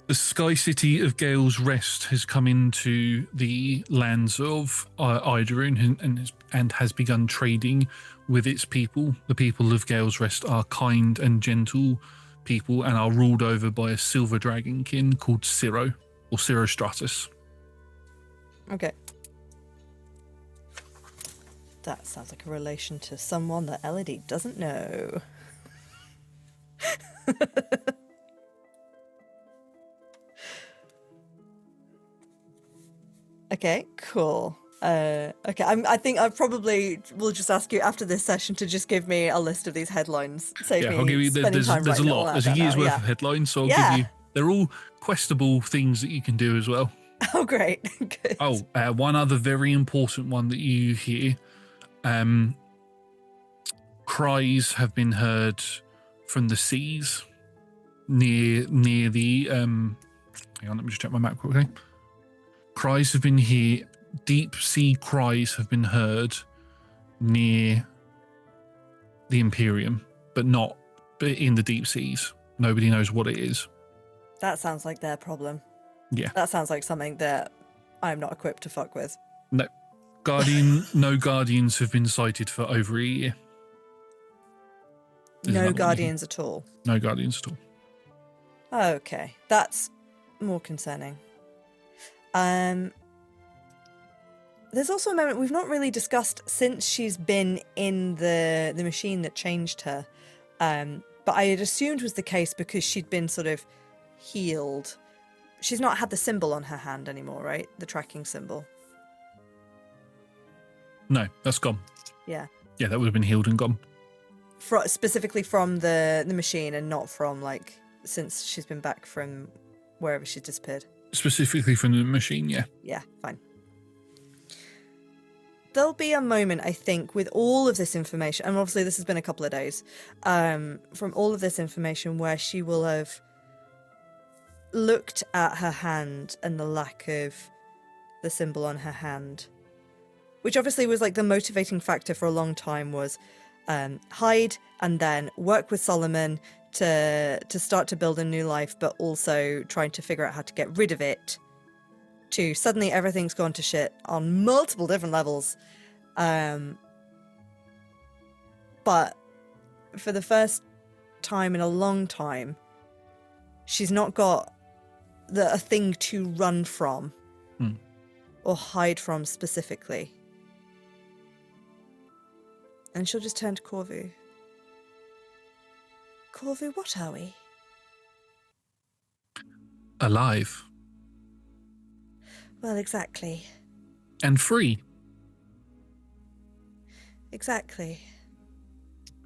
The Sky City of Gale's Rest has come into the lands of Idorune and has begun trading with its people. The people of Gale's Rest are kind and gentle people and are ruled over by a silver dragonkin called Ciro, or Cirostratus. Okay. That sounds like a relation to someone that Elodie doesn't know. Okay, cool. Okay, I think I probably will just ask you after this session to just give me a list of these headlines. Save me I'll give you. spending There's time a writing it all lot. out There's a down year's now. worth of headlines, so I'll give you. They're all questable things that you can do as well. Oh, great. Good. Oh, one other very important one that you hear. Cries have been heard from the seas near the. Hang on, let me just check my map quickly. Cries have been here. Deep sea cries have been heard near the Imperium, but not in the deep seas. Nobody knows what it is. That sounds like their problem. Yeah. That sounds like something that I'm not equipped to fuck with. No. No Guardians have been sighted for over a year. No Guardians at all? No Guardians at all. Okay. That's more concerning. There's also a moment we've not really discussed since she's been in the machine that changed her. But I had assumed was the case because she'd been sort of healed. She's not had the symbol on her hand anymore, right? The tracking symbol. No, that's gone. Yeah. Yeah, that would have been healed and gone. Specifically from the machine and not from, like, since she's been back from wherever she disappeared. Specifically from the machine, yeah. Yeah, fine. There'll be a moment, I think, with all of this information, and obviously this has been a couple of days, from all of this information where she will have looked at her hand and the lack of the symbol on her hand, which obviously was like the motivating factor for a long time was hide and then work with Solomon to start to build a new life, but also trying to figure out how to get rid of it, to suddenly everything's gone to shit on multiple different levels. But for the first time in a long time, she's not got a thing to run from or hide from specifically. And she'll just turn to Corvu. Corvu, what are we? Alive. Well, exactly. And free. Exactly.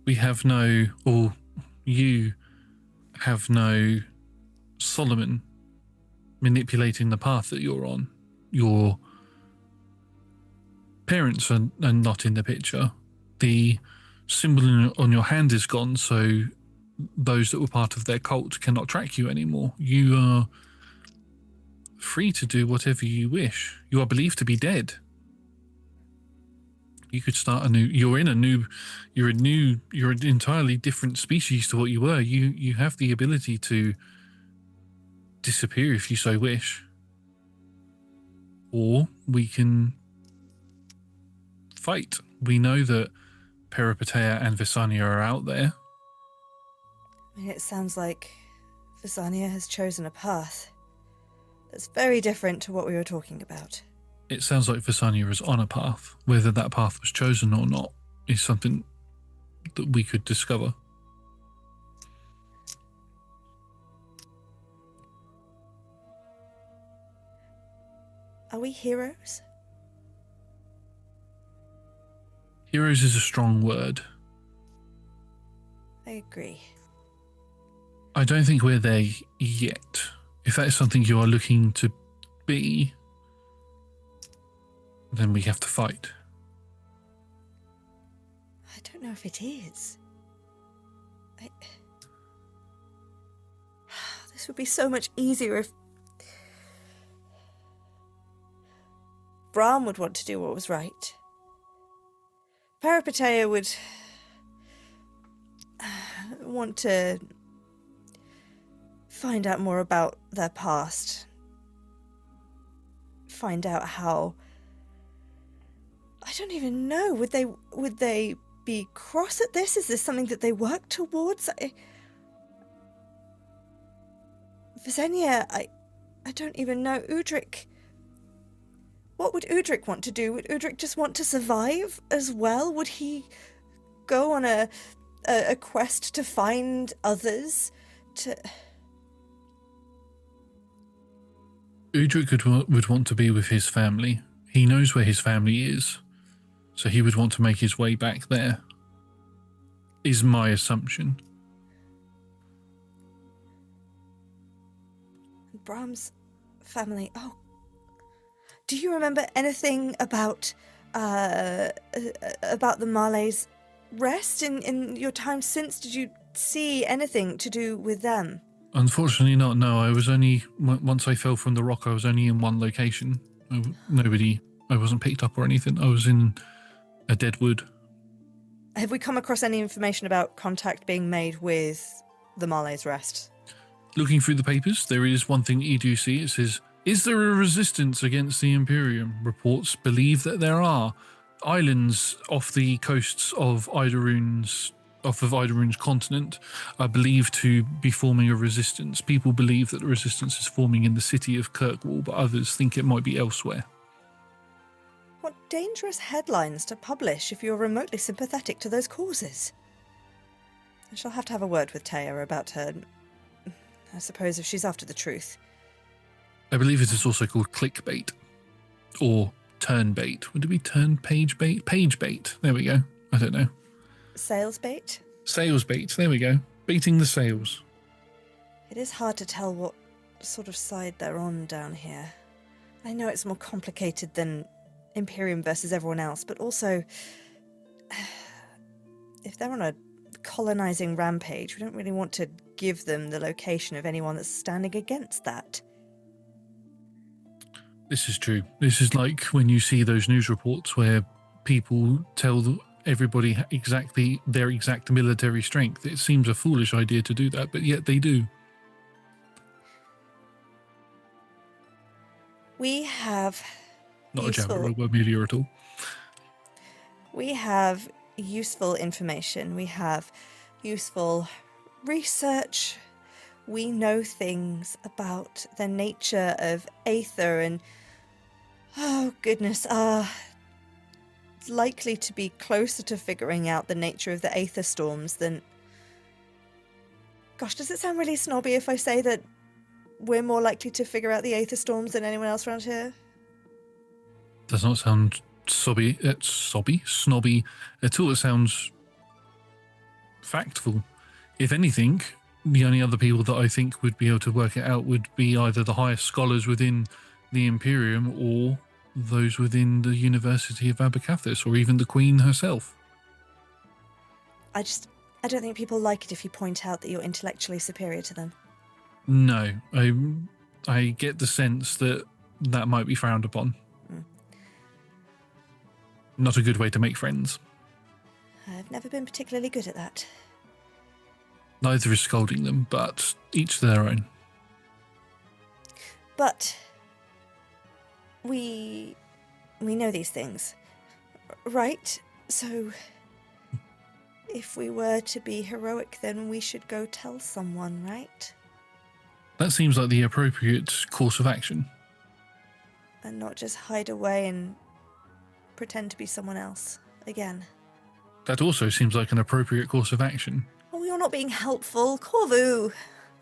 We have no, or you have no Solomon manipulating the path that you're on. Your parents are not in the picture. The symbol on your hand is gone, so those that were part of their cult cannot track you anymore. You are free to do whatever you wish. You are believed to be dead. You could start a new. You're an entirely different species to what you were. You have the ability to disappear if you so wish, or we can fight. We know that Peripatea and Visania are out there. I mean, it sounds like Visania has chosen a path that's very different to what we were talking about. It sounds like Visania is on a path. Whether that path was chosen or not is something that we could discover. Are we heroes? Heroes is a strong word. I agree. I don't think we're there yet. If that is something you are looking to be, then we have to fight. I don't know if it is. This would be so much easier if Brahm would want to do what was right. Peripatea would want to find out more about their past. Find out how... I don't even know. Would they be cross at this? Is this something that they work towards? Visenya, I don't even know. Udric. What would Udric want to do? Would Udric just want to survive as well? Would he go on a quest to find others? Udric would want to be with his family. He knows where his family is, so he would want to make his way back there, is my assumption. Brahm's family. Oh, do you remember anything about the Marley's rest in your time since? Did you see anything to do with them? Unfortunately not, no. I was only, once I fell from the rock, I was only in one location. I wasn't picked up or anything. I was in a dead wood. Have we come across any information about contact being made with the Marley's rest? Looking through the papers, there is one thing that you do see. It says, "Is there a resistance against the Imperium? Reports believe that there are. Islands off the coasts of Idorune's continent are believed to be forming a resistance. People believe that the resistance is forming in the city of Kirkwall, but others think it might be elsewhere." What dangerous headlines to publish if you're remotely sympathetic to those causes. I shall have to have a word with Taya about her. I suppose if she's after the truth. I believe it is also called clickbait or turn bait. Would it be turn page bait? Page bait. There we go. I don't know. Sales bait? Sales bait. There we go. Baiting the sales. It is hard to tell what sort of side they're on down here. I know it's more complicated than Imperium versus everyone else, but also if they're on a colonizing rampage, we don't really want to give them the location of anyone that's standing against that. This is true. This is like when you see those news reports where people tell everybody exactly their exact military strength. It seems a foolish idea to do that, but yet they do. We have Not a Jabberwock meteor at all. We have useful information. We have useful research. We know things about the nature of Aether and, oh goodness, likely to be closer to figuring out the nature of the aether storms than... Gosh, does it sound really snobby if I say that we're more likely to figure out the aether storms than anyone else around here? Does not sound snobby at all. It sounds factful. If anything, the only other people that I think would be able to work it out would be either the highest scholars within the Imperium or those within the University of Abercathis, or even the Queen herself. I don't think people like it if you point out that you're intellectually superior to them. No, I get the sense that that might be frowned upon. Not a good way to make friends. I've never been particularly good at that. Neither is scolding them, but each their own. But we know these things, right? So if we were to be heroic, then we should go tell someone, right? That seems like the appropriate course of action. And not just hide away and pretend to be someone else again. That also seems like an appropriate course of action. Oh, you're not being helpful, Corvu.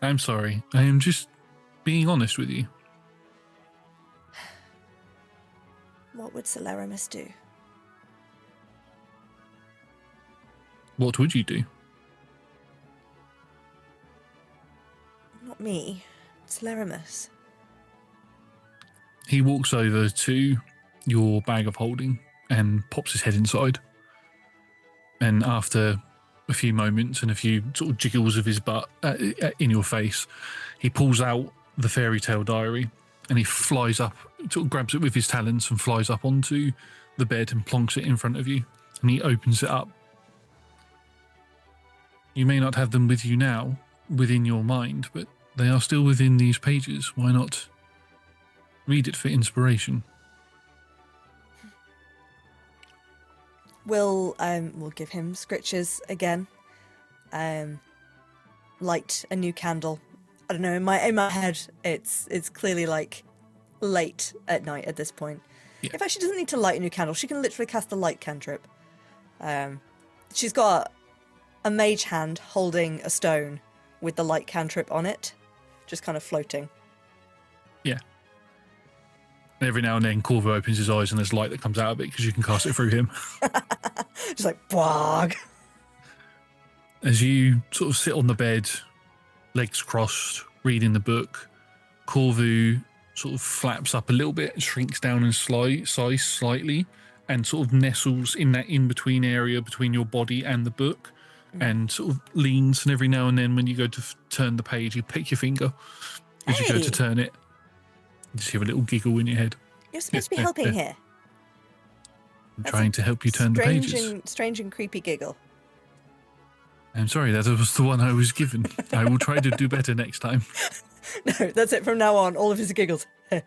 I'm sorry. I am just being honest with you. What would Celeramus do? What would you do? Not me. Celeramus. He walks over to your bag of holding and pops his head inside. And after a few moments and a few sort of jiggles of his butt in your face, he pulls out the fairy tale diary and he flies up, sort of grabs it with his talons and flies up onto the bed and plonks it in front of you. And he opens it up. You may not have them with you now, within your mind, but they are still within these pages. Why not read it for inspiration? We'll give him scritches again. Light a new candle. I don't know. In my head, it's clearly like late at night at this point. Yeah. In fact, she doesn't need to light a new candle. She can literally cast the light cantrip. She's got a mage hand holding a stone with the light cantrip on it, just kind of floating. Yeah. And every now and then, Corvo opens his eyes and there's light that comes out of it because you can cast it through him. Just like, bog. As you sort of sit on the bed, legs crossed, reading the book, Corvu sort of flaps up a little bit, shrinks down in size slightly, and sort of nestles in that in-between area between your body and the book, and sort of leans, and every now and then when you go to turn the page, you pick your finger as you go to turn it. You just hear a little giggle in your head. You're supposed to be helping here. I'm trying to help you turn the pages. Strange and creepy giggle. I'm sorry, that was the one I was given. I will try to do better next time. No, that's it from now on. All of his giggles. Why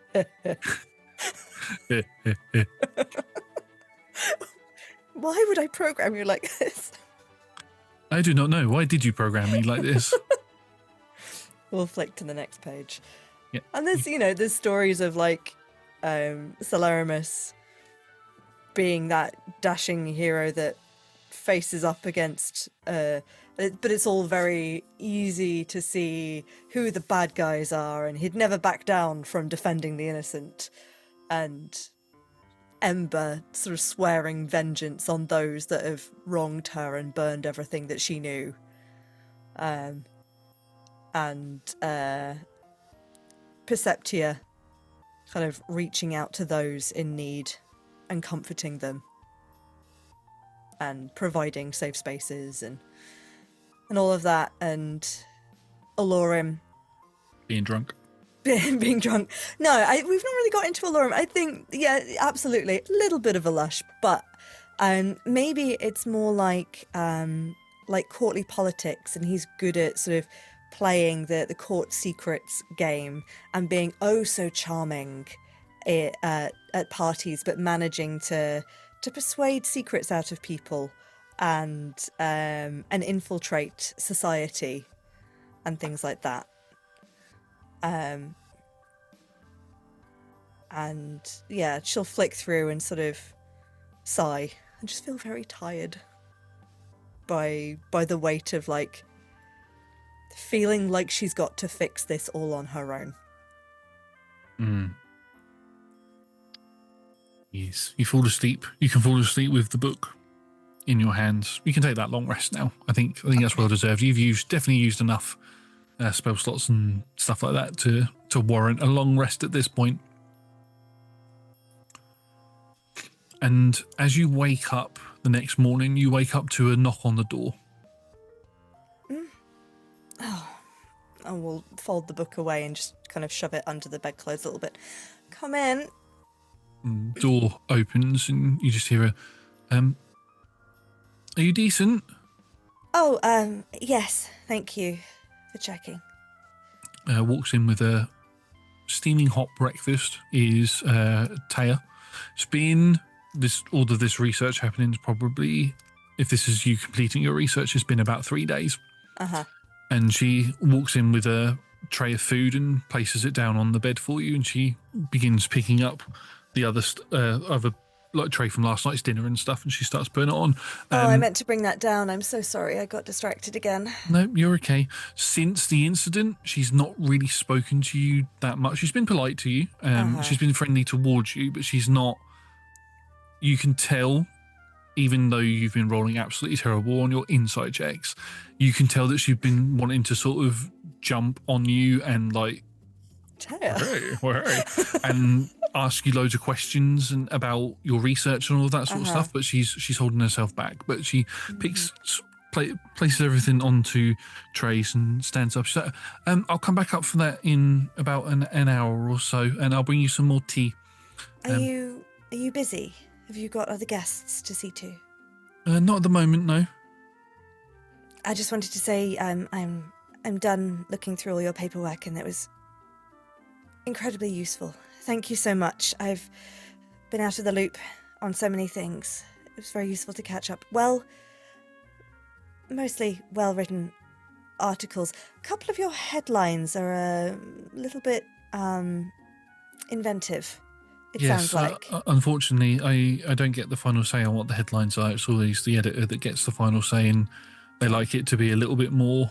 would I program you like this? I do not know. Why did you program me like this? We'll flick to the next page. Yeah. And there's stories of like Celeramus being that dashing hero that faces up against but it's all very easy to see who the bad guys are, and he'd never back down from defending the innocent, and Ember sort of swearing vengeance on those that have wronged her and burned everything that she knew, and Perceptia kind of reaching out to those in need and comforting them and providing safe spaces and all of that, and Alorim Being drunk. being drunk. No, we've not really got into Alorim. I think, yeah, absolutely, a little bit of a lush, but maybe it's more like courtly politics, and he's good at sort of playing the court secrets game and being oh so charming at parties, but managing to persuade secrets out of people and infiltrate society and things like that. And yeah, she'll flick through and sort of sigh I just feel very tired by the weight of, like, feeling like she's got to fix this all on her own. Yes. You fall asleep. You can fall asleep with the book in your hands. You can take that long rest now. I think that's well deserved. You've definitely used enough spell slots and stuff like that to warrant a long rest at this point. And as you wake up the next morning, you wake up to a knock on the door. I will fold the book away and just kind of shove it under the bedclothes a little bit. Come in. Door opens and you just hear a, are you decent? Oh, yes, thank you for checking. Walks in with a steaming hot breakfast is Taya. It's been all of this research happening is probably, if this is you completing your research, it's been about 3 days. And she walks in with a tray of food and places it down on the bed for you, and she begins picking up the other like tray from last night's dinner and stuff, and she starts putting it on. I meant to bring that down. I'm so sorry. I got distracted again. No, you're okay. Since the incident, she's not really spoken to you that much. She's been polite to you. She's been friendly towards you, but she's not. You can tell, even though you've been rolling absolutely terrible on your insight checks, you can tell that she's been wanting to sort of jump on you and like, hey, and ask you loads of questions and about your research and all of that sort of stuff. But she's holding herself back. But she places everything onto trays and stands up. She's like, I'll come back up for that in about an hour or so, and I'll bring you some more tea. Are you busy? Have you got other guests to see to? Not at the moment, no. I just wanted to say I'm done looking through all your paperwork, and it was incredibly useful. Thank you so much. I've been out of the loop on so many things. It was very useful to catch up. Well, mostly well-written articles. A couple of your headlines are a little bit inventive. It sounds like. Unfortunately, I don't get the final say on what the headlines are. It's always the editor that gets the final say, and they like it to be a little bit more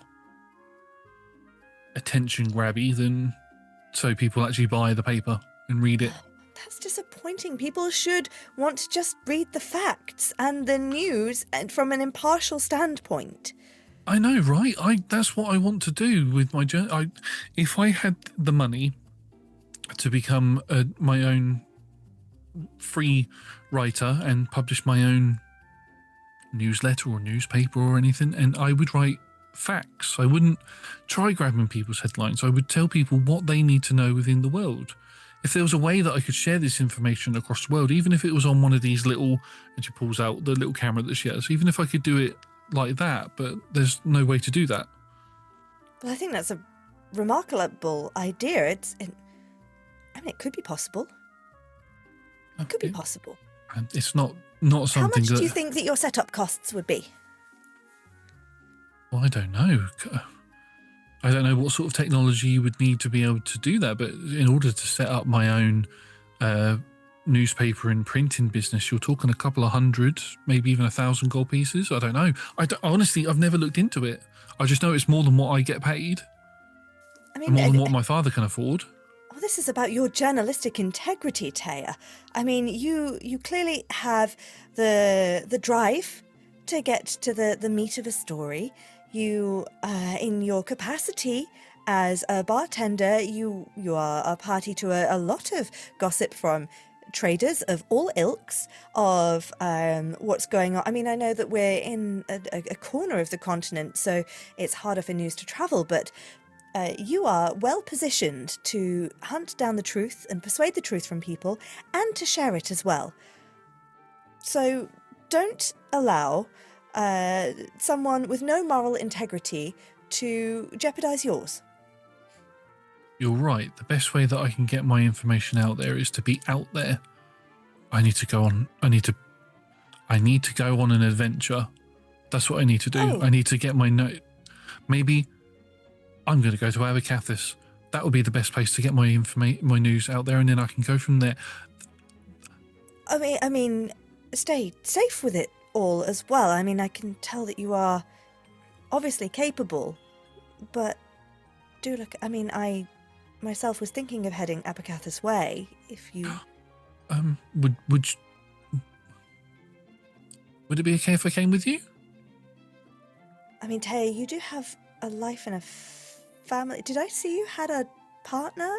attention grabby than so people actually buy the paper and read it. That's disappointing. People should want to just read the facts and the news and from an impartial standpoint. I know, right? That's what I want to do with my journal. If I had the money to become my own free writer and publish my own newsletter or newspaper or anything, and I would write facts. I wouldn't try grabbing people's headlines. I would tell people what they need to know within the world. If there was a way that I could share this information across the world, even if it was on one of these little, and she pulls out the little camera that she has, even if I could do it like that, but there's no way to do that. Well, I think that's a remarkable idea. It could be possible. It could be possible. It's not something. How much do you think that your setup costs would be? Well, I don't know. I don't know what sort of technology you would need to be able to do that, but in order to set up my own newspaper and printing business, you're talking a couple of hundred, maybe even 1,000 gold pieces. I don't know. Honestly, I've never looked into it. I just know it's more than what I get paid. I mean, more than what my father can afford. Well, this is about your journalistic integrity, Taya. I mean, you clearly have the drive to get to the meat of a story. You, in your capacity as a bartender, you are a party to a lot of gossip from traders of all ilks of what's going on. I mean, I know that we're in a corner of the continent, so it's harder for news to travel, but you are well positioned to hunt down the truth and persuade the truth from people and to share it as well. So don't allow someone with no moral integrity to jeopardize yours. You're right. The best way that I can get my information out there is to be out there. I need to go on an adventure. That's what I need to do. I need to get my note. Maybe I'm going to go to Abercathis. That would be the best place to get my news out there, and then I can go from there. I mean, stay safe with it all as well. I mean, I can tell that you are obviously capable, but do look. I mean, I myself was thinking of heading Abercathus way. If you, would it be okay if I came with you? I mean, Tay, you do have a life and a family. Did I see you had a partner?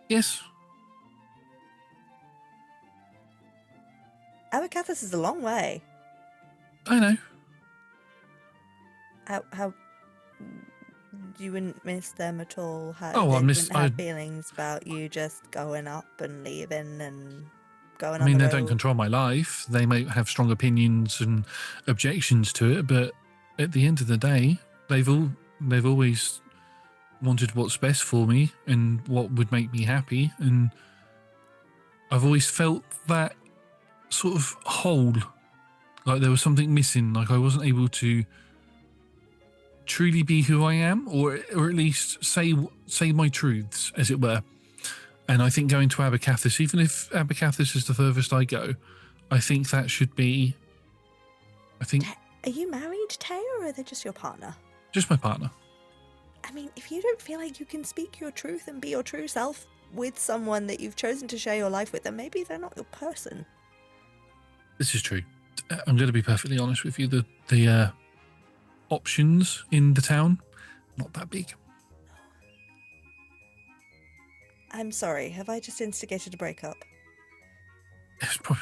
Yes. Abercathus is a long way. I know. How you wouldn't miss them at all? Oh, I miss. Wouldn't have feelings about you just going up and leaving and going. I mean, on the they don't road? control my life. They may have strong opinions and objections to it, but at the end of the day, they've always wanted what's best for me and what would make me happy, and I've always felt that sort of hole, like there was something missing, like I wasn't able to truly be who I am, or at least say my truths, as it were. And I think going to Abercathus, even if Abercathus is the furthest I go, I think that should be. Are you married, Tay, or are they just your partner? Just my partner. I mean, if you don't feel like you can speak your truth and be your true self with someone that you've chosen to share your life with, then maybe they're not your person. This is true. I'm going to be perfectly honest with you. The options in the town, not that big. I'm sorry. Have I just instigated a breakup? I'm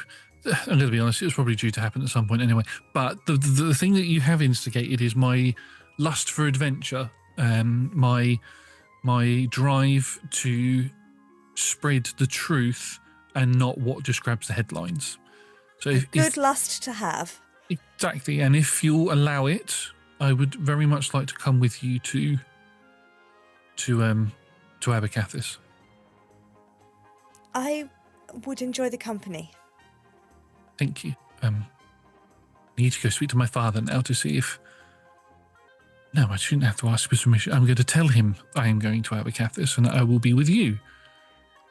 going to be honest. It was probably due to happen at some point anyway. But the thing that you have instigated is my lust for adventure, my drive to spread the truth and not what just grabs the headlines. So Good lust to have. Exactly, and if you'll allow it, I would very much like to come with you to Abercathus. I would enjoy the company. Thank you. I need to go speak to my father now to see if. No, I shouldn't have to ask his permission. I'm going to tell him I am going to Abercathus and I will be with you.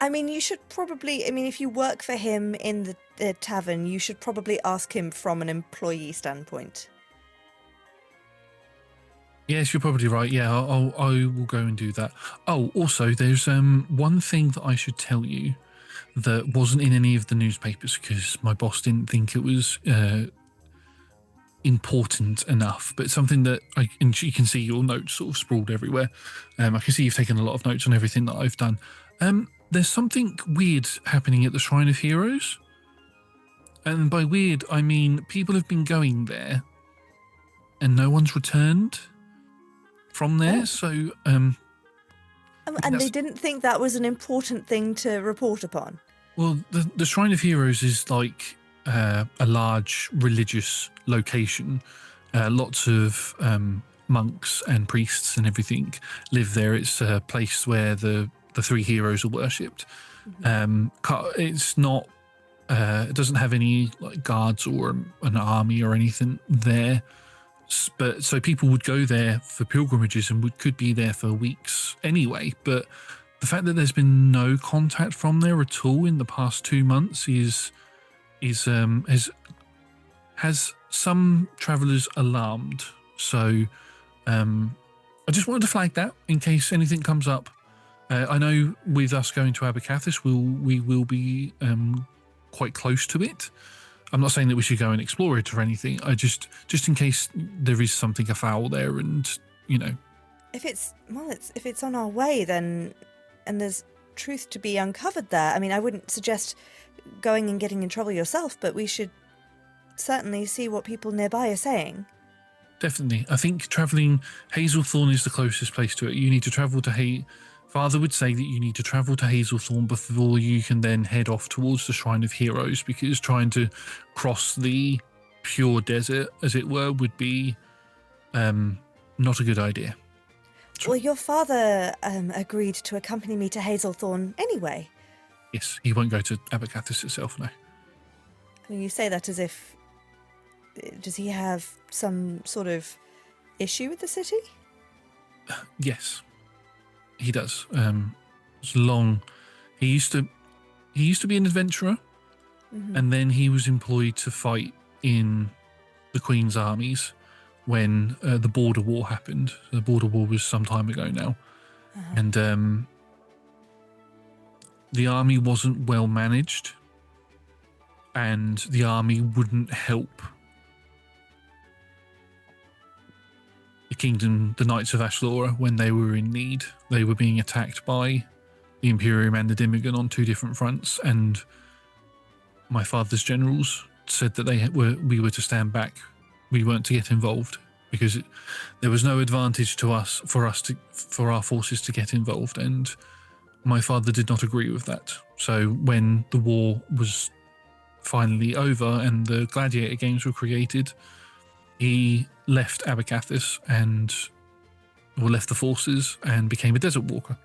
I mean, you should probably. I mean, if you work for him in the tavern, you should probably ask him from an employee standpoint. Yes, you're probably right. Yeah, I will go and do that. Oh, also, there's one thing that I should tell you that wasn't in any of the newspapers because my boss didn't think it was important enough, but something that and you can see your notes sort of sprawled everywhere. I can see you've taken a lot of notes on everything that I've done. There's something weird happening at the Shrine of Heroes. And by weird, I mean people have been going there and no one's returned from there. So, and they didn't think that was an important thing to report upon. Well, the Shrine of Heroes is like a large religious location. Lots of monks and priests and everything live there. It's a place where the three heroes are worshipped. It's not. It doesn't have any like guards or an army or anything there. But so people would go there for pilgrimages and could be there for weeks anyway. But the fact that there's been no contact from there at all in the past 2 months has some travellers alarmed. So I just wanted to flag that in case anything comes up. I know with us going to Abercathus, we will be quite close to it. I'm not saying that we should go and explore it or anything. I just in case there is something afoul there, and if it's on our way, then and there's truth to be uncovered there. I mean, I wouldn't suggest going and getting in trouble yourself, but we should certainly see what people nearby are saying. Definitely, I think travelling Hazelthorn is the closest place to it. You need to travel to Father would say that you need to travel to Hazelthorn before you can then head off towards the Shrine of Heroes, because trying to cross the pure desert, as it were, would be not a good idea. Well, your father agreed to accompany me to Hazelthorn anyway. Yes, he won't go to Abercathus itself, no. I mean, you say that as if... Does he have some sort of issue with the city? Yes. He does. It's long. He used to be an adventurer, And then he was employed to fight in the Queen's armies when the Border War happened. The Border War was some time ago now. And the army wasn't well managed, and the army wouldn't help the kingdom, the Knights of Ashlora, when they were in need. They were being attacked by the Imperium and the Dimigan on two different fronts, and my father's generals said that we were to stand back. We weren't to get involved because there was no advantage to us for our forces to get involved, and my father did not agree with that. So when the war was finally over and the gladiator games were created, he left Abercathis left the forces and became a desert walker.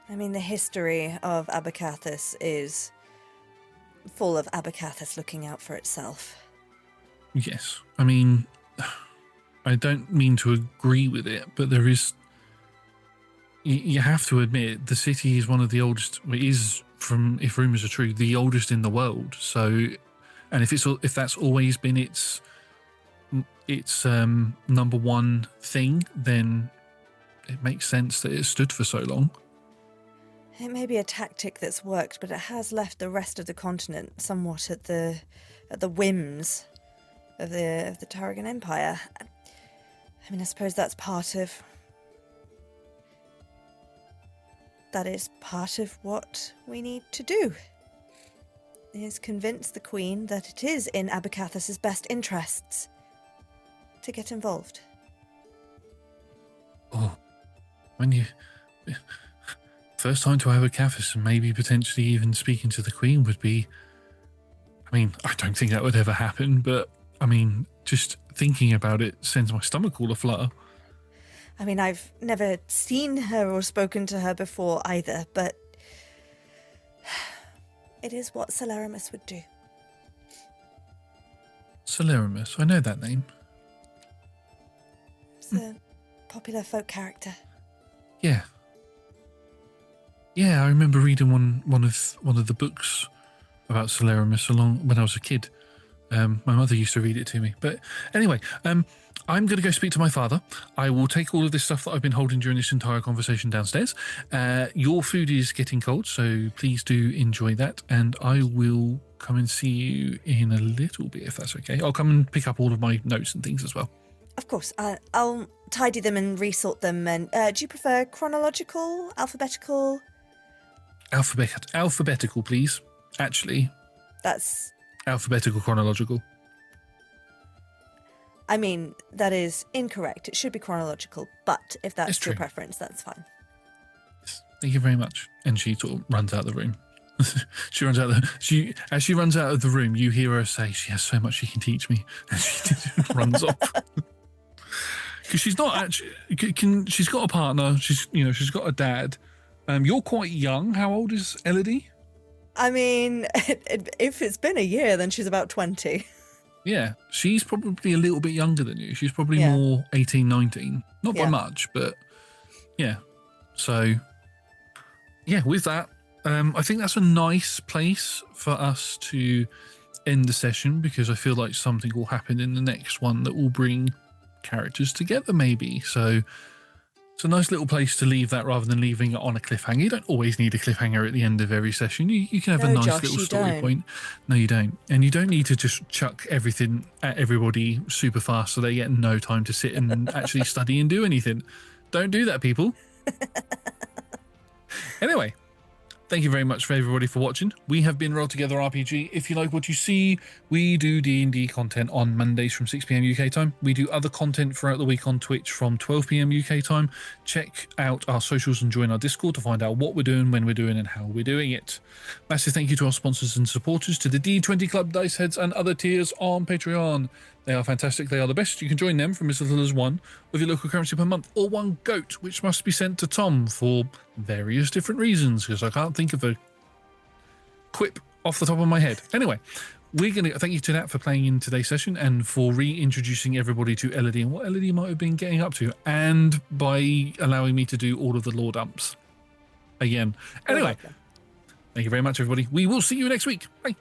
I mean, the history of Abercathis is full of Abercathis looking out for itself. Yes. I mean, I don't mean to agree with it, but there is... You have to admit, the city is one of the oldest... It is, if rumours are true, the oldest in the world. So, and if that's always been its number one thing, then it makes sense that it stood for so long. It may be a tactic that's worked, but it has left the rest of the continent somewhat at the whims of the Tarragon Empire. I mean, I suppose that's part of what we need to do, is convince the Queen that it is in Abercathis' best interests to get involved. Oh, when you... First time to Abercathis, and maybe potentially even speaking to the Queen would be... I mean, I don't think that would ever happen, but, I mean, just thinking about it sends my stomach all aflutter. I mean, I've never seen her or spoken to her before either, but it is what Celerimus would do. Celerimus, I know that name. It's a popular folk character. Yeah. Yeah, I remember reading one of the books about Celerimus when I was a kid. My mother used to read it to me. But anyway, I'm going to go speak to my father. I will take all of this stuff that I've been holding during this entire conversation downstairs. Your food is getting cold, so please do enjoy that. And I will come and see you in a little bit, if that's okay. I'll come and pick up all of my notes and things as well. Of course. I'll tidy them and resort them. And do you prefer chronological, alphabetical? Alphabetical, please. Actually. That's... Alphabetical, chronological. I mean, that is incorrect. It should be chronological, but if that's your preference, that's fine. Yes. Thank you very much. And she sort of runs out of the room. As she runs out of the room, you hear her say, "She has so much she can teach me," and she runs off. Because she's not actually. She's got a partner. She's got a dad. You're quite young. How old is Elodie? I mean, if it's been a year, then she's about 20. Yeah, she's probably a little bit younger than you. She's probably more 18, 19. Not by much, but yeah. So, yeah, with that, I think that's a nice place for us to end the session, because I feel like something will happen in the next one that will bring characters together, maybe. So it's a nice little place to leave that rather than leaving it on a cliffhanger. You don't always need a cliffhanger at the end of every session. You can have a nice little story point. No, you don't. And you don't need to just chuck everything at everybody super fast so they get no time to sit and actually study and do anything. Don't do that, people. Anyway, thank you very much for everybody for watching. We have been Roll Together RPG. If you like what you see, we do D&D content on Mondays from 6 p.m. UK time. We do other content throughout the week on Twitch from 12 p.m. UK time. Check out our socials and join our Discord to find out what we're doing, when we're doing, and how we're doing it. Massive thank you to our sponsors and supporters, to the D20 Club, Dice Heads, and other tiers on Patreon. They are fantastic. They are the best. You can join them from as little as $1 of your local currency per month, or 1 goat, which must be sent to Tom for various different reasons, because I can't think of a quip off the top of my head. Anyway, we're going to thank you to Nat for playing in today's session and for reintroducing everybody to Elodie and what Elodie might have been getting up to, and by allowing me to do all of the lore dumps again. Anyway, thank you very much, everybody. We will see you next week. Bye.